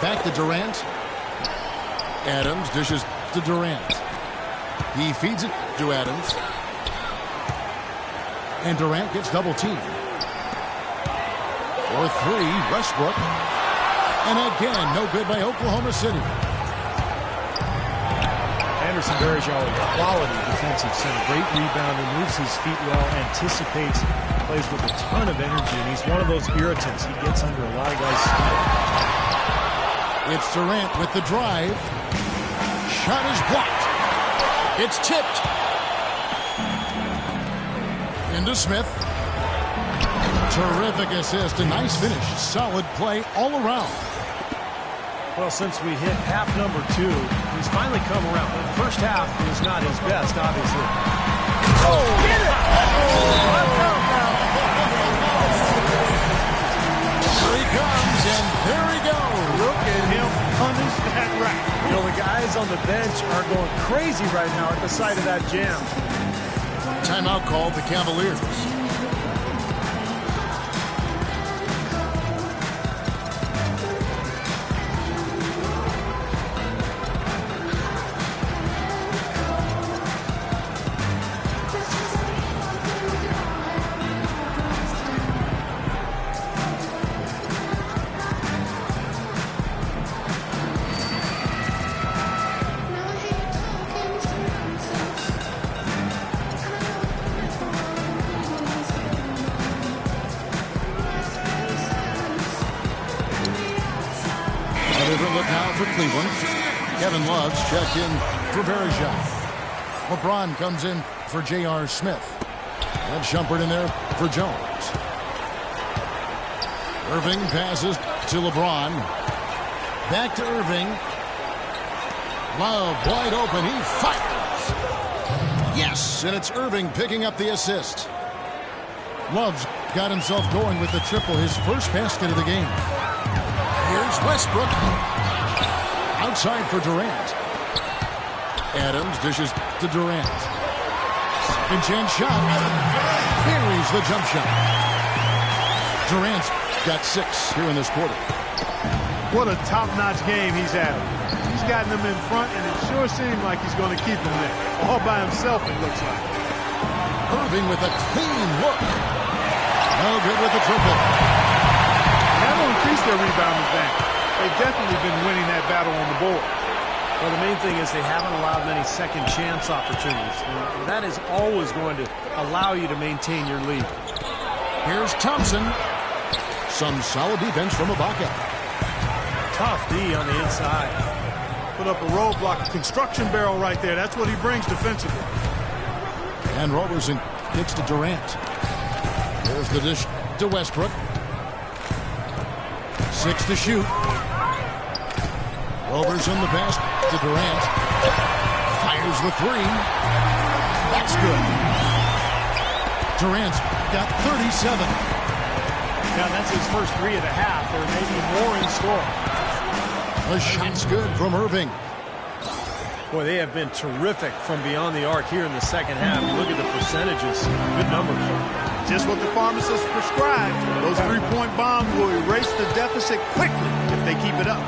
Back to Durant. Adams dishes to Durant. He feeds it to Adams. And Durant gets double teamed. For 3, Westbrook. And again, no good by Oklahoma City. Anderson Varejao, quality defensive center. Great rebounder, moves his feet well, anticipates, plays with a ton of energy, and he's one of those irritants. He gets under a lot of guys' skin. It's Durant with the drive. Shot is blocked. It's tipped. Into Smith. Terrific assist. A nice finish. Solid play all around. Well, since we hit half number 2, he's finally come around. The first half was not his best, obviously. Oh, get it! Here he comes, and there he goes. Look at him punish that rack. You know, the guys on the bench are going crazy right now at the sight of that jam. Timeout called the Cavaliers. Cleveland. Kevin Love's checked in for Varejao. LeBron comes in for J.R. Smith. And Shumpert in there for Jones. Irving passes to LeBron. Back to Irving. Love wide open. He fires. Yes, and it's Irving picking up the assist. Love's got himself going with the triple, his first basket of the game. Here's Westbrook. Outside for Durant. Adams dishes to Durant. Second chance shot. Buries the jump shot. Durant's got 6 here in this quarter. What a top-notch game he's having. He's gotten them in front, and it sure seemed like he's going to keep them there. All by himself, it looks like. Irving with a clean look. No good with the triple. That will increase their rebounding bank. They've definitely been winning that battle on the board. Well, the main thing is they haven't allowed many second chance opportunities. And that is always going to allow you to maintain your lead. Here's Thompson. Some solid defense from Ibaka. Tough D on the inside. Put up a roadblock, a construction barrel right there. That's what he brings defensively. And Roberson gets to Durant. There's the dish to Westbrook. 6 to shoot. Roberson the pass to Durant. Fires the three. That's good. Durant's got 37. Yeah, that's his first three of the half. There may be more in store. The shot's good from Irving. Boy, they have been terrific from beyond the arc here in the second half. Look at the percentages. Good numbers. Just what the pharmacist prescribed. Those three-point bombs will erase the deficit quickly if they keep it up.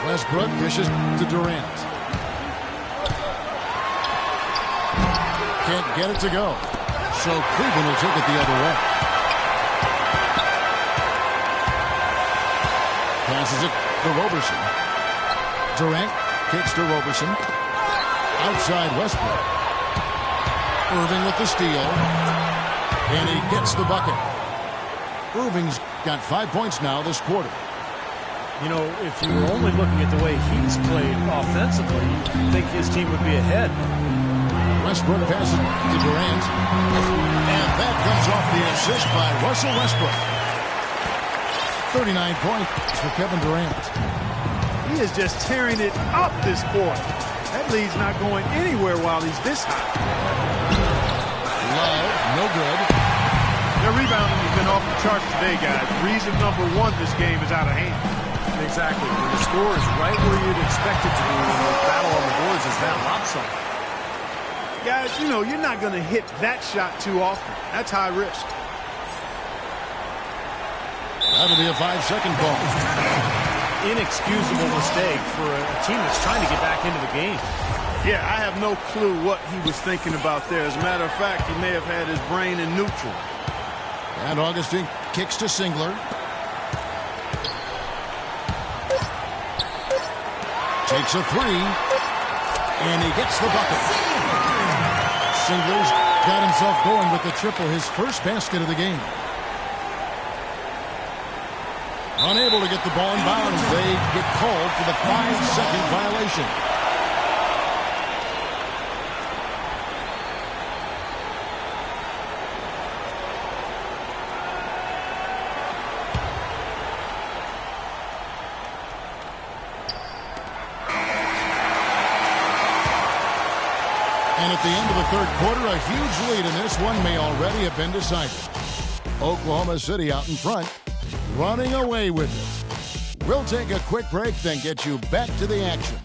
Westbrook dishes to Durant. Can't get it to go. So Cleveland will take it the other way. Passes it to Roberson. Durant kicks to Roberson. Outside Westbrook. Irving with the steal. And he gets the bucket. Irving's got 5 points now this quarter. You know, if you were only looking at the way he's played offensively, you'd think his team would be ahead. Westbrook passes to Durant. And that comes off the assist by Russell Westbrook. 39 points for Kevin Durant. He is just tearing it up this quarter. That lead's not going anywhere while he's this high. Love, no good. Their rebounding has been off the charts today, guys. Reason number one, this game is out of hand. Exactly. When the score is right where you'd expect it to be, when the battle on the boards is that lopsided. Guys, you know, you're not going to hit that shot too often. That's high risk. That'll be a 5-second call. Inexcusable mistake for a team that's trying to get back into the game. Yeah, I have no clue what he was thinking about there. As a matter of fact, he may have had his brain in neutral. And Augustine kicks to Singler. Takes a three. And he gets the bucket. Singler's got himself going with the triple, his first basket of the game. Unable to get the ball in bounds. They get called for the 5-second violation. And at the end of the third quarter, a huge lead, and this one may already have been decided. Oklahoma City out in front, running away with it. We'll take a quick break, then get you back to the action.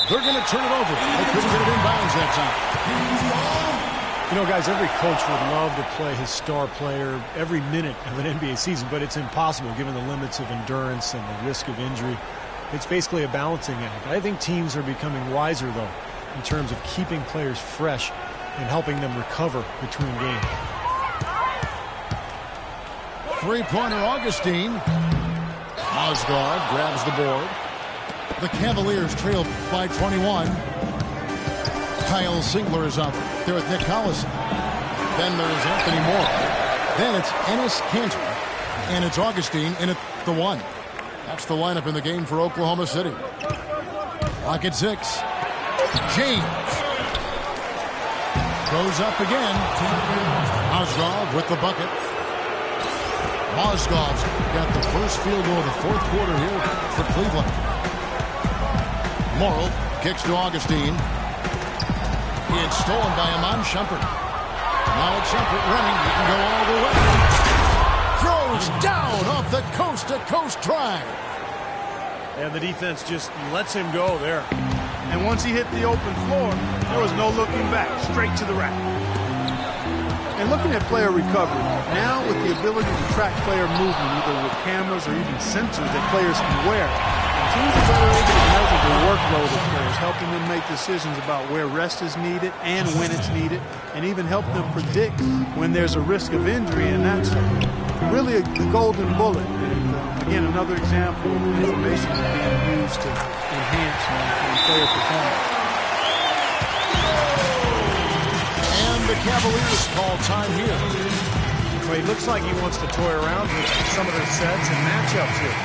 They're going to turn it over. They couldn't get it in bounds that time. You know, guys, every coach would love to play his star player every minute of an NBA season, but it's impossible given the limits of endurance and the risk of injury. It's basically a balancing act. I think teams are becoming wiser, though, in terms of keeping players fresh and helping them recover between games. Three-pointer Augustine. Osgood grabs the board. The Cavaliers trail by 21. Kyle Singler is out there with Nick Collison. Then there's Anthony Moore. Then it's Enes Kanter. And it's Augustine in at the one. That's the lineup in the game for Oklahoma City. Clock at 6. James. Goes up again. Osgood with the bucket. Osgood's got the first field goal of the fourth quarter here for Cleveland. Morrill kicks to Augustine. It's stolen by Iman Shumpert. Now it's Shumpert running. He can go all the way. Throws down off the coast-to-coast drive. And the defense just lets him go there. And once he hit the open floor, there was no looking back. Straight to the rack. And looking at player recovery, now with the ability to track player movement, either with cameras or even sensors that players can wear, teams are better able to measure the workload of players, helping them make decisions about where rest is needed and when it's needed, and even help them predict when there's a risk of injury, and that's really a golden bullet. And again, another example of information being used to enhance player performance. the Cavaliers call time here. Well, he looks like he wants to toy around with some of their sets and matchups here.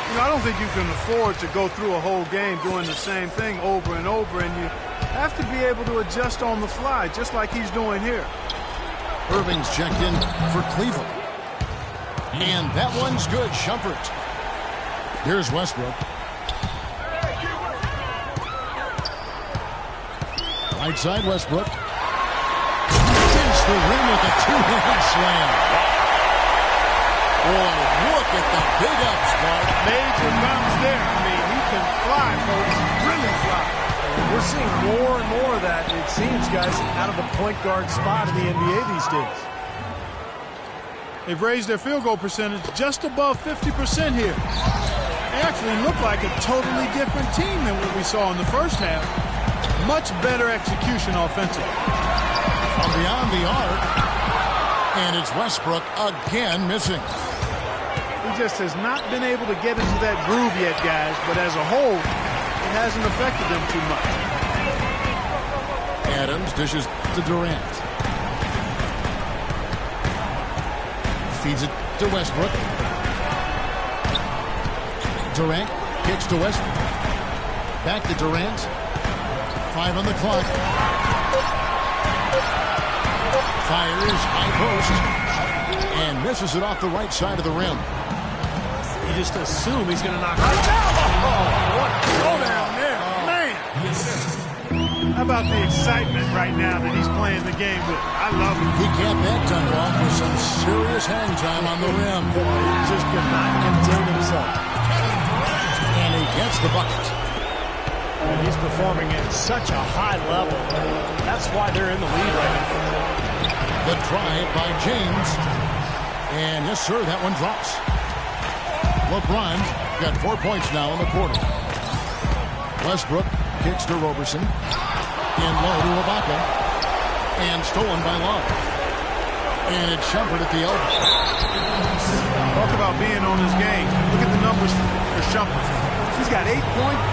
You know, I don't think you can afford to go through a whole game doing the same thing over and over, and you have to be able to adjust on the fly, just like he's doing here. Irving's checked in for Cleveland. And that one's good. Shumpert. Here's Westbrook. Right side, Westbrook. Against the rim with a two-hand slam. Boy, look at the big ups, Clark. Major bounce there. I mean, he can fly, folks. Really fly. We're seeing more and more of that, it seems, guys, out of the point guard spot in the NBA these days. They've raised their field goal percentage just above 50% here. They actually look like a totally different team than what we saw in the first half. Much better execution offensively. From beyond the arc. And it's Westbrook again missing. He just has not been able to get into that groove yet, guys. But as a whole, it hasn't affected them too much. Adams dishes to Durant. Feeds it to Westbrook. Durant kicks to Westbrook. Back to Durant. 5 on the clock. Fires high post. And misses it off the right side of the rim. You just assume he's going to knock it down. Oh, what a throwdown there. Man. How about the excitement right now that he's playing the game with? I love it. He capped that dunk off with some serious hang time on the rim. He just could not contain himself. And he gets the bucket. And he's performing at such a high level. That's why they're in the lead right now. The drive by James. And yes, sir, that one drops. LeBron got 4 points now in the quarter. Westbrook kicks to Roberson. In low to Ibaka. And stolen by Love. And it's Shumpert at the elbow. Talk about being on his game. Look at the numbers for Shumpert. He's got 8 points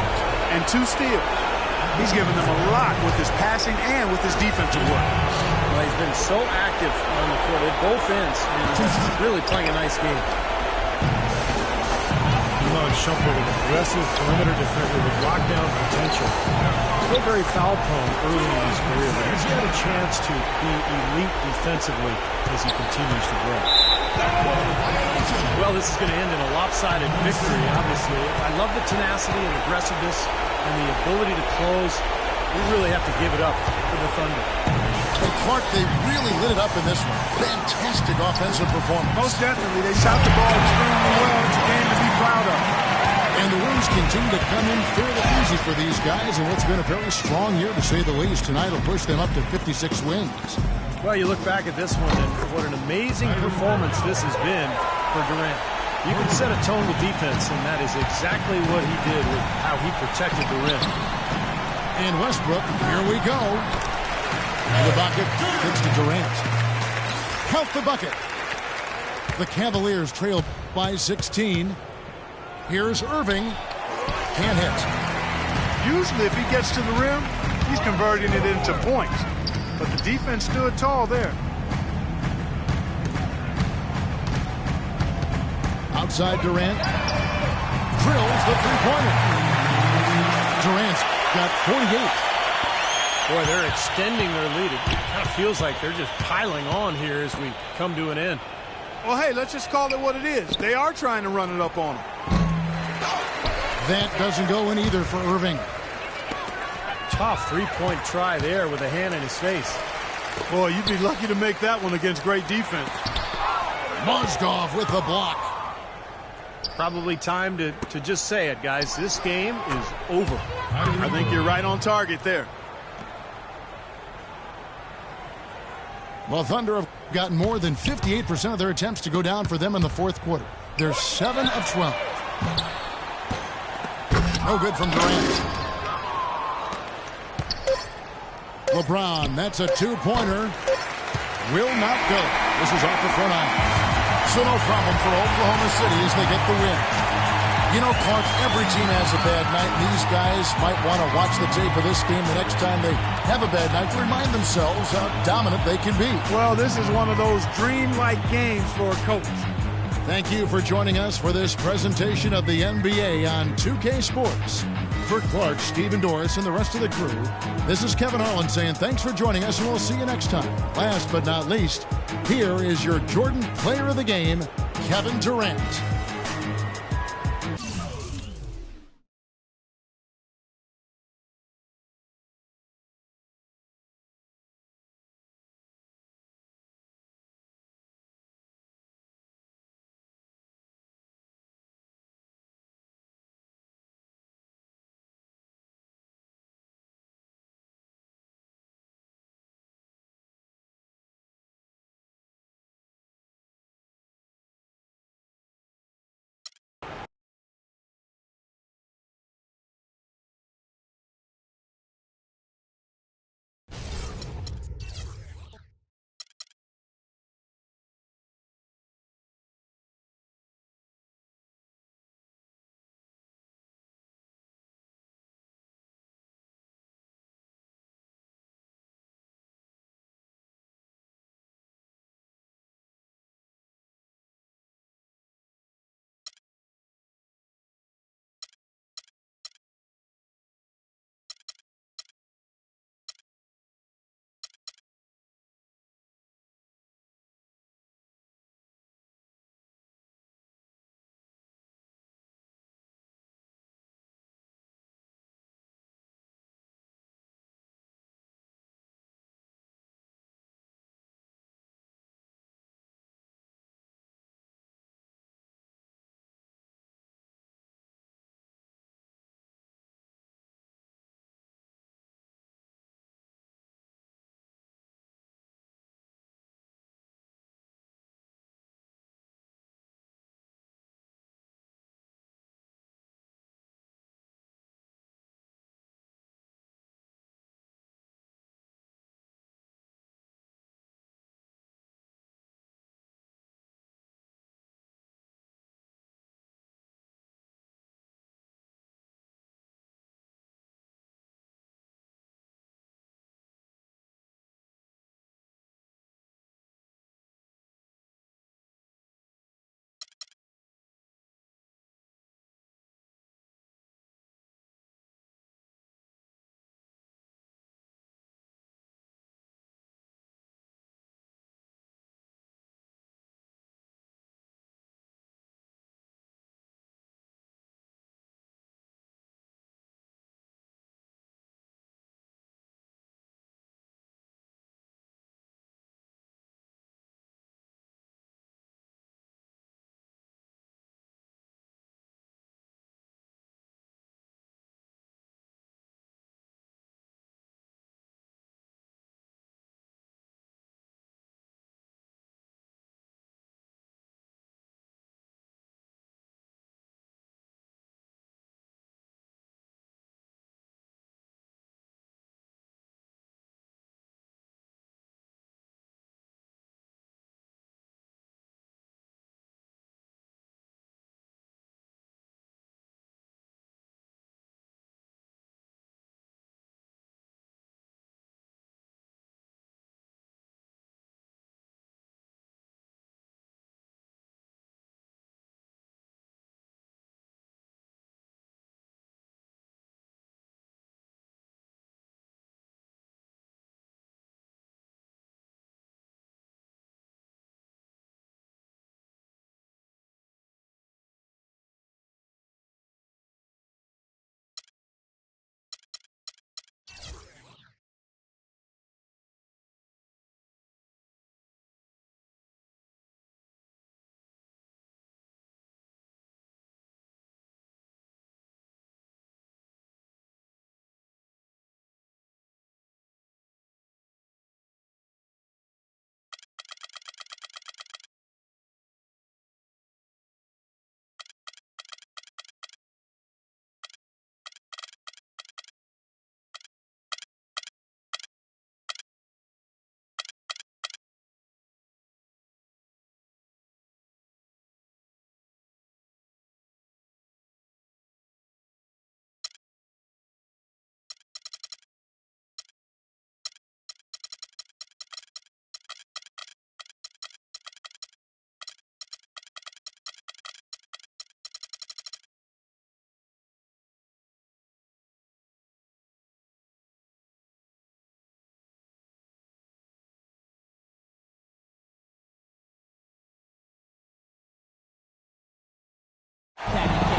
and 2 steals. He's given them a lot with his passing and with his defensive work. Well, he's been so active on the court at both ends. He's really playing a nice game. Shumpert, an aggressive perimeter defender with lockdown potential. Still very foul prone early in his career, but he's got a chance to be elite defensively as he continues to grow. Well, this is going to end in a lopsided victory, obviously. I love the tenacity and aggressiveness and the ability to close. We really have to give it up for the Thunder. And Clark, they really lit it up in this one. Fantastic offensive performance. Most definitely. They shot the ball extremely well. It's a game to be proud of. And the wins continue to come in fairly easy for these guys in what's been a very strong year, to say the least. Tonight will push them up to 56 wins. Well, you look back at this one, and what an amazing performance this has been for Durant. You can set a tone with defense, and that is exactly what he did with how he protected the rim. And Westbrook, here we go. The bucket gets to Durant. Count the bucket. The Cavaliers trail by 16. Here's Irving. Can't hit. Usually if he gets to the rim, he's converting it into points. But the defense stood tall there. Outside Durant. Drills the three-pointer. Durant's got 48. Boy, they're extending their lead. It kind of feels like they're just piling on here as we come to an end. Well, hey, let's just call it what it is. They are trying to run it up on them. That doesn't go in either for Irving. Tough three-point try there with a hand in his face. Boy, you'd be lucky to make that one against great defense. Mozgov with the block. Probably time to just say it, guys. This game is over. I think you're right on target there. Well, Thunder have gotten more than 58% of their attempts to go down for them in the fourth quarter. They're 7 of 12. No good from Durant. LeBron, that's a two-pointer. Will not go. This is off the front iron. So no problem for Oklahoma City as they get the win. You know, Clark, every team has a bad night, and these guys might want to watch the tape of this game the next time they have a bad night to remind themselves how dominant they can be. Well, this is one of those dreamlike games for a coach. Thank you for joining us for this presentation of the NBA on 2K Sports. For Clark, Stephen Doris, and the rest of the crew, this is Kevin Harlan saying thanks for joining us, and we'll see you next time. Last but not least, here is your Jordan Player of the Game, Kevin Durant.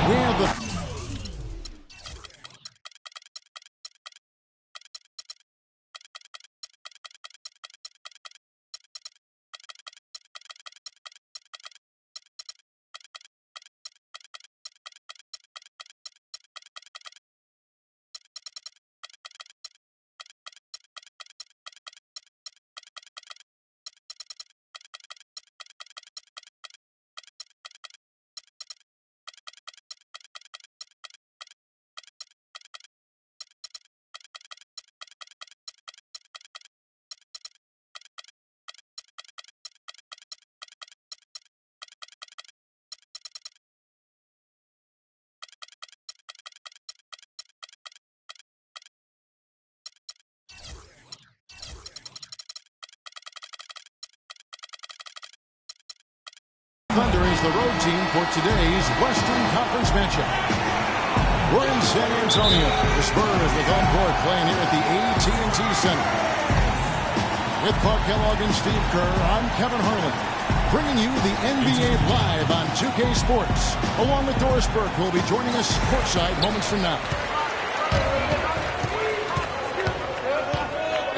We have the... Thunder is the road team for today's Western Conference matchup. We're in San Antonio. The Spurs with home court playing here at the AT&T Center. With Clark Kellogg and Steve Kerr, I'm Kevin Harlan, bringing you the NBA live on 2K Sports, along with Doris Burke, who will be joining us courtside moments from now.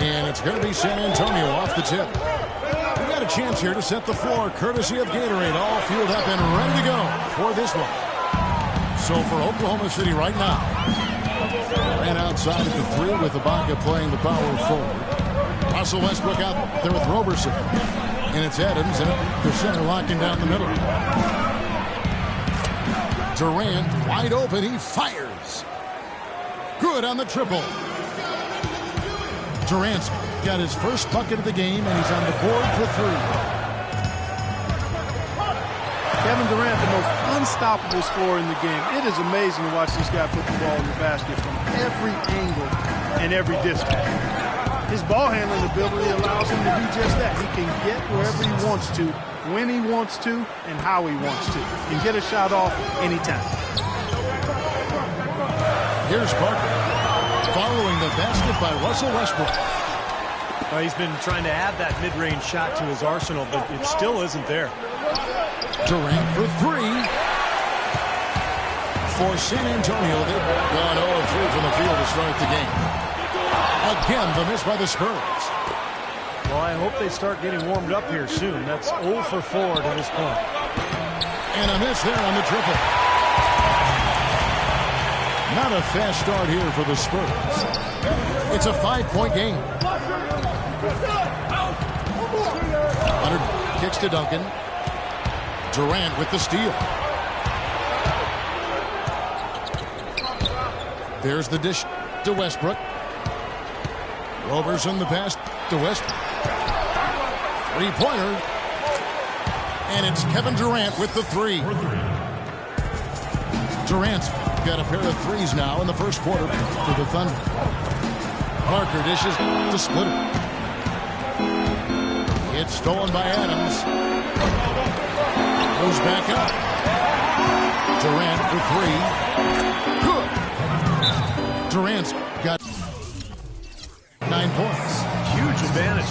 And it's going to be San Antonio off the tip. We've got a chance here to set the floor, courtesy of Gatorade, all fueled up and ready to go for this one. So for Oklahoma City right now, ran outside at the 3 with Ibaka playing the power forward. Russell Westbrook out there with Roberson. And it's Adams and the center locking down the middle. Durant wide open, he fires. Good on the triple. Durant's got his first bucket of the game, and he's on the board for 3. Kevin Durant, the most unstoppable scorer in the game. It is amazing to watch this guy put the ball in the basket from every angle and every distance. His ball handling ability allows him to do just that. He can get wherever he wants to, when he wants to, and how he wants to. He can get a shot off anytime. Here's Parker, following the basket by Russell Westbrook. Well, he's been trying to add that mid-range shot to his arsenal, but it still isn't there. Durant for 3. For San Antonio, they've gone 0-3 from the field to start the game. Again, the miss by the Spurs. Well, I hope they start getting warmed up here soon. That's 0 for 4 to this point. And a miss there on the triple. Not a fast start here for the Spurs. It's a 5-point game. Leonard kicks to Duncan. Durant with the steal. There's the dish to Westbrook. Roberson the pass to Westbrook. 3-pointer. And it's Kevin Durant with the 3. Durant's got a pair of 3s now in the first quarter for the Thunder. Parker dishes to Splitter. It's stolen by Adams. Goes back up. Durant for 3. Good. Durant's got 9 points. Huge advantage.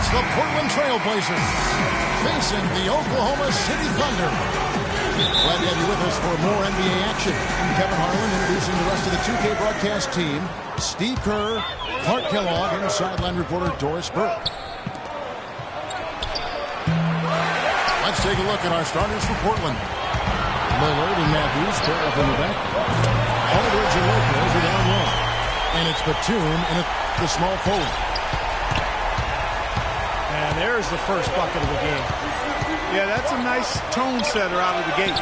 It's the Portland Trail Blazers facing the Oklahoma City Thunder. Glad to have you with us for more NBA action. I'm Kevin Harlan, introducing the rest of the 2K broadcast team. Steve Kerr, Clark Kellogg, and sideline reporter Doris Burke. Let's take a look at our starters for Portland. Lillard and Matthews tear up in the back. Aldridge and Lopez are down low. And it's Batum in the small forward. And there's the first bucket of the game. Yeah, that's a nice tone setter out of the gate.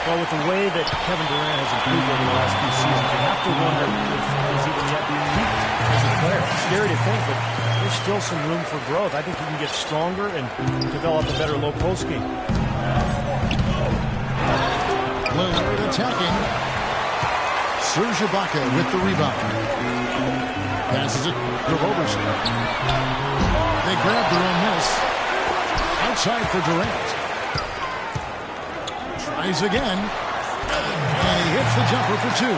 Well, with the way that Kevin Durant has improved over the last few seasons, you have to wonder if he's even yet peaked as a player. It's scary to think, but there's still some room for growth. I think he can get stronger and develop a better low post game. Lillard attacking. Serge Ibaka with the rebound. Passes it to Roberson. They grab their own miss. Outside for Durant. Tries again. And he hits the jumper for two.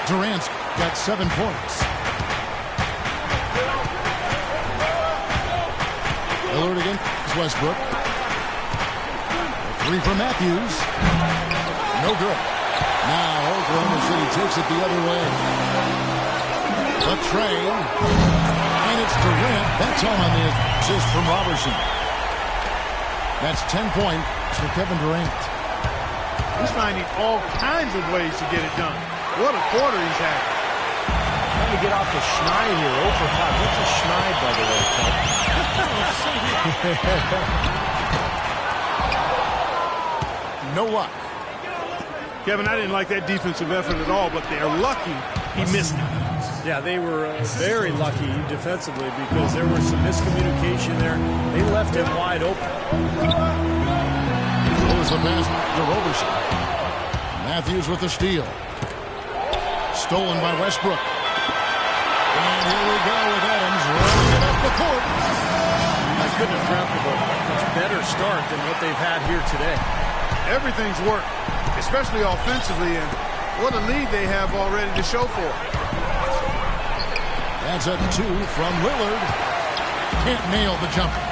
Durant's got 7 points. Lillard against Westbrook. A 3 for Matthews. No good. Now Oklahoma City takes it the other way. A tray. And it's Durant. That's all on the assist from Robertson. That's 10 points for Kevin Durant. He's finding all kinds of ways to get it done. What a quarter he's had. Trying to get off the schneid here. 0 for 5. What's a schneid, by the way, No luck. Kevin, I didn't like that defensive effort at all, but they're lucky he missed it. Yeah, they were very lucky defensively because there was some miscommunication there. They left him wide open. Here's the pass to Roberson. Matthews with the steal. Stolen by Westbrook. And here we go with Adams running it up the court. I couldn't have dreamt of a much better start than what they've had here today. Everything's worked, especially offensively, and what a lead they have already to show for it. That's a 2 from Lillard. Can't nail the jumper.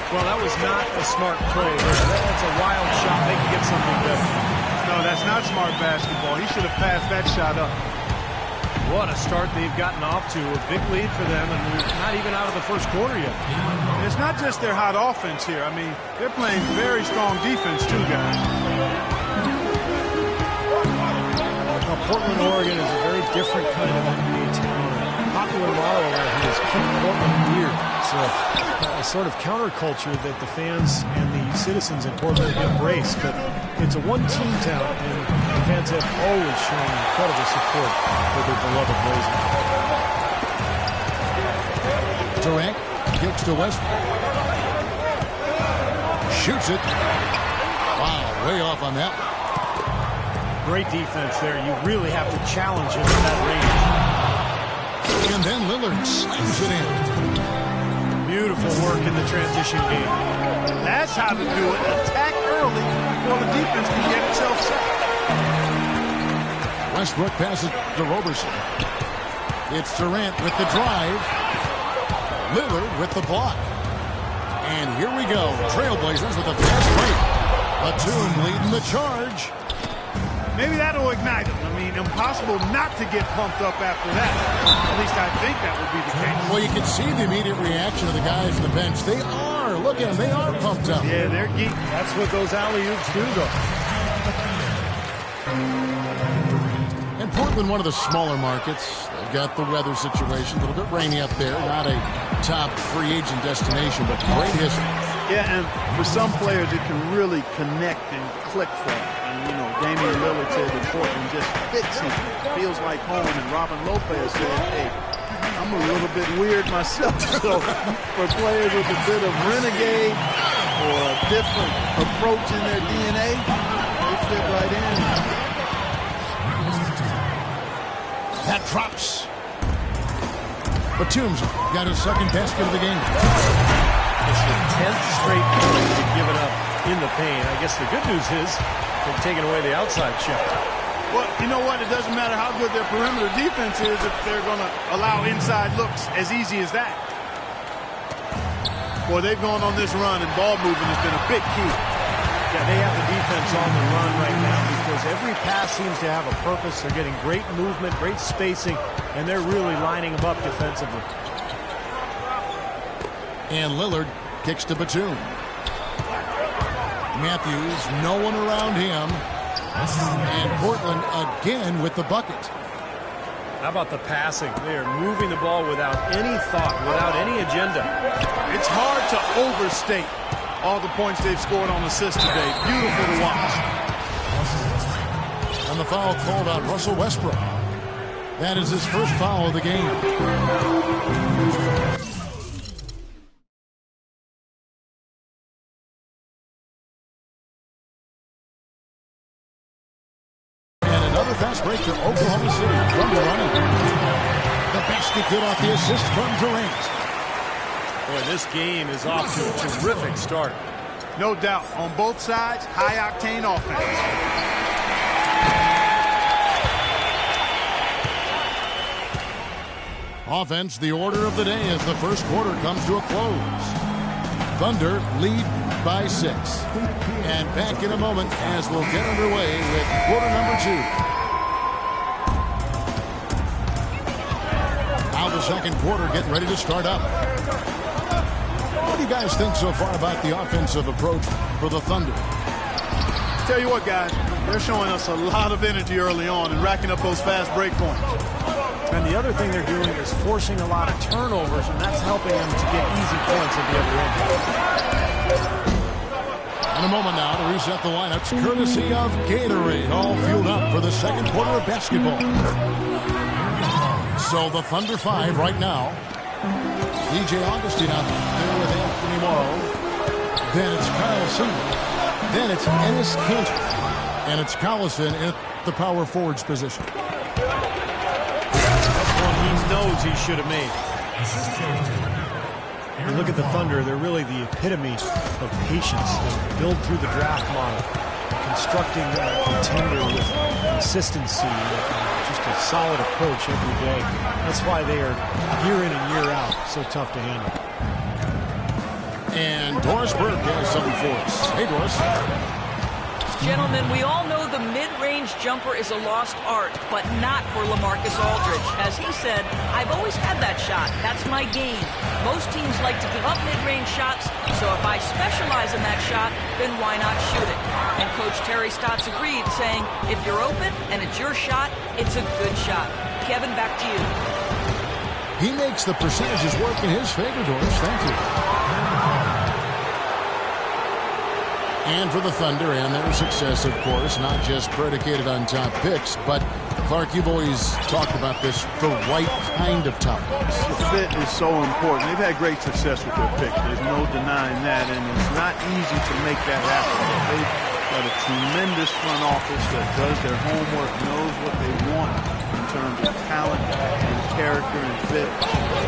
Well, that was not a smart play. That's a wild shot. They can get something better. No, that's not smart basketball. He should have passed that shot up. What a start they've gotten off to. A big lead for them, and we're not even out of the first quarter yet. And it's not just their hot offense here. I mean, they're playing very strong defense too, guys. Now, Portland, Oregon is a very different kind of NBA town. A popular motto around here is keep Portland weird. So a sort of counterculture that the fans and the citizens in Portland embrace. But it's a one-team town, and the fans have always shown incredible support for their beloved Blazers. Durant kicks to Westbrook. Shoots it. Wow, way off on that one. Great defense there. You really have to challenge him in that range. And then Lillard slams it in. Beautiful work in the transition game. That's how to do it. Attack early before the defense can get itself set. Westbrook passes to Roberson. It's Durant with the drive. Lillard with the block. And here we go. Trailblazers with a fast break. Batum leading the charge. Maybe that'll ignite them. I mean, impossible not to get pumped up after that. At least I think that would be the case. Well, you can see the immediate reaction of the guys on the bench. They are. Look at them. They are pumped up. Yeah, they're geek. That's what those alley-oops do, though. And Portland, one of the smaller markets. They've got the weather situation. A little bit rainy up there. Not a top free agent destination, but great history. Yeah, and for some players, it can really connect and click for them. And, you know, Damian Lillard said that Portland just fits him. Feels like home. And Robin Lopez said, hey, I'm a little bit weird myself. So for players with a bit of renegade or a different approach in their DNA, they fit right in. That drops. Batum's got his second basket of the game. It's the 10th straight point they've given up in the paint. I guess the good news is they've taken away the outside shot. Well, you know what? It doesn't matter how good their perimeter defense is if they're going to allow inside looks as easy as that. Boy, they've gone on this run, and ball movement has been a big key. Yeah, they have the defense on the run right now because every pass seems to have a purpose. They're getting great movement, great spacing, and they're really lining them up defensively. And Lillard kicks to Batum. Matthews, no one around him. And Portland again with the bucket. How about the passing? They are moving the ball without any thought, without any agenda. It's hard to overstate all the points they've scored on assists today. Beautiful to watch. And the foul called on Russell Westbrook. That is his first foul of the game. Fast break to Oklahoma City from the running. The basket good off the assist from Durant. Boy, this game is off to a terrific start. No doubt. On both sides, high-octane offense. Offense, the order of the day as the first quarter comes to a close. Thunder lead by 6. And back in a moment as we'll get underway with quarter number 2. Now the second quarter getting ready to start up. What do you guys think so far about the offensive approach for the Thunder? Tell you what, guys, they're showing us a lot of energy early on and racking up those fast break points. And the other thing they're doing is forcing a lot of turnovers, and that's helping them to get easy points at the other end. In a moment now to reset the lineups, courtesy of Gatorade, all fueled up for the second quarter of basketball. So the Thunder 5 right now. DJ Augustine out there with Anthony Morrow. Then it's Kyle Singer. Then it's Ennis Cantor. And it's Collison in the power forwards position. That's one he knows he should have made. You look at the Thunder, they're really the epitome of patience. They build through the draft model, constructing a contender with consistency, just a solid approach every day. That's why they are year in and year out so tough to handle. And Doris Burke has something for us. Hey, Doris. Gentlemen, we all know the mid-range jumper is a lost art, but not for LaMarcus Aldridge. As he said, I've always had that shot. That's my game. Most teams like to give up mid-range shots, so if I specialize in that shot, then why not shoot it? And Coach Terry Stotts agreed, saying, if you're open and it's your shot, it's a good shot. Kevin, back to you. He makes the percentages work in his favor, Doris. Thank you. And for the Thunder and their success, of course, not just predicated on top picks, but, Clark, you've always talked about this, the right kind of top picks. The fit is so important. They've had great success with their picks. There's no denying that, and it's not easy to make that happen. They've got a tremendous front office that does their homework, knows what they want in terms of talent and character and fit.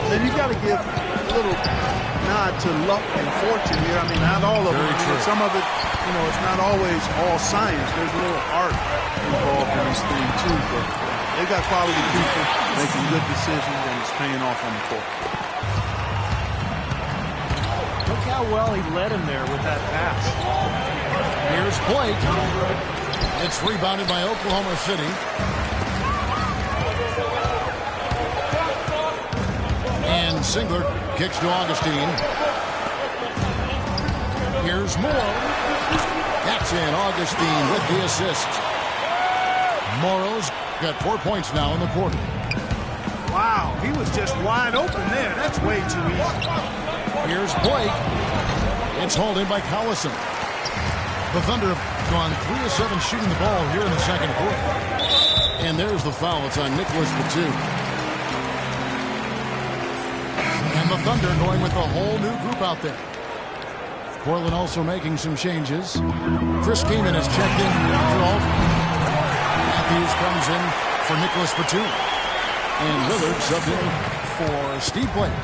Then you've got to give a little nod to luck and fortune here. I mean, not all of it. Some of it, you know, it's not always all science. There's a little art involved in this thing, too. But they've got quality people making good decisions, and it's paying off on the court. Look how well he led him there with that pass. Here's Blake. It's rebounded by Oklahoma City. And Singler kicks to Augustine. Here's Morrow. That's in. Augustine with the assist. Morrow's got 4 points now in the quarter. Wow, he was just wide open there. That's way too easy. Here's Blake. It's hauled in by Collison. The Thunder have gone 3 of 7 shooting the ball here in the second quarter. And there's the foul. It's on Nicholas Batum. And the Thunder going with a whole new group out there. Portland also making some changes. Chris Kaman has checked in for Aldridge. Matthews comes in for Nicholas Batum. And Lillard subbed in for Steve Blake.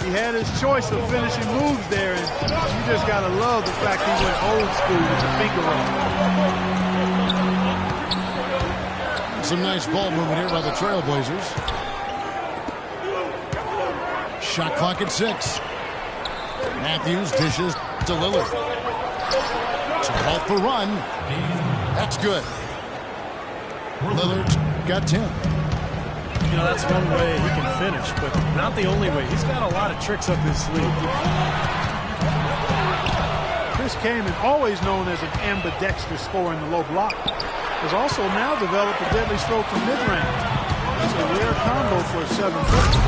He had his choice of finishing moves there, and you just got to love the fact he went old school with the finger roll. Some nice ball movement here by the Trailblazers. Shot clock at 6. Matthews dishes to Lillard. To halt the run. That's good. Lillard's got 10. You know, that's one way he can finish, but not the only way. He's got a lot of tricks up his sleeve. Chris Kaman, always known as an ambidextrous scorer in the low block, has also now developed a deadly stroke from mid-range. It's a rare combo for a 7-footer.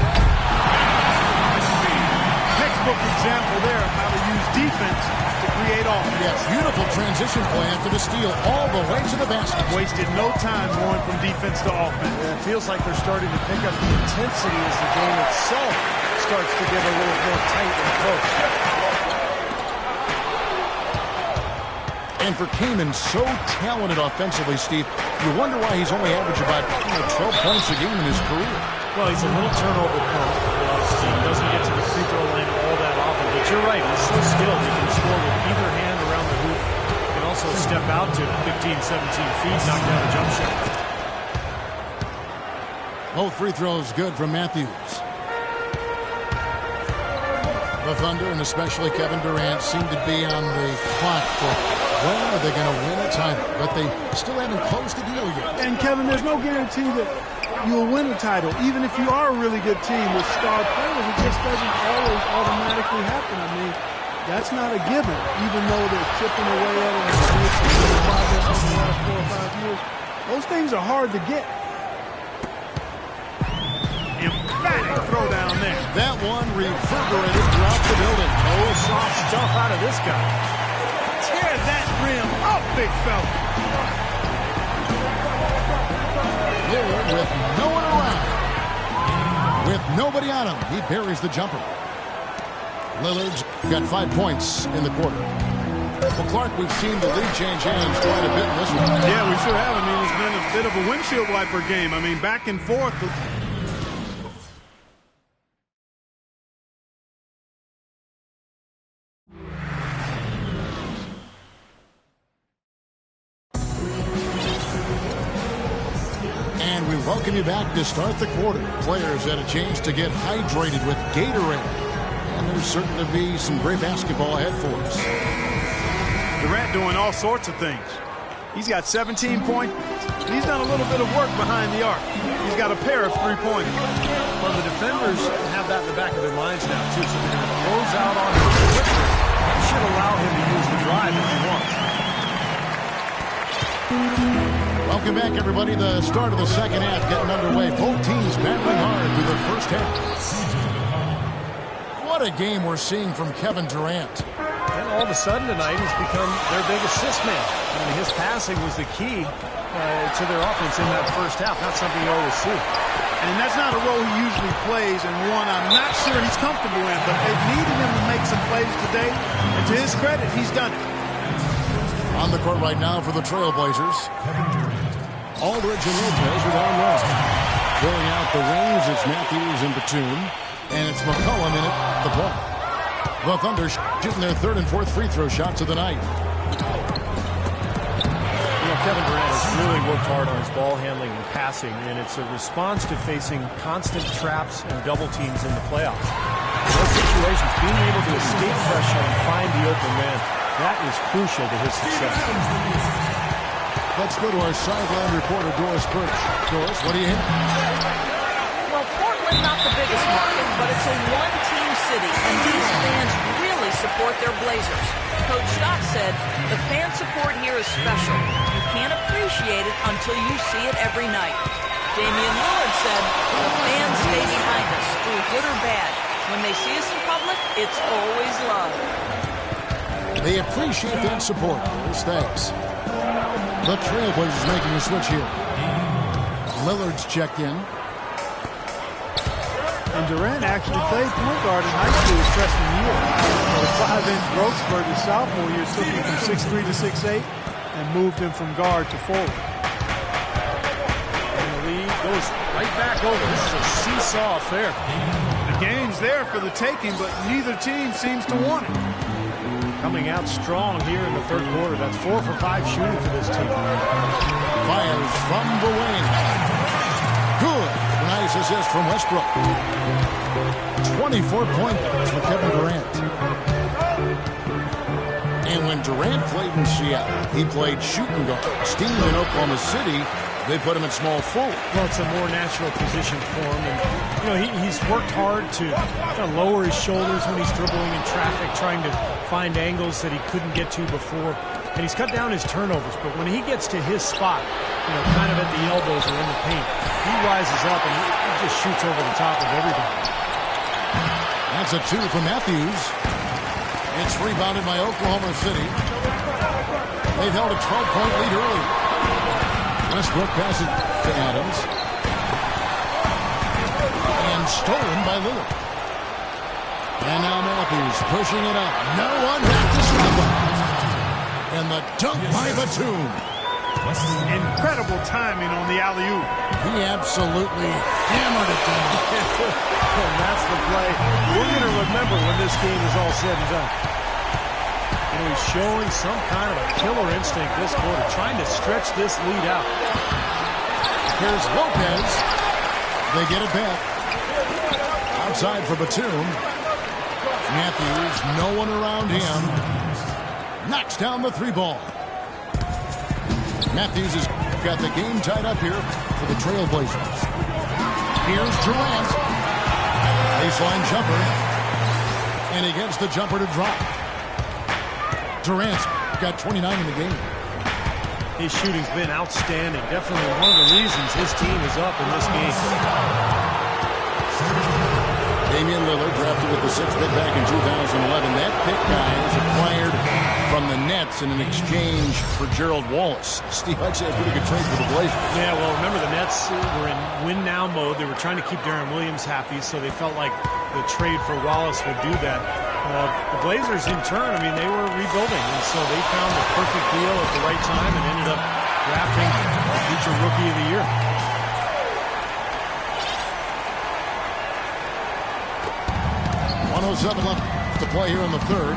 Textbook example there of how to use defense to create offense. Yes, beautiful transition play after the steal all the way to the basket. Wasted no time going from defense to offense. It feels like they're starting to pick up the intensity as the game itself starts to get a little more tight and close. And for Kaman, so talented offensively, Steve, you wonder why he's only averaged about 12 points a game in his career. Well, he's a little turnover prone. He doesn't get to the free throw line all that often. But you're right, he's so skilled. He can score with either hand around the hoop. He can also step out to 15, 17 feet, knock down a jump shot. Both free throws good from Matthews. The Thunder, and especially Kevin Durant, seem to be on the clock for when are they going to win a title. But they still haven't closed the deal yet. And, Kevin, there's no guarantee that you'll win a title. Even if you are a really good team with star players, it just doesn't always automatically happen. I mean, that's not a given, even though they're chipping away at it and making progress over the last 4 or 5 years. Those things are hard to get. Emphatic throw down there. That one reverberated throughout the building. Oh, soft stuff out of this guy. Tear that rim up, big fella. Lillard with no one around. With nobody on him, he buries the jumper. Lillard's got 5 points in the quarter. Well, Clark, we've seen the lead change hands quite a bit in this one. Yeah, we sure have. I mean, it's been a bit of a windshield wiper game. I mean, back and forth. And we welcome you back to start the quarter. Players had a chance to get hydrated with Gatorade. And there's certain to be some great basketball ahead for us. Durant doing all sorts of things. He's got 17 points. He's done a little bit of work behind the arc. He's got a pair of three-pointers. Well, the defenders have that in the back of their minds now, too, so they're going to close out on him quickly. That should allow him to use the drive if he wants. Welcome back, everybody. The start of the second half getting underway. Both teams battling hard through the first half. What a game we're seeing from Kevin Durant. And all of a sudden tonight, he's become their big assist man. I mean, his passing was the key to their offense in that first half. Not something you always see. And that's not a role he usually plays, and one I'm not sure he's comfortable in, but they've needed him to make some plays today, and to his credit, he's done it. On the court right now for the Trailblazers. Aldridge and Lopez are down low. Filling out the wings, it's Matthews and Batum, and it's McCollum in it, the point. The Thunder shooting their third and fourth free throw shots of the night. You know, Kevin Durant has really worked hard on his ball handling and passing, and it's a response to facing constant traps and double teams in the playoffs. In those situations, being able to escape pressure and find the open man, that is crucial to his success. Let's go to our sideline reporter, Doris Birch. Doris, what do you hear? Well, Portland not the biggest market, but it's a one-team city, and these fans really support their Blazers. Coach Scott said, the fan support here is special. You can't appreciate it until you see it every night. Damian Lillard said, the fans stay behind us, through good or bad. When they see us in public, it's always love. They appreciate that support. Doris, thanks. The Trailblazers making a switch here. Lillard's checked in. And Durant actually played point guard in high school his freshman year. The 5-inch growth spurt his sophomore year took him from 6'3" to 6'8", and moved him from guard to forward. And the lead goes right back over. This is a seesaw affair. The game's there for the taking, but neither team seems to want it. Coming out strong here in the third quarter. That's 4 for 5 shooting for this team. Fires from the wing. assist from Westbrook. 24 points for Kevin Durant. And when Durant played in Seattle, he played shooting guard. Steve in Oklahoma City, they put him in small forward. Well, it's a more natural position for him. And, you know, he's worked hard to kind of lower his shoulders when he's dribbling in traffic, trying to find angles that he couldn't get to before. And he's cut down his turnovers. But when he gets to his spot, you know, kind of at the elbows or in the paint, he rises up and he just shoots over the top of everybody. That's a 2 for Matthews. It's rebounded by Oklahoma City. They've held a 12-point lead early. Westbrook passes to Adams. And stolen by Lillard. And now Matthews pushing it up. No one back to stop him. And the dunk by Batum. Incredible timing on the alley-oop. He absolutely hammered it down. And that's the play we're going to remember when this game is all said and done. You know, he's showing some kind of a killer instinct this quarter, trying to stretch this lead out. Here's Lopez. They get it back. Outside for Batum. Matthews, no one around him. Knocks down the 3-ball. Matthews has got the game tied up here for the Trailblazers. Here's Durant. Baseline jumper. And he gets the jumper to drop. Durant's got 29 in the game. His shooting's been outstanding. Definitely one of the reasons his team is up in this game. Damian Lillard drafted with the 6th pick back in 2011. That pick, guys, acquired from the Nets in an exchange for Gerald Wallace. Steve, I'd say a pretty good trade for the Blazers. Yeah, well, remember the Nets were in win-now mode. They were trying to keep Darren Williams happy, so they felt like the trade for Wallace would do that. The Blazers, in turn, I mean, they were rebuilding, and so they found the perfect deal at the right time and ended up drafting the future Rookie of the Year. .107 left to play here in the third.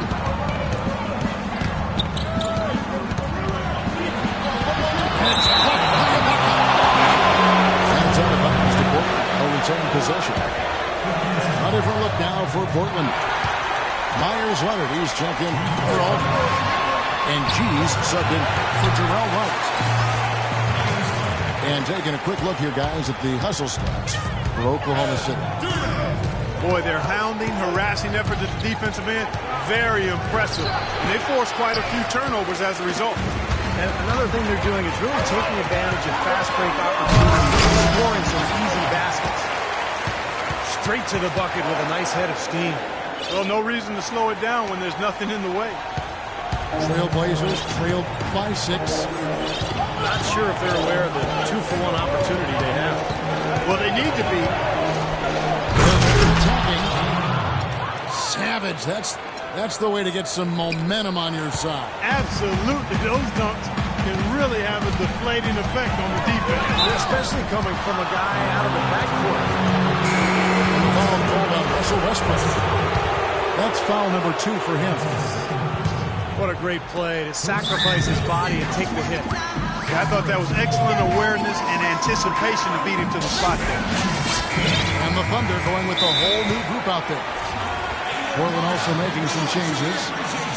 And it's blocked by Ibaka. That's out of bounds to Portland. They'll retain possession. A different look now for Portland. Myers Leonard, he's checked in for Aldridge. And G's subbed in for Jarrell White. And taking a quick look here, guys, at the hustle stats for Oklahoma City. Boy, their hounding, harassing effort at the defensive end, very impressive. And they forced quite a few turnovers as a result. And another thing they're doing is really taking advantage of fast break opportunities and scoring some easy baskets. Straight to the bucket with a nice head of steam. Well, no reason to slow it down when there's nothing in the way. Trailblazers trailed by 6. Not sure if they're aware of the 2-for-1 opportunity they have. Well, they need to be. Attacking. Savage, that's the way to get some momentum on your side. Absolutely. Those dunks can really have a deflating effect on the defense. Especially coming from a guy out of the backcourt. And the foul called on Russell Westbrook. That's foul number 2 for him. What a great play to sacrifice his body and take the hit. Yeah, I thought that was excellent awareness and anticipation to beat him to the spot there. And the Thunder going with a whole new group out there. Portland also making some changes.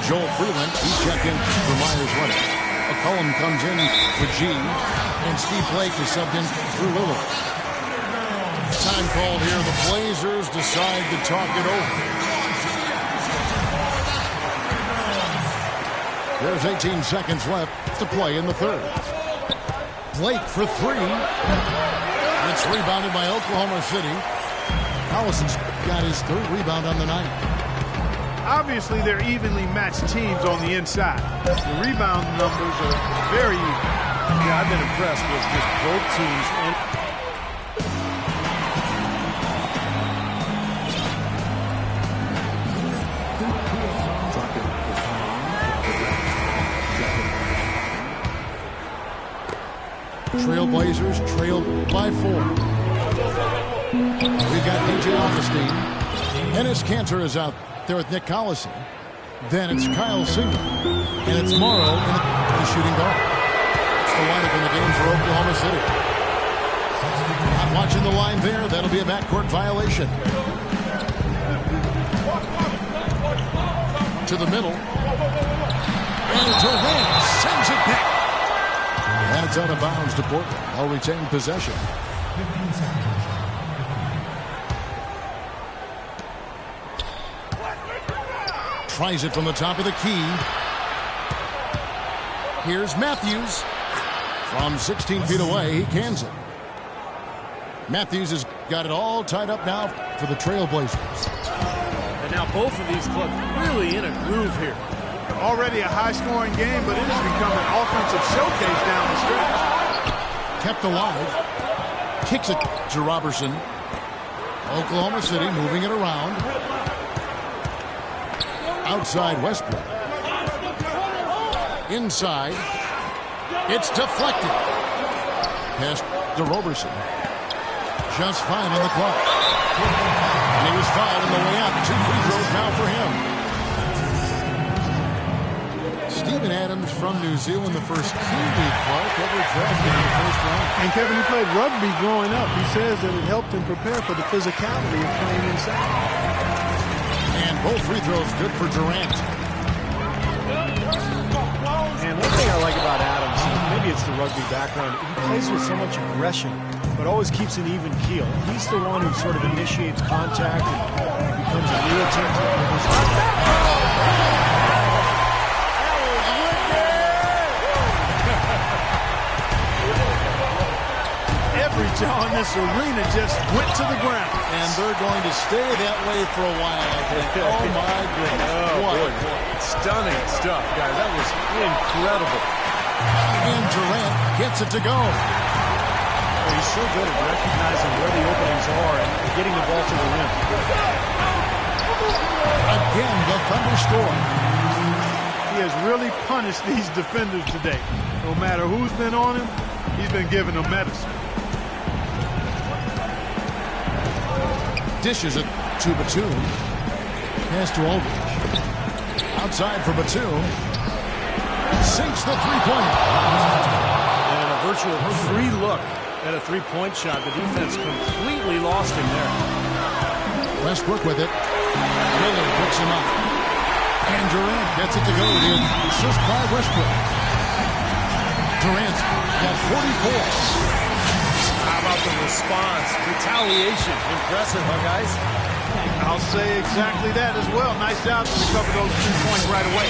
Joel Freeland, he's checked in for Myers Leonard. McCollum comes in for G. And Steve Blake is subbed in for Lillard. Time called here. The Blazers decide to talk it over. There's 18 seconds left to play in the third. Blake for 3. It's rebounded by Oklahoma City. Allison's got his 3rd rebound on the night. Obviously, they're evenly matched teams on the inside. The rebound numbers are very even. Yeah, I've been impressed with just both teams. And Trailblazers trailed by 4. We've got DJ Augustine. Ennis Cantor is out there with Nick Collison. Then it's Kyle Singer. And it's Morrow in the shooting guard. It's the lineup in the game for Oklahoma City. Not watching the line there. That'll be a backcourt violation. To the middle. And Durant sends it back. And it's out of bounds to Portland. They'll retain possession. Tries it from the top of the key. Here's Matthews. From 16 feet away, he cans it. Matthews has got it all tied up now for the Trailblazers. And now both of these clubs really in a groove here. Already a high-scoring game, but it has become an offensive showcase down the stretch. Kept alive. Kicks it to Robertson. Oklahoma City moving it around. Outside Westbrook. Inside. It's deflected. Pass to Robertson. Just fine on the clock. And he was fouled on the way out. 2 free throws now for him. Steven Adams from New Zealand, the first Kiwi Clark ever drafted in the first round. And Kevin, he played rugby growing up. He says that it helped him prepare for the physicality of playing inside. And both free throws good for Durant. And one thing I like about Adams, maybe it's the rugby background, he plays with so much aggression, but always keeps an even keel. He's the one who sort of initiates contact and becomes an irritant. Every jaw in this arena just went to the ground. And they're going to stay that way for a while, I think. Oh, my goodness. Oh, boy. Stunning stuff, guys. That was incredible. And Durant gets it to go. He's so good at recognizing where the openings are and getting the ball to the rim. Again, the Thunder score. He has really punished these defenders today. No matter who's been on him, he's been giving them medicine. Dishes it to Batum. Pass to Aldridge. Outside for Batum. Sinks the three-pointer. And a virtual free look at a three-point shot. The defense completely lost him there. Westbrook with it. Lillard picks him up. And Durant gets it to go. The assist by Westbrook. Durant's got 44. How about the response? Retaliation. Impressive, huh, guys? I'll say exactly that as well. Nice job to recover those 2 points right away.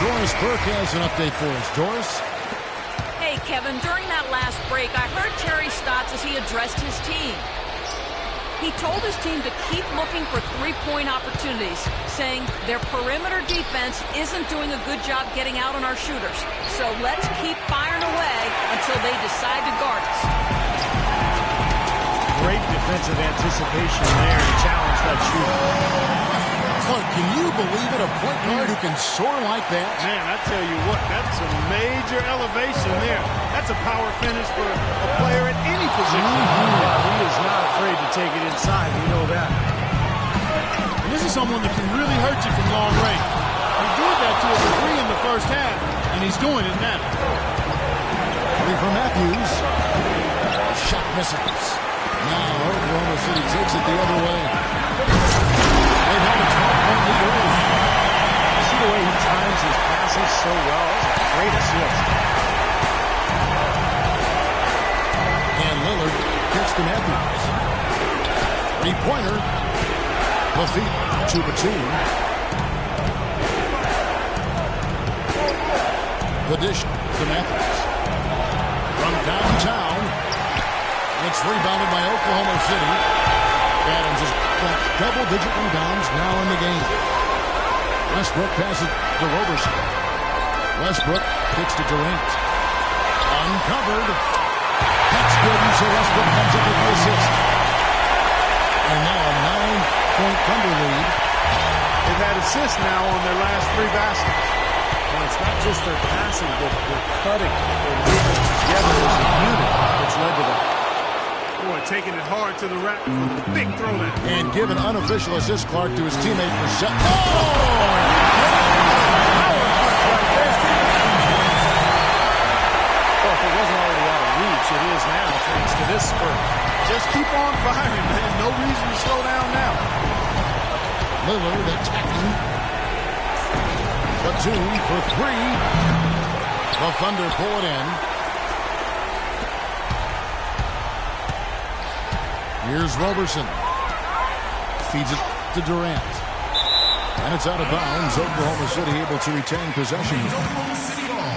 Doris Burke has an update for us. Doris? Hey, Kevin, during that last break, I heard Terry Stotts as he addressed his team. He told his team to keep looking for three-point opportunities, saying their perimeter defense isn't doing a good job getting out on our shooters. So let's keep firing away until they decide to guard us. Great defensive anticipation there to challenge that shooter. Clark, can you believe it? A point guard who can soar like that? Man, I tell you what, that's a major elevation there. That's a power finish for a player at any position. He is not afraid to take it inside. We know that. And this is someone that can really hurt you from long range. He did that to a degree in the first half, and he's doing it now. Three for Matthews. Shot misses. Now Oklahoma City takes it the other way. They've had a 12-point lead early. You see the way he times his passes so well? That's a great assist. And Lillard gets to Matthews. Three-pointer. Lafite to Batum. The dish to Matthews. From downtown, it's rebounded by Oklahoma City. Adams has got double-digit rebounds now in the game. Westbrook passes to Robertson. Westbrook kicks to Durant. Uncovered. That's good, and so Westbrook comes up with the assist. And now a 9-point Thunder lead. They've had assists now on their last 3 baskets. And it's not just their passing, but their cutting. They're moving together as a unit that's led to that. Boy, taking it hard to the rack for the big throwdown. And give an unofficial assist, Clark, to his teammate for set. Oh! Well, if it wasn't already out of reach, it is now thanks to this spurt. Just keep on firing, man. No reason to slow down now. Lillard attacking. Batum for three. The Thunder pull it in. Here's Roberson. Feeds it to Durant. And it's out of bounds. Oklahoma City able to retain possession.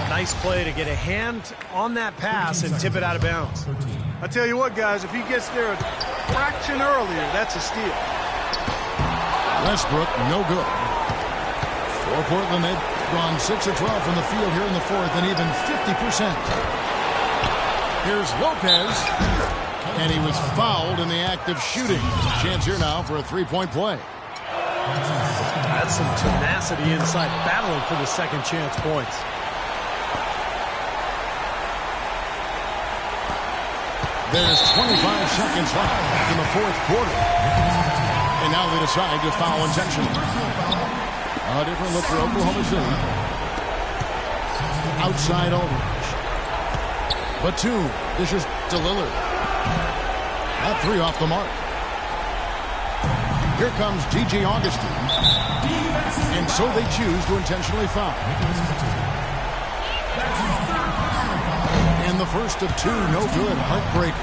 Nice play to get a hand on that pass and tip it out of bounds. I tell you what, guys, if he gets there a fraction earlier, that's a steal. Westbrook, no good. For Portland, they've gone 6 of 12 from the field here in the fourth and even 50%. Here's Lopez. And he was fouled in the act of shooting. Chance here now for a three-point play. That's some tenacity inside, battling for the second chance points. There's 25 seconds left in the fourth quarter. And now they decide to foul intentionally. A different look for Oklahoma City. Outside Aldridge. Batum dishes to Lillard. That three off the mark. Here comes G.G. Augustine. And so they choose to intentionally foul. And the first of two, no good. Heartbreaker.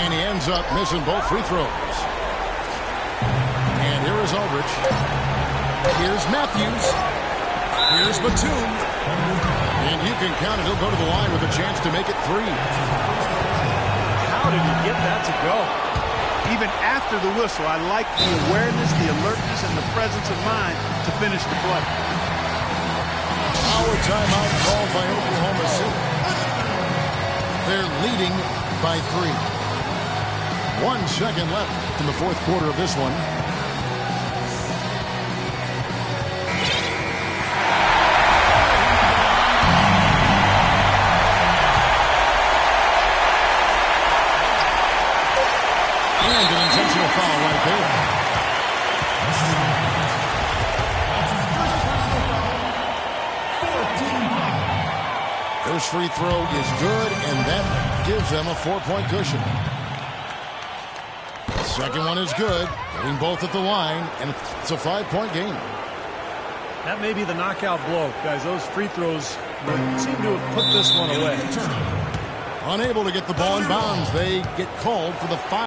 And he ends up missing both free throws. And here is Aldridge. Here's Matthews. Here's Batum. And you can count it. He'll go to the line with a chance to make it three. How did he get that to go? Even after the whistle, I like the awareness, the alertness, and the presence of mind to finish the play. Our timeout called by Oklahoma City. They're leading by 3. 1 second left in the fourth quarter of this one. And an intentional foul right there. First free throw is good, and that gives them a 4-point cushion. Second one is good, getting both at the line, and it's a 5-point game. That may be the knockout blow, guys. Those free throws would seem to have put this one away. Unable to get the ball in bounds, they get called for the foul.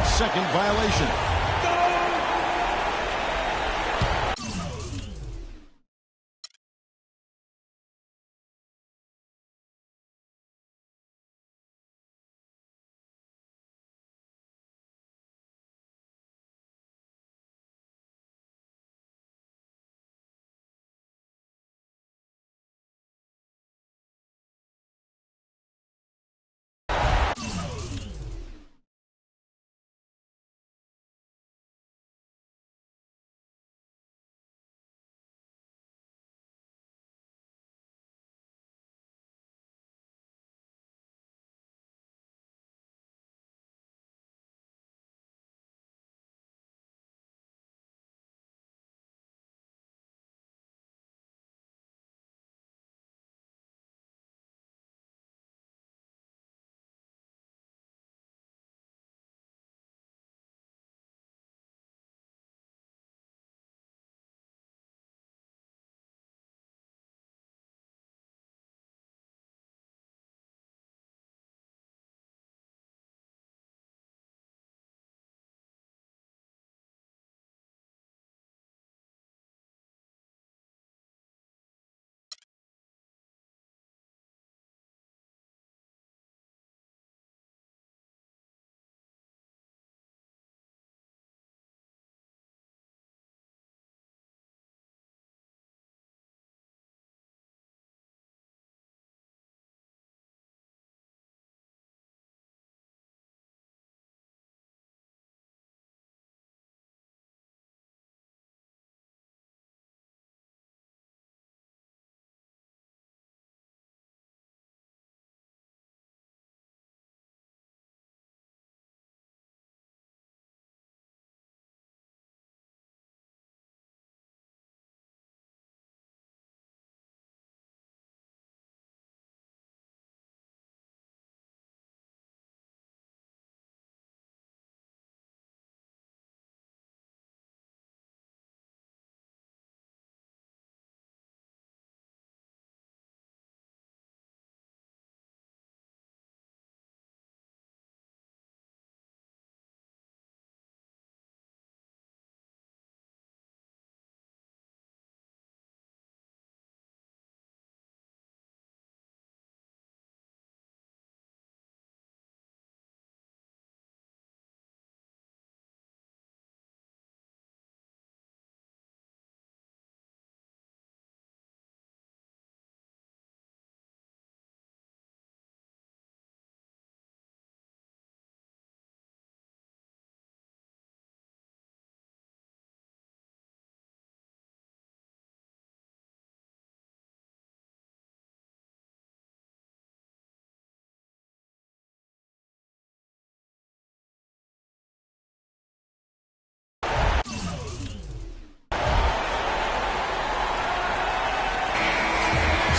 Second violation.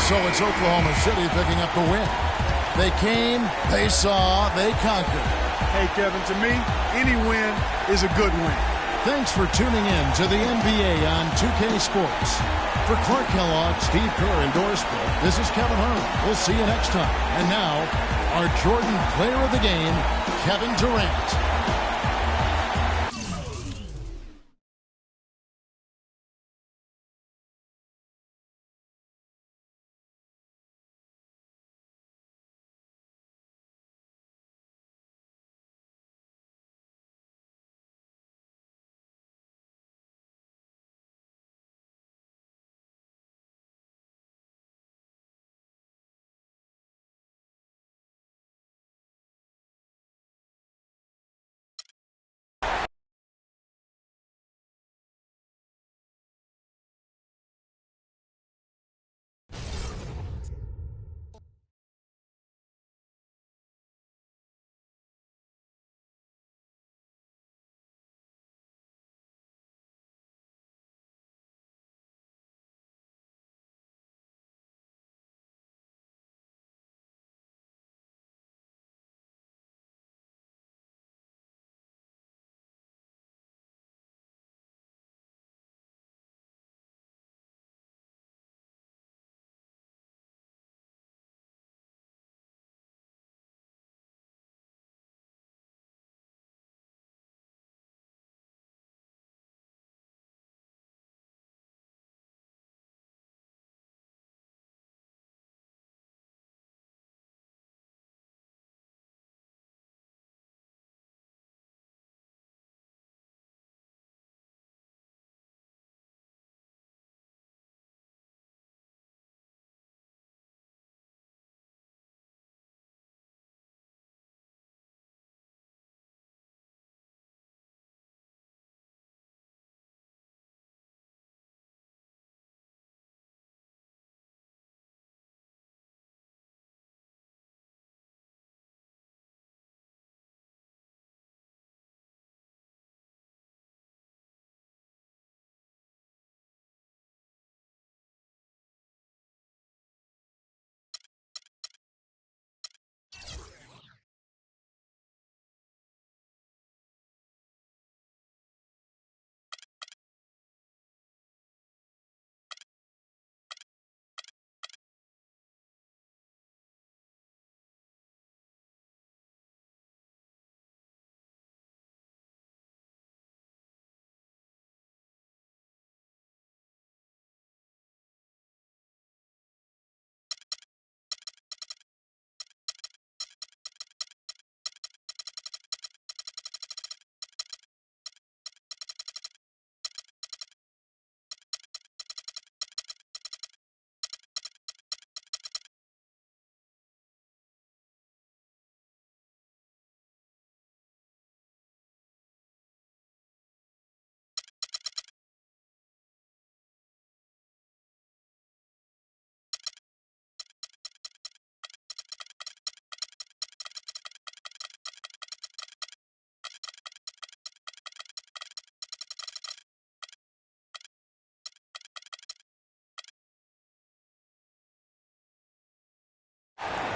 So it's Oklahoma City picking up the win. They came, they saw, they conquered. Hey, Kevin, to me, any win is a good win. Thanks for tuning in to the NBA on 2K Sports. For Clark Kellogg, Steve Kerr, and Doris Burke, this is Kevin Harlan. We'll see you next time. And now, our Jordan Player of the Game, Kevin Durant.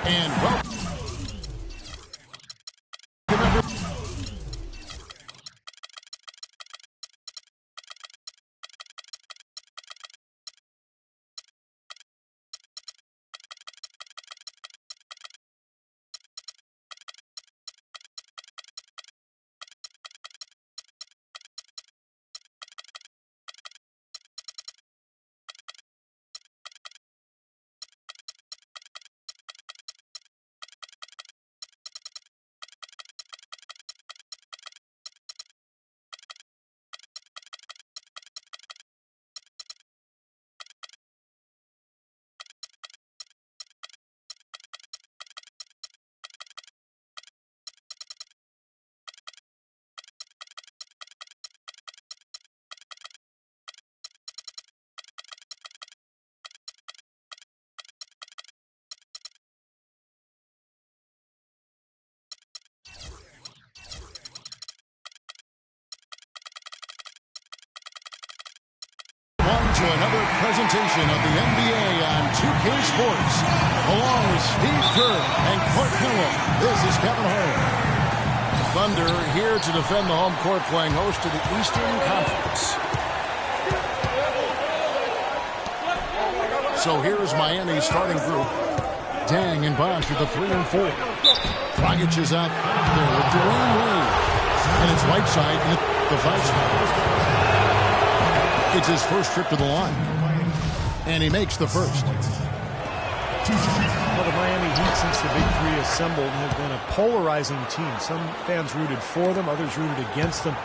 And welcome. To another presentation of the NBA on 2K Sports. Along with Steve Kerr and Clark Kellogg, this is Kevin Harlan. Thunder here to defend the home court, playing host to the Eastern Conference. So here's Miami's starting group. Dang and Bosch with the 3 and 4. Dragic is out there with Dwayne Wade. And it's Whiteside in the 5 spot. It's his first trip to the line. And he makes the first. Well, the Miami Heat, since the Big Three assembled, have been a polarizing team. Some fans rooted for them, others rooted against them.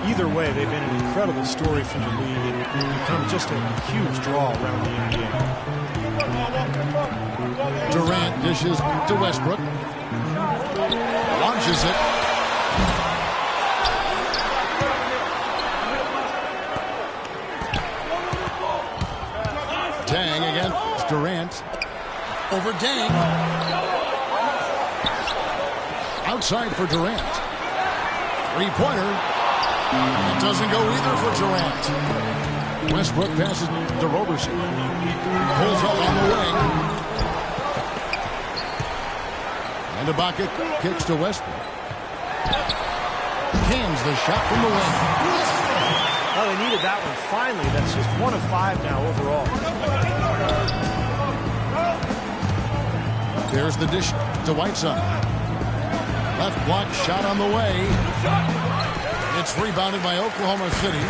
Either way, they've been an incredible story for the league and become just a huge draw around the NBA. Durant dishes to Westbrook. Launches it. Dang against Durant. Over Dang. Outside for Durant. Three-pointer. It doesn't go either for Durant. Westbrook passes to Roberson. Pulls up on the wing. And Ibaka kicks to Westbrook. Cans the shot from the wing. Oh, they needed that one finally. That's just 1 of 5 now overall. There's the dish to Whiteside. Left block shot on the way. It's rebounded by Oklahoma City.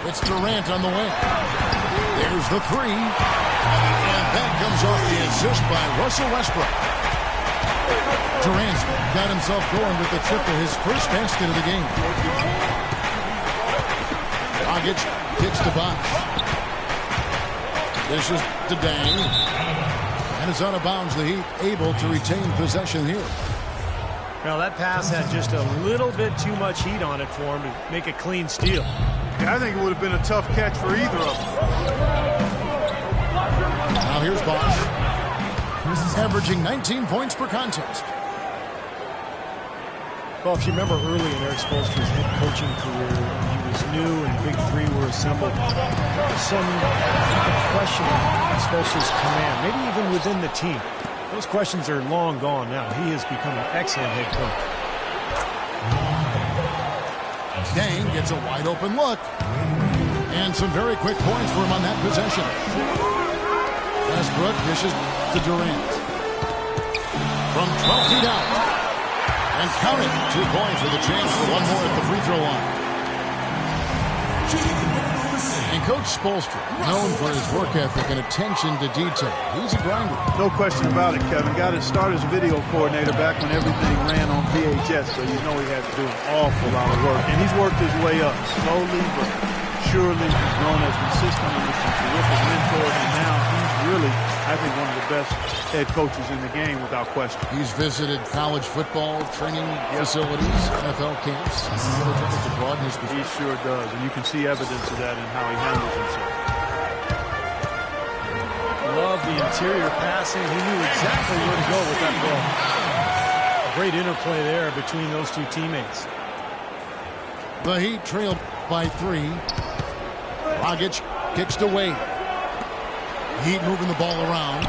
It's Durant on the wing. There's the 3. And that comes off the assist by Russell Westbrook. Durant's got himself going with the triple, his first basket of the game. Dragic kicks to Bosch. This is to Dang. And it's out of bounds. The Heat able to retain possession here. Now that pass had just a little bit too much heat on it for him to make a clean steal. Yeah, I think it would have been a tough catch for either of them. Now here's Bosch. Averaging 19 points per contest. Well, if you remember early in Eric Spoelstra's head coaching career, he was new and Big Three were assembled. Some questioning Spoelstra's command, maybe even within the team. Those questions are long gone now. He has become an excellent head coach. Dang gets a wide open look. And some very quick points for him on that possession. Westbrook dishes to Durant. From 12 feet out. And count it. 2 points with a chance for one more at the free throw line. And Coach Spoelstra, known for his work ethic and attention to detail. He's a grinder. No question about it, Kevin. Got his start as video coordinator back when everything ran on VHS, so you know he had to do an awful lot of work. And he's worked his way up slowly, but surely. He's grown as consistent and with some terrific mentors, and now he's really, I think, one of the best head coaches in the game without question. He's visited college football training facilities, NFL camps. He's really tried to broaden his He sure does, and you can see evidence of that in how he handles himself. Love the interior passing. He knew exactly where to go with that ball. Great interplay there between those two teammates. The Heat trailed by 3. Dragic kicks to Wade. Heat moving the ball around.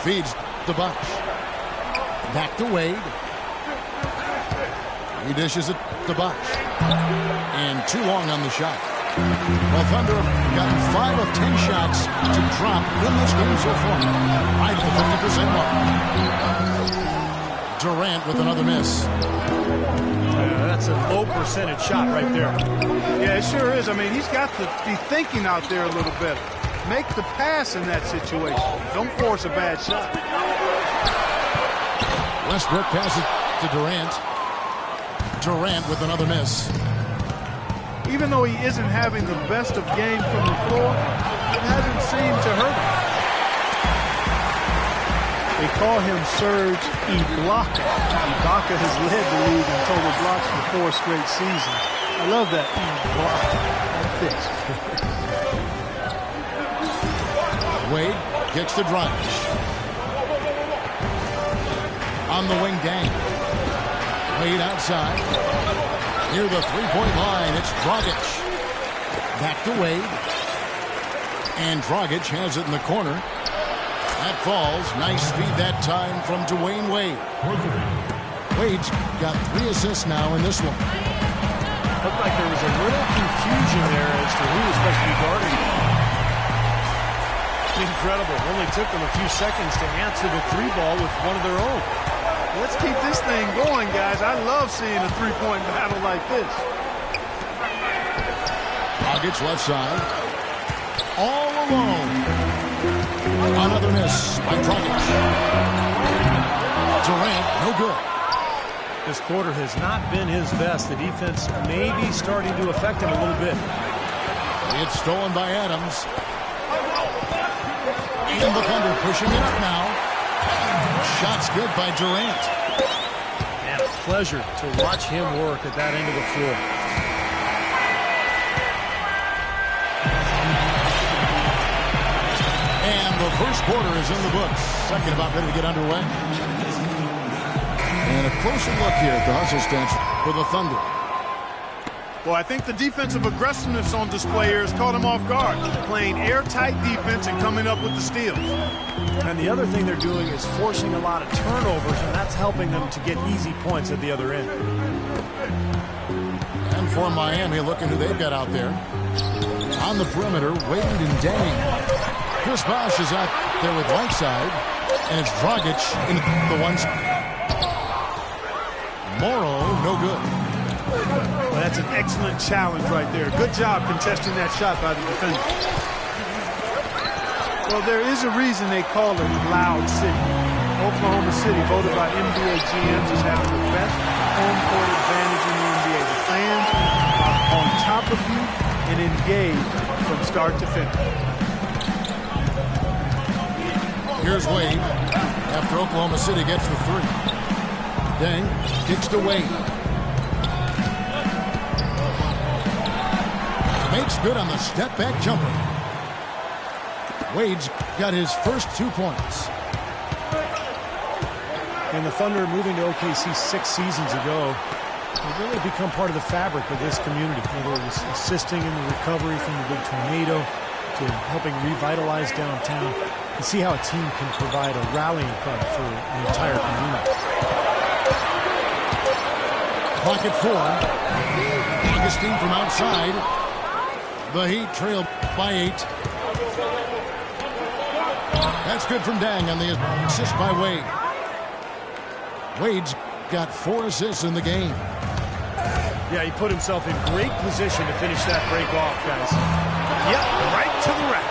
Feeds to Bosch. Back to Wade. He dishes it to Bosch. And too long on the shot. Well, Thunder have gotten 5 of 10 shots to drop in this game so far. Right at the 50% mark. Durant with another miss. That's a low percentage shot right there. Yeah, it sure is. I mean, he's got to be thinking out there a little better. Make the pass in that situation. Don't force a bad shot. Westbrook passes to Durant. Durant with another miss. Even though he isn't having the best of game from the floor, it hasn't seemed to hurt him. They call him Serge Ibaka. Ibaka has led the league in total blocks for 4 straight seasons. I love that Ibaka. That fits. Wade kicks to Dragic. On the wing, Dang. Wade outside. Near the three-point line, it's Dragic. Back to Wade. And Dragic has it in the corner. That falls. Nice feed that time from Dwayne Wade. Wade's got 3 assists now in this one. Looked like there was a little confusion there as to who was supposed to be guarding him. Incredible. Only took them a few seconds to answer the 3-ball with one of their own. Let's keep this thing going, guys. I love seeing a three-point battle like this. Dragic left side. All alone. Another miss by Dragic. Durant, no good. This quarter has not been his best. The defense may be starting to affect him a little bit. It's stolen by Adams. And the Thunder pushing it up now. Shot's good by Durant. And a pleasure to watch him work at that end of the floor. And the first quarter is in the books. Second about ready to get underway. And a closer look here at the hustle stats for the Thunder. Well, I think the defensive aggressiveness on display here has caught him off guard. Playing airtight defense and coming up with the steals. And the other thing they're doing is forcing a lot of turnovers, and that's helping them to get easy points at the other end. And for Miami, looking who they've got out there. On the perimeter, Wade and Dang. Chris Bosh is out there with Whiteside, and it's Dragic in the one. Morrow, no good. Well, that's an excellent challenge right there. Good job contesting that shot by the defender. Well, there is a reason they call it Loud City. Oklahoma City, voted by NBA GMs as having the best home court advantage in the NBA. The fans are on top of you and engaged from start to finish. Here's Wade after Oklahoma City gets the 3. Dang kicks to Wade. Makes good on the step-back jumper. Wade's got his first 2 points. And the Thunder, moving to OKC 6 seasons ago, have really become part of the fabric of this community. Whether it was assisting in the recovery from the big tornado to helping revitalize downtown. You see how a team can provide a rallying cry for the entire community. Clock at 4. Augustine from outside. The Heat trailed by 8. That's good from Dang on the assist by Wade. Wade's got 4 assists in the game. Yeah, he put himself in great position to finish that break off, guys. Yep, right to the rack.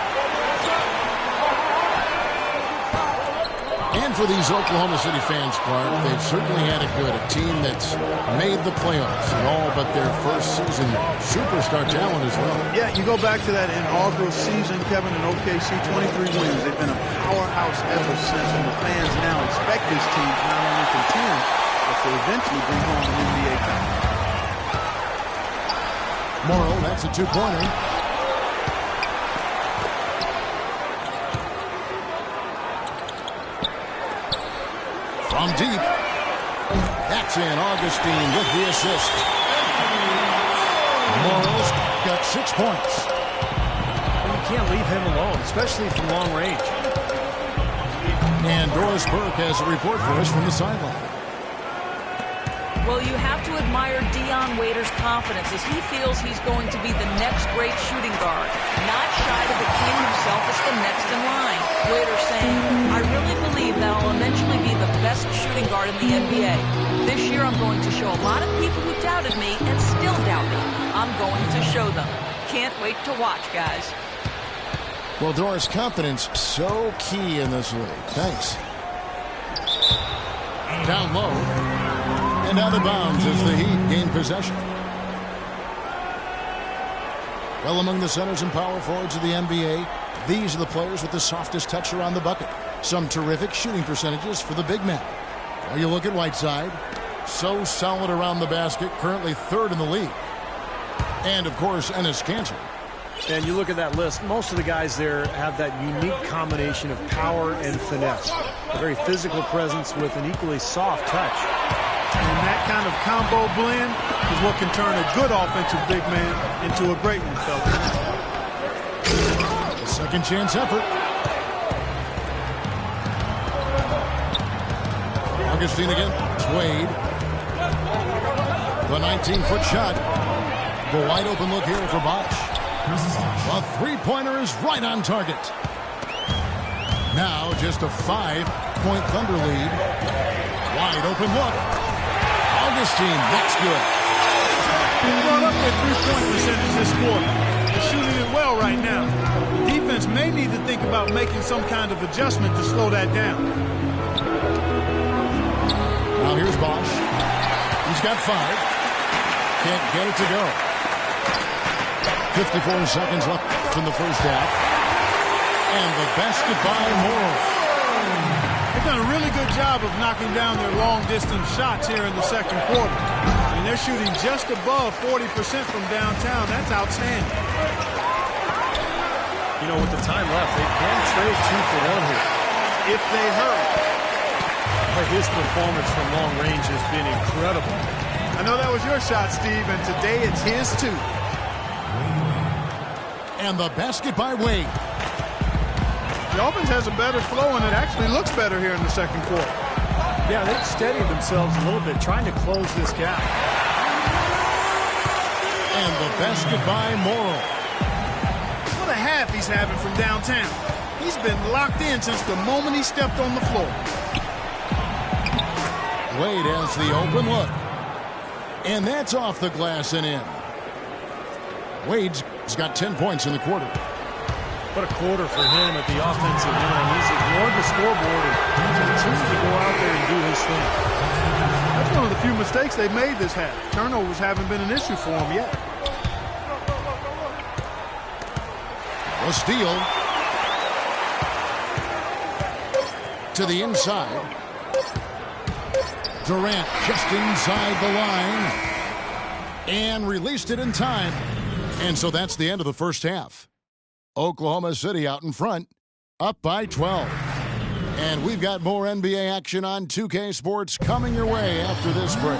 And for these Oklahoma City fans, Clark, they've certainly had it good. A team that's made the playoffs in all but their first season. Superstar talent as well. Yeah, you go back to that inaugural season, Kevin, in OKC, 23 wins. They've been a powerhouse ever since, and the fans now expect this team to not only contend, but to eventually bring home an NBA title. Morrow, that's a 2-pointer. From deep. That's in. Augustine with the assist. Morrow's got 6 points. You can't leave him alone, especially from long range. And Doris Burke has a report for us from the sideline. Well, you have to admire Dion Waiter's confidence as he feels he's going to be the next great shooting guard. Not shy to proclaim himself as the next in line. Waiter saying, I really believe that I'll eventually be the best shooting guard in the NBA. This year I'm going to show a lot of people who doubted me and still doubt me. I'm going to show them. Can't wait to watch, guys. Well, Doris, confidence so key in this league. Thanks. Down low. And out of bounds as the Heat gain possession. Well, among the centers and power forwards of the NBA, these are the players with the softest touch around the bucket. Some terrific shooting percentages for the big men. Well, you look at Whiteside. So solid around the basket, currently 3rd in the league. And, of course, Enes Kanter. And you look at that list, most of the guys there have that unique combination of power and finesse. A very physical presence with an equally soft touch. And that kind of combo blend is what can turn a good offensive big man into a great one, fellas. Second chance effort. Augustine again. It's Wade. The 19-foot shot. The wide open look here for Bosch. The three-pointer is right on target. Now just a 5-point Thunder lead. Wide open look. Augustine, that's good. Brought up their three-point percentage this quarter. They're shooting it well right now. The defense may need to think about making some kind of adjustment to slow that down. Now here's Bosch. He's got 5. Can't get it to go. 54 seconds left in the first half. And the basket by Morrow. They've done a really good job of knocking down their long-distance shots here in the second quarter. And they're shooting just above 40% from downtown. That's outstanding. You know, with the time left, they can trade 2 for 1 here. If they hurry. But his performance from long range has been incredible. I know that was your shot, Steve, and today it's his too. And the basket by Wade. The offense has a better flow, and it actually looks better here in the second quarter. Yeah, they've steadied themselves a little bit, trying to close this gap. And the basket by Morrow. What a half he's having from downtown. He's been locked in since the moment he stepped on the floor. Wade has the open look. And that's off the glass and in. Wade's got 10 points in the quarter. What a quarter for him at the offensive end. He's ignored the scoreboard and continues to go out there and do his thing. That's one of the few mistakes they've made this half. Turnovers haven't been an issue for him yet. A steal. To the inside. Durant just inside the line. And released it in time. And so that's the end of the first half. Oklahoma City out in front, up by 12. And we've got more NBA action on 2K Sports coming your way after this break.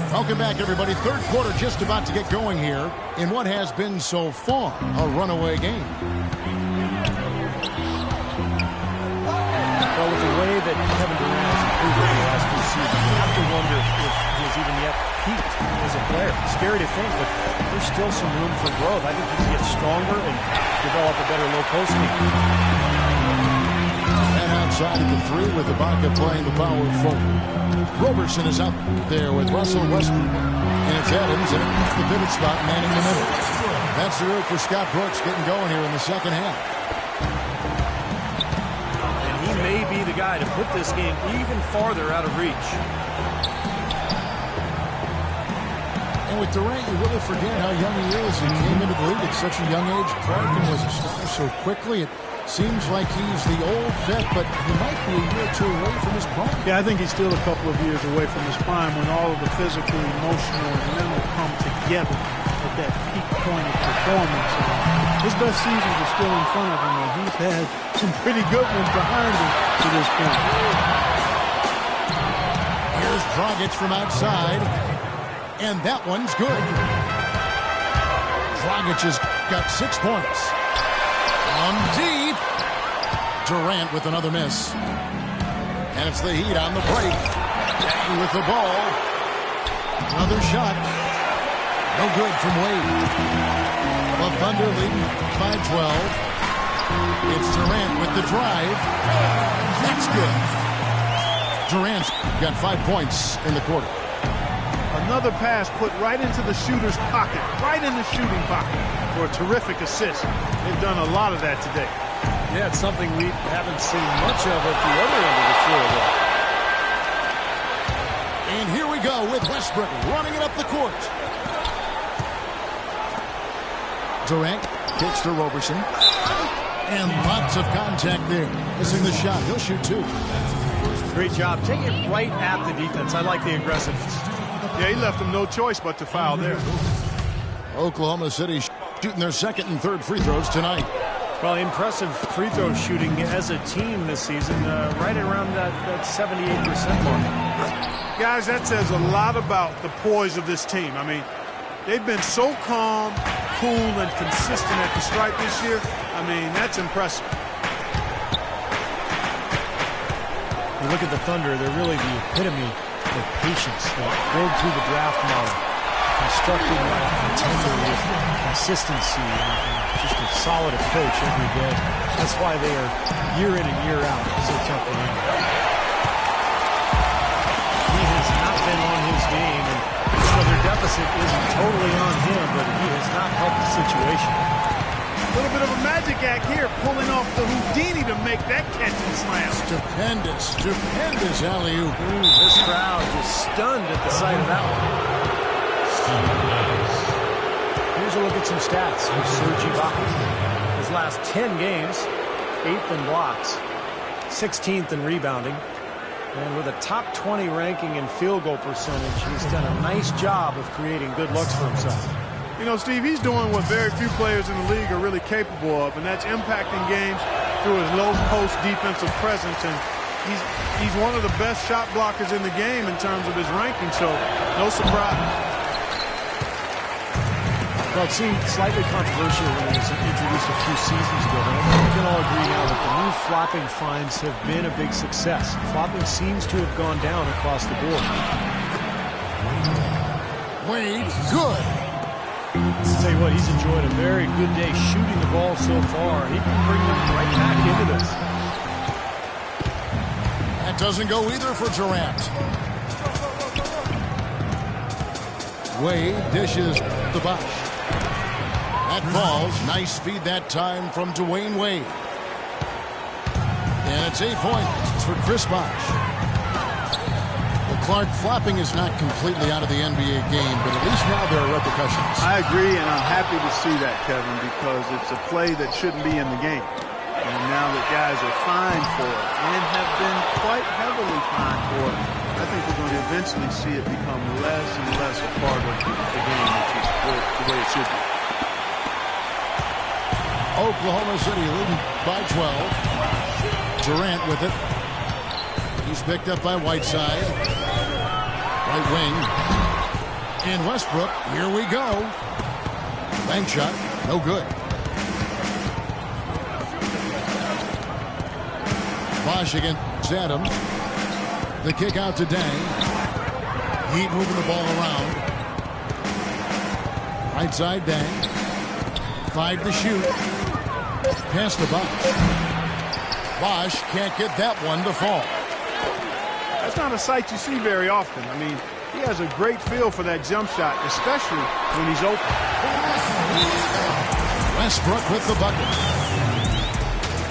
Welcome back, everybody. Third quarter just about to get going here in what has been so far a runaway game. Well, with the way that Kevin Durant has improved over the last 2 seasons, you have to wonder if he has even yet peaked as a player. Scary to think, but there's still some room for growth. I think he can get stronger and develop a better low-post game. And outside of the 3 with Ibaka playing the power forward. Roberson is out there with Russell Westbrook. And it's Adams in the pivot spot, manning the middle. That's the route for Scott Brooks getting going here in the second half. He may be the guy to put this game even farther out of reach. And with Durant, you really forget how young he is. He came into the league at such a young age. Clarkin was a star so quickly. It seems like he's the old vet, but he might be a year or 2 away from his prime. Yeah, I think he's still a couple of years away from his prime when all of the physical, emotional, and mental come together at that peak point of performance. His best seasons are still in front of him, and he's had some pretty good ones behind him to this point. Here's Dragic from outside, and that one's good. Dragic has got 6 points. From deep. Durant with another miss. And it's the Heat on the break. Dang with the ball. Another shot. No good from Wade. The Thunder leading by 12. It's Durant with the drive. That's good. Durant's got 5 points in the quarter. Another pass put right into the shooter's pocket, right in the shooting pocket for a terrific assist. They've done a lot of that today. Yeah, it's something we haven't seen much of at the other end of the floor, though. And here we go with Westbrook running it up the court. Durant kicks to Roberson. And lots of contact there. Missing the shot. He'll shoot 2. Great job. Take it right at the defense. I like the aggressiveness. Yeah, he left him no choice but to foul there. Oklahoma City shooting their second and third free throws tonight. Well, impressive free throw shooting as a team this season, right around that 78% mark. Guys, that says a lot about the poise of this team. I mean, They've been so calm, cool, and consistent at the stripe this year. I mean, that's impressive. You look at the Thunder, they're really the epitome of patience. They build through the draft model, constructing a contender with consistency and just a solid approach every day. That's why they are year in and year out so tough to win. He has not been on his game, and so their deficit isn't totally on him, but he has not helped the situation. A little bit of a magic act here, pulling off the Houdini to make that catch and slam. Stupendous alley-oop. This crowd just stunned at the sight of that one. Here's a look at some stats for Serge Ibaka. His last 10 games, 8th in blocks, 16th in rebounding, and with a top 20 ranking in field goal percentage, he's done a nice job of creating good looks for himself. You know, Steve, he's doing what very few players in the league are really capable of, and that's impacting games through his low-post defensive presence. And he's one of the best shot blockers in the game in terms of his ranking, so no surprise. Well, it seemed slightly controversial when it was introduced a few seasons ago, but I think we can all agree now that the new flopping fines have been a big success. Flopping seems to have gone down across the board. Wade, good. I'll tell you what, he's enjoyed a very good day shooting the ball so far. He can bring them right back into this. That doesn't go either for Durant. Wade dishes the Bosh. That falls. Nice feed that time from Dwayne Wade. And it's 8 points for Chris Bosh. Well, Clark, flopping is not completely out of the NBA game, but at least now there are repercussions. I agree, and I'm happy to see that, Kevin, because it's a play that shouldn't be in the game. And now that guys are fined for it and have been quite heavily fined for it, I think we're going to eventually see it become less and less a part of the game, which is the way it should be. Oklahoma City leading by 12. Durant with it. He's picked up by Whiteside. Right wing. And Westbrook, here we go. Bank shot, no good. Bosh against Adams. The kick out to Dang. Heat moving the ball around. Right side, Dang. 5 to shoot. Pass to Bosh. Bosh can't get that one to fall. That's not a sight you see very often. I mean, he has a great feel for that jump shot, especially when he's open. Westbrook with the bucket.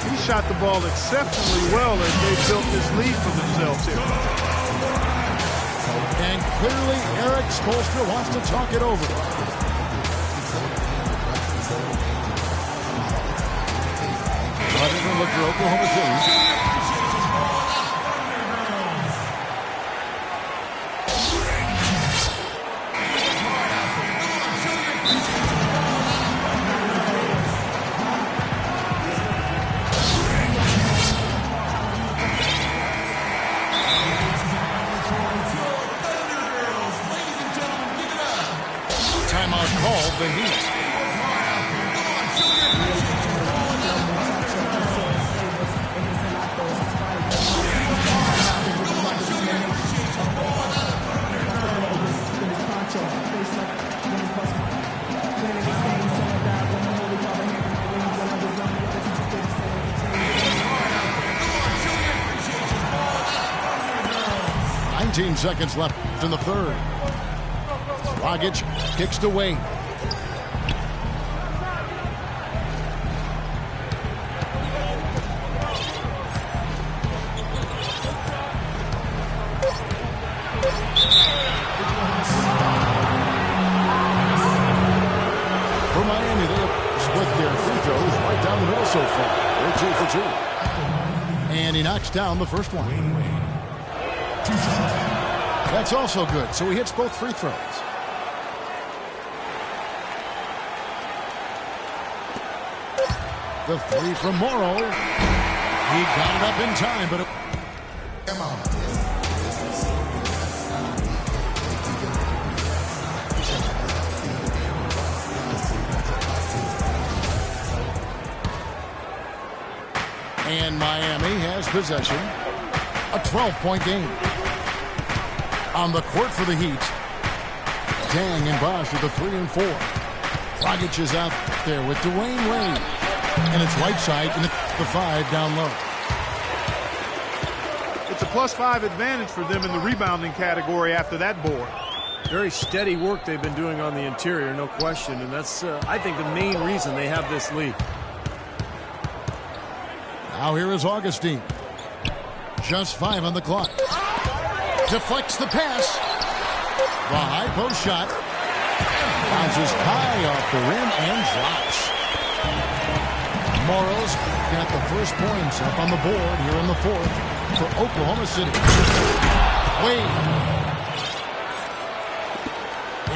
He shot the ball exceptionally well as they built this lead for themselves here. And clearly Eric Spoelstra wants to talk it over. Look for Oklahoma City. Timeout called the Heat. Seconds left in the third. Dragic kicks to Wade. For Miami, they have split their free throws right down the middle so far. They're 2 for 2. And he knocks down the first one. That's also good, so he hits both free throws. The three from Morrow. He got it up in time, but And Miami has possession. A 12-point game. On the court for the Heat. Dang and Bosch with the 3 and 4. Dragic is out there with Dwayne Wade. And it's Whiteside in the 5 down low. It's a +5 advantage for them in the rebounding category after that board. Very steady work they've been doing on the interior, no question. And that's, I think, the main reason they have this lead. Now here is Augustine. Just 5 on the clock. Deflects the pass. The high post shot. Bounces high off the rim and drops. Morrow's got the first points up on the board here in the 4th for Oklahoma City. Wade.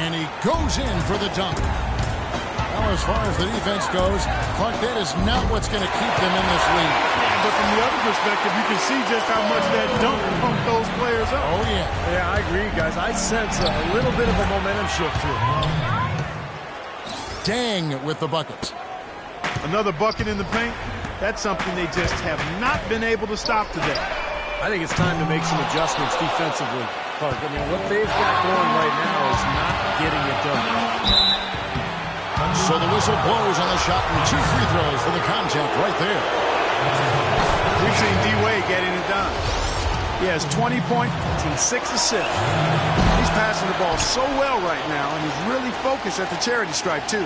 And he goes in for the dunk. Now, as far as the defense goes, Clark, that is not what's going to keep them in this league. Yeah, but from the other perspective, you can see just how much that dunk pumped those players up. Oh, yeah. Yeah, I agree, guys. I sense a little bit of a momentum shift here. Dang with the buckets. Another bucket in the paint. That's something they just have not been able to stop today. I think it's time to make some adjustments defensively, Clark. I mean, what they've got going right now is not getting it done. So the whistle blows on the shot and 2 free throws for the contact right there. We've seen D-Wade getting it done. He has 20 points and 6 assists. He's passing the ball so well right now, and he's really focused at the charity stripe, too.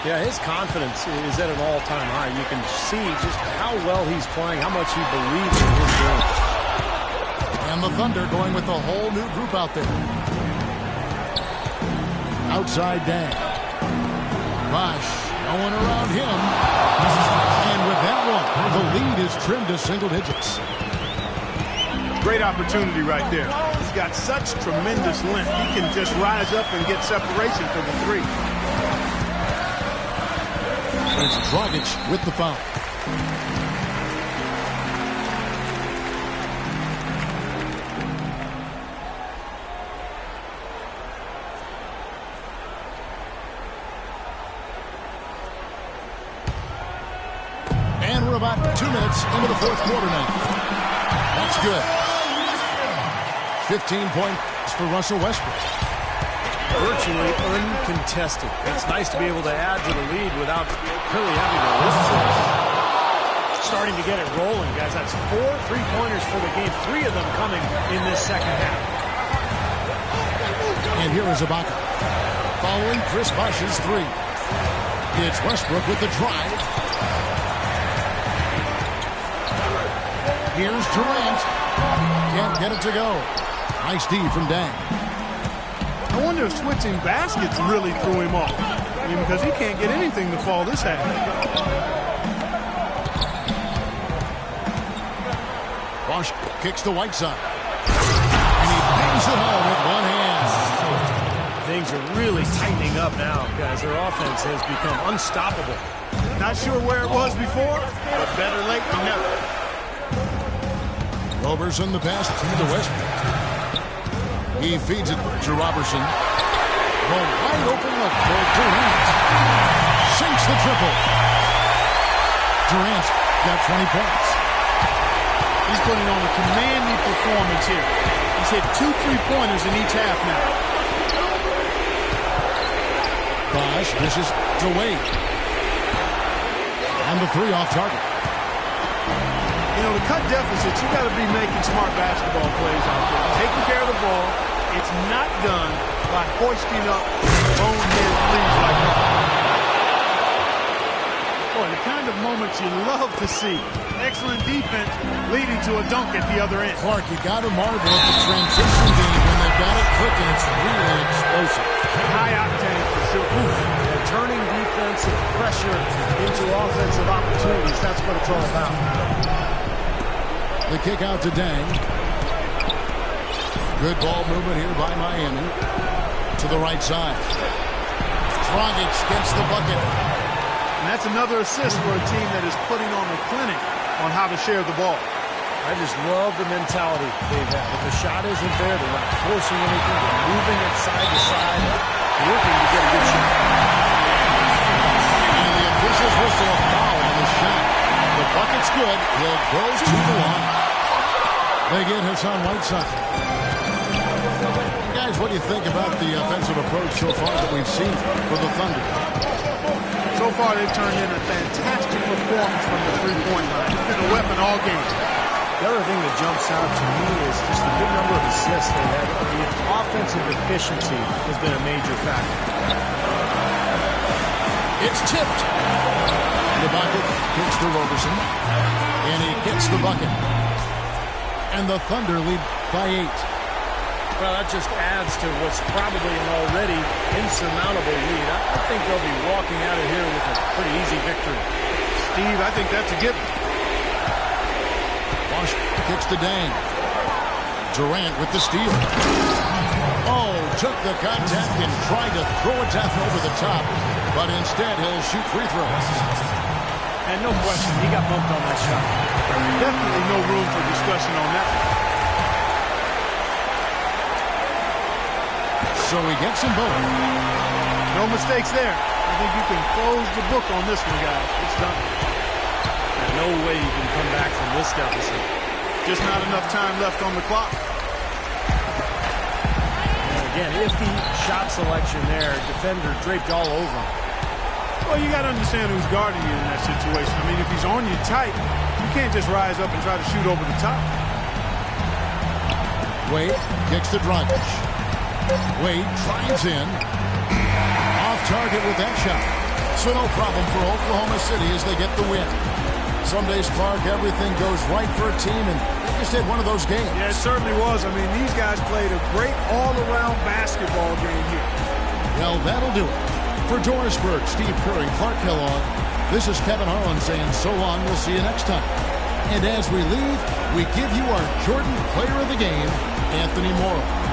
Yeah, his confidence is at an all-time high. You can see just how well he's playing, how much he believes in his game. And the Thunder going with a whole new group out there. Outside Dang. Bosch, no one around him. And with that one, the lead is trimmed to single digits. Great opportunity right there. He's got such tremendous length. He can just rise up and get separation for the 3. It's Dragic with the foul. And we're about 2 minutes into the 4th quarter now. That's good. 15 points for Russell Westbrook. Virtually uncontested. It's nice to be able to add to the lead without really having to risk it. Starting to get it rolling, guys. That's 4 3-pointers for the game. 3 of them coming in this second half. And here is Ibaka. Following Chris Bosh's 3. It's Westbrook with the drive. Here's Durant. Can't get it to go. Nice D from Dang. I wonder if switching baskets really threw him off. I mean, because he can't get anything to fall this half. Bosch kicks to Whiteside. And he bangs it home with one hand. Things are really tightening up now, guys. Their offense has become unstoppable. Not sure where it was before, but better late than never. Roberson the pass to Westbrook. He feeds it to Robertson. The wide open look for Durant. Sinks the triple. Durant got 20 points. He's putting on a commanding performance here. He's hit 2 3-pointers in each half now. Bosch dishes to Wade. And the 3 off target. You know, to cut deficits, you got to be making smart basketball plays out there. Taking care of the ball. It's not done by hoisting up bonehead threes like that. Boy, the kind of moments you love to see. Excellent defense leading to a dunk at the other end. Clark, you got to marvel at the transition game when they've got it clicking. It's really explosive. High octane for sure. And turning defensive pressure into offensive opportunities. That's what it's all about. The kick out to Dang. Good ball movement here by Miami. To the right side. Dragic gets the bucket. And that's another assist for a team that is putting on a clinic on how to share the ball. I just love the mentality they've had. If the shot isn't there, they're not forcing anything. They're moving it side to side, working to get a good shot. And the officials whistle a foul on the shot. The bucket's good. good. Hill goes to the line. They get Hassan Whiteside. Guys, what do you think about the offensive approach so far that we've seen for the Thunder? So far, they've turned in a fantastic performance from the three-point line. It's been a weapon all game. The other thing that jumps out to me is just the good number of assists they had. The offensive efficiency has been a major factor. It's tipped. The bucket hits to Roberson. And he gets the bucket. And the Thunder lead by 8. Well, that just adds to what's probably an already insurmountable lead. I think they'll be walking out of here with a pretty easy victory. Steve, I think that's a given. Bosch kicks to Dang. Durant with the steal. Oh, took the contact and tried to throw it down over the top. But instead, he'll shoot free throws. And no question, he got bumped on that shot. Definitely no room for discussion on that one. So he gets them both. No mistakes there. I think you can close the book on this one, guys. It's done. There's no way you can come back from this deficit. Just not enough time left on the clock. And again, iffy shot selection there. Defender draped all over him. Well, you got to understand who's guarding you in that situation. I mean, if he's on you tight, you can't just rise up and try to shoot over the top. Wade kicks to Dragic. Wade drives in. Off target with that shot. So no problem for Oklahoma City as they get the win. Some days, Clark, everything goes right for a team, and they just had one of those games. Yeah, it certainly was. I mean, these guys played a great all-around basketball game here. Well, that'll do it. For Doris Burke, Steve Kerr, and Clark Kellogg, this is Kevin Harlan saying so long. We'll see you next time. And as we leave, we give you our Jordan Player of the Game, Anthony Morrow.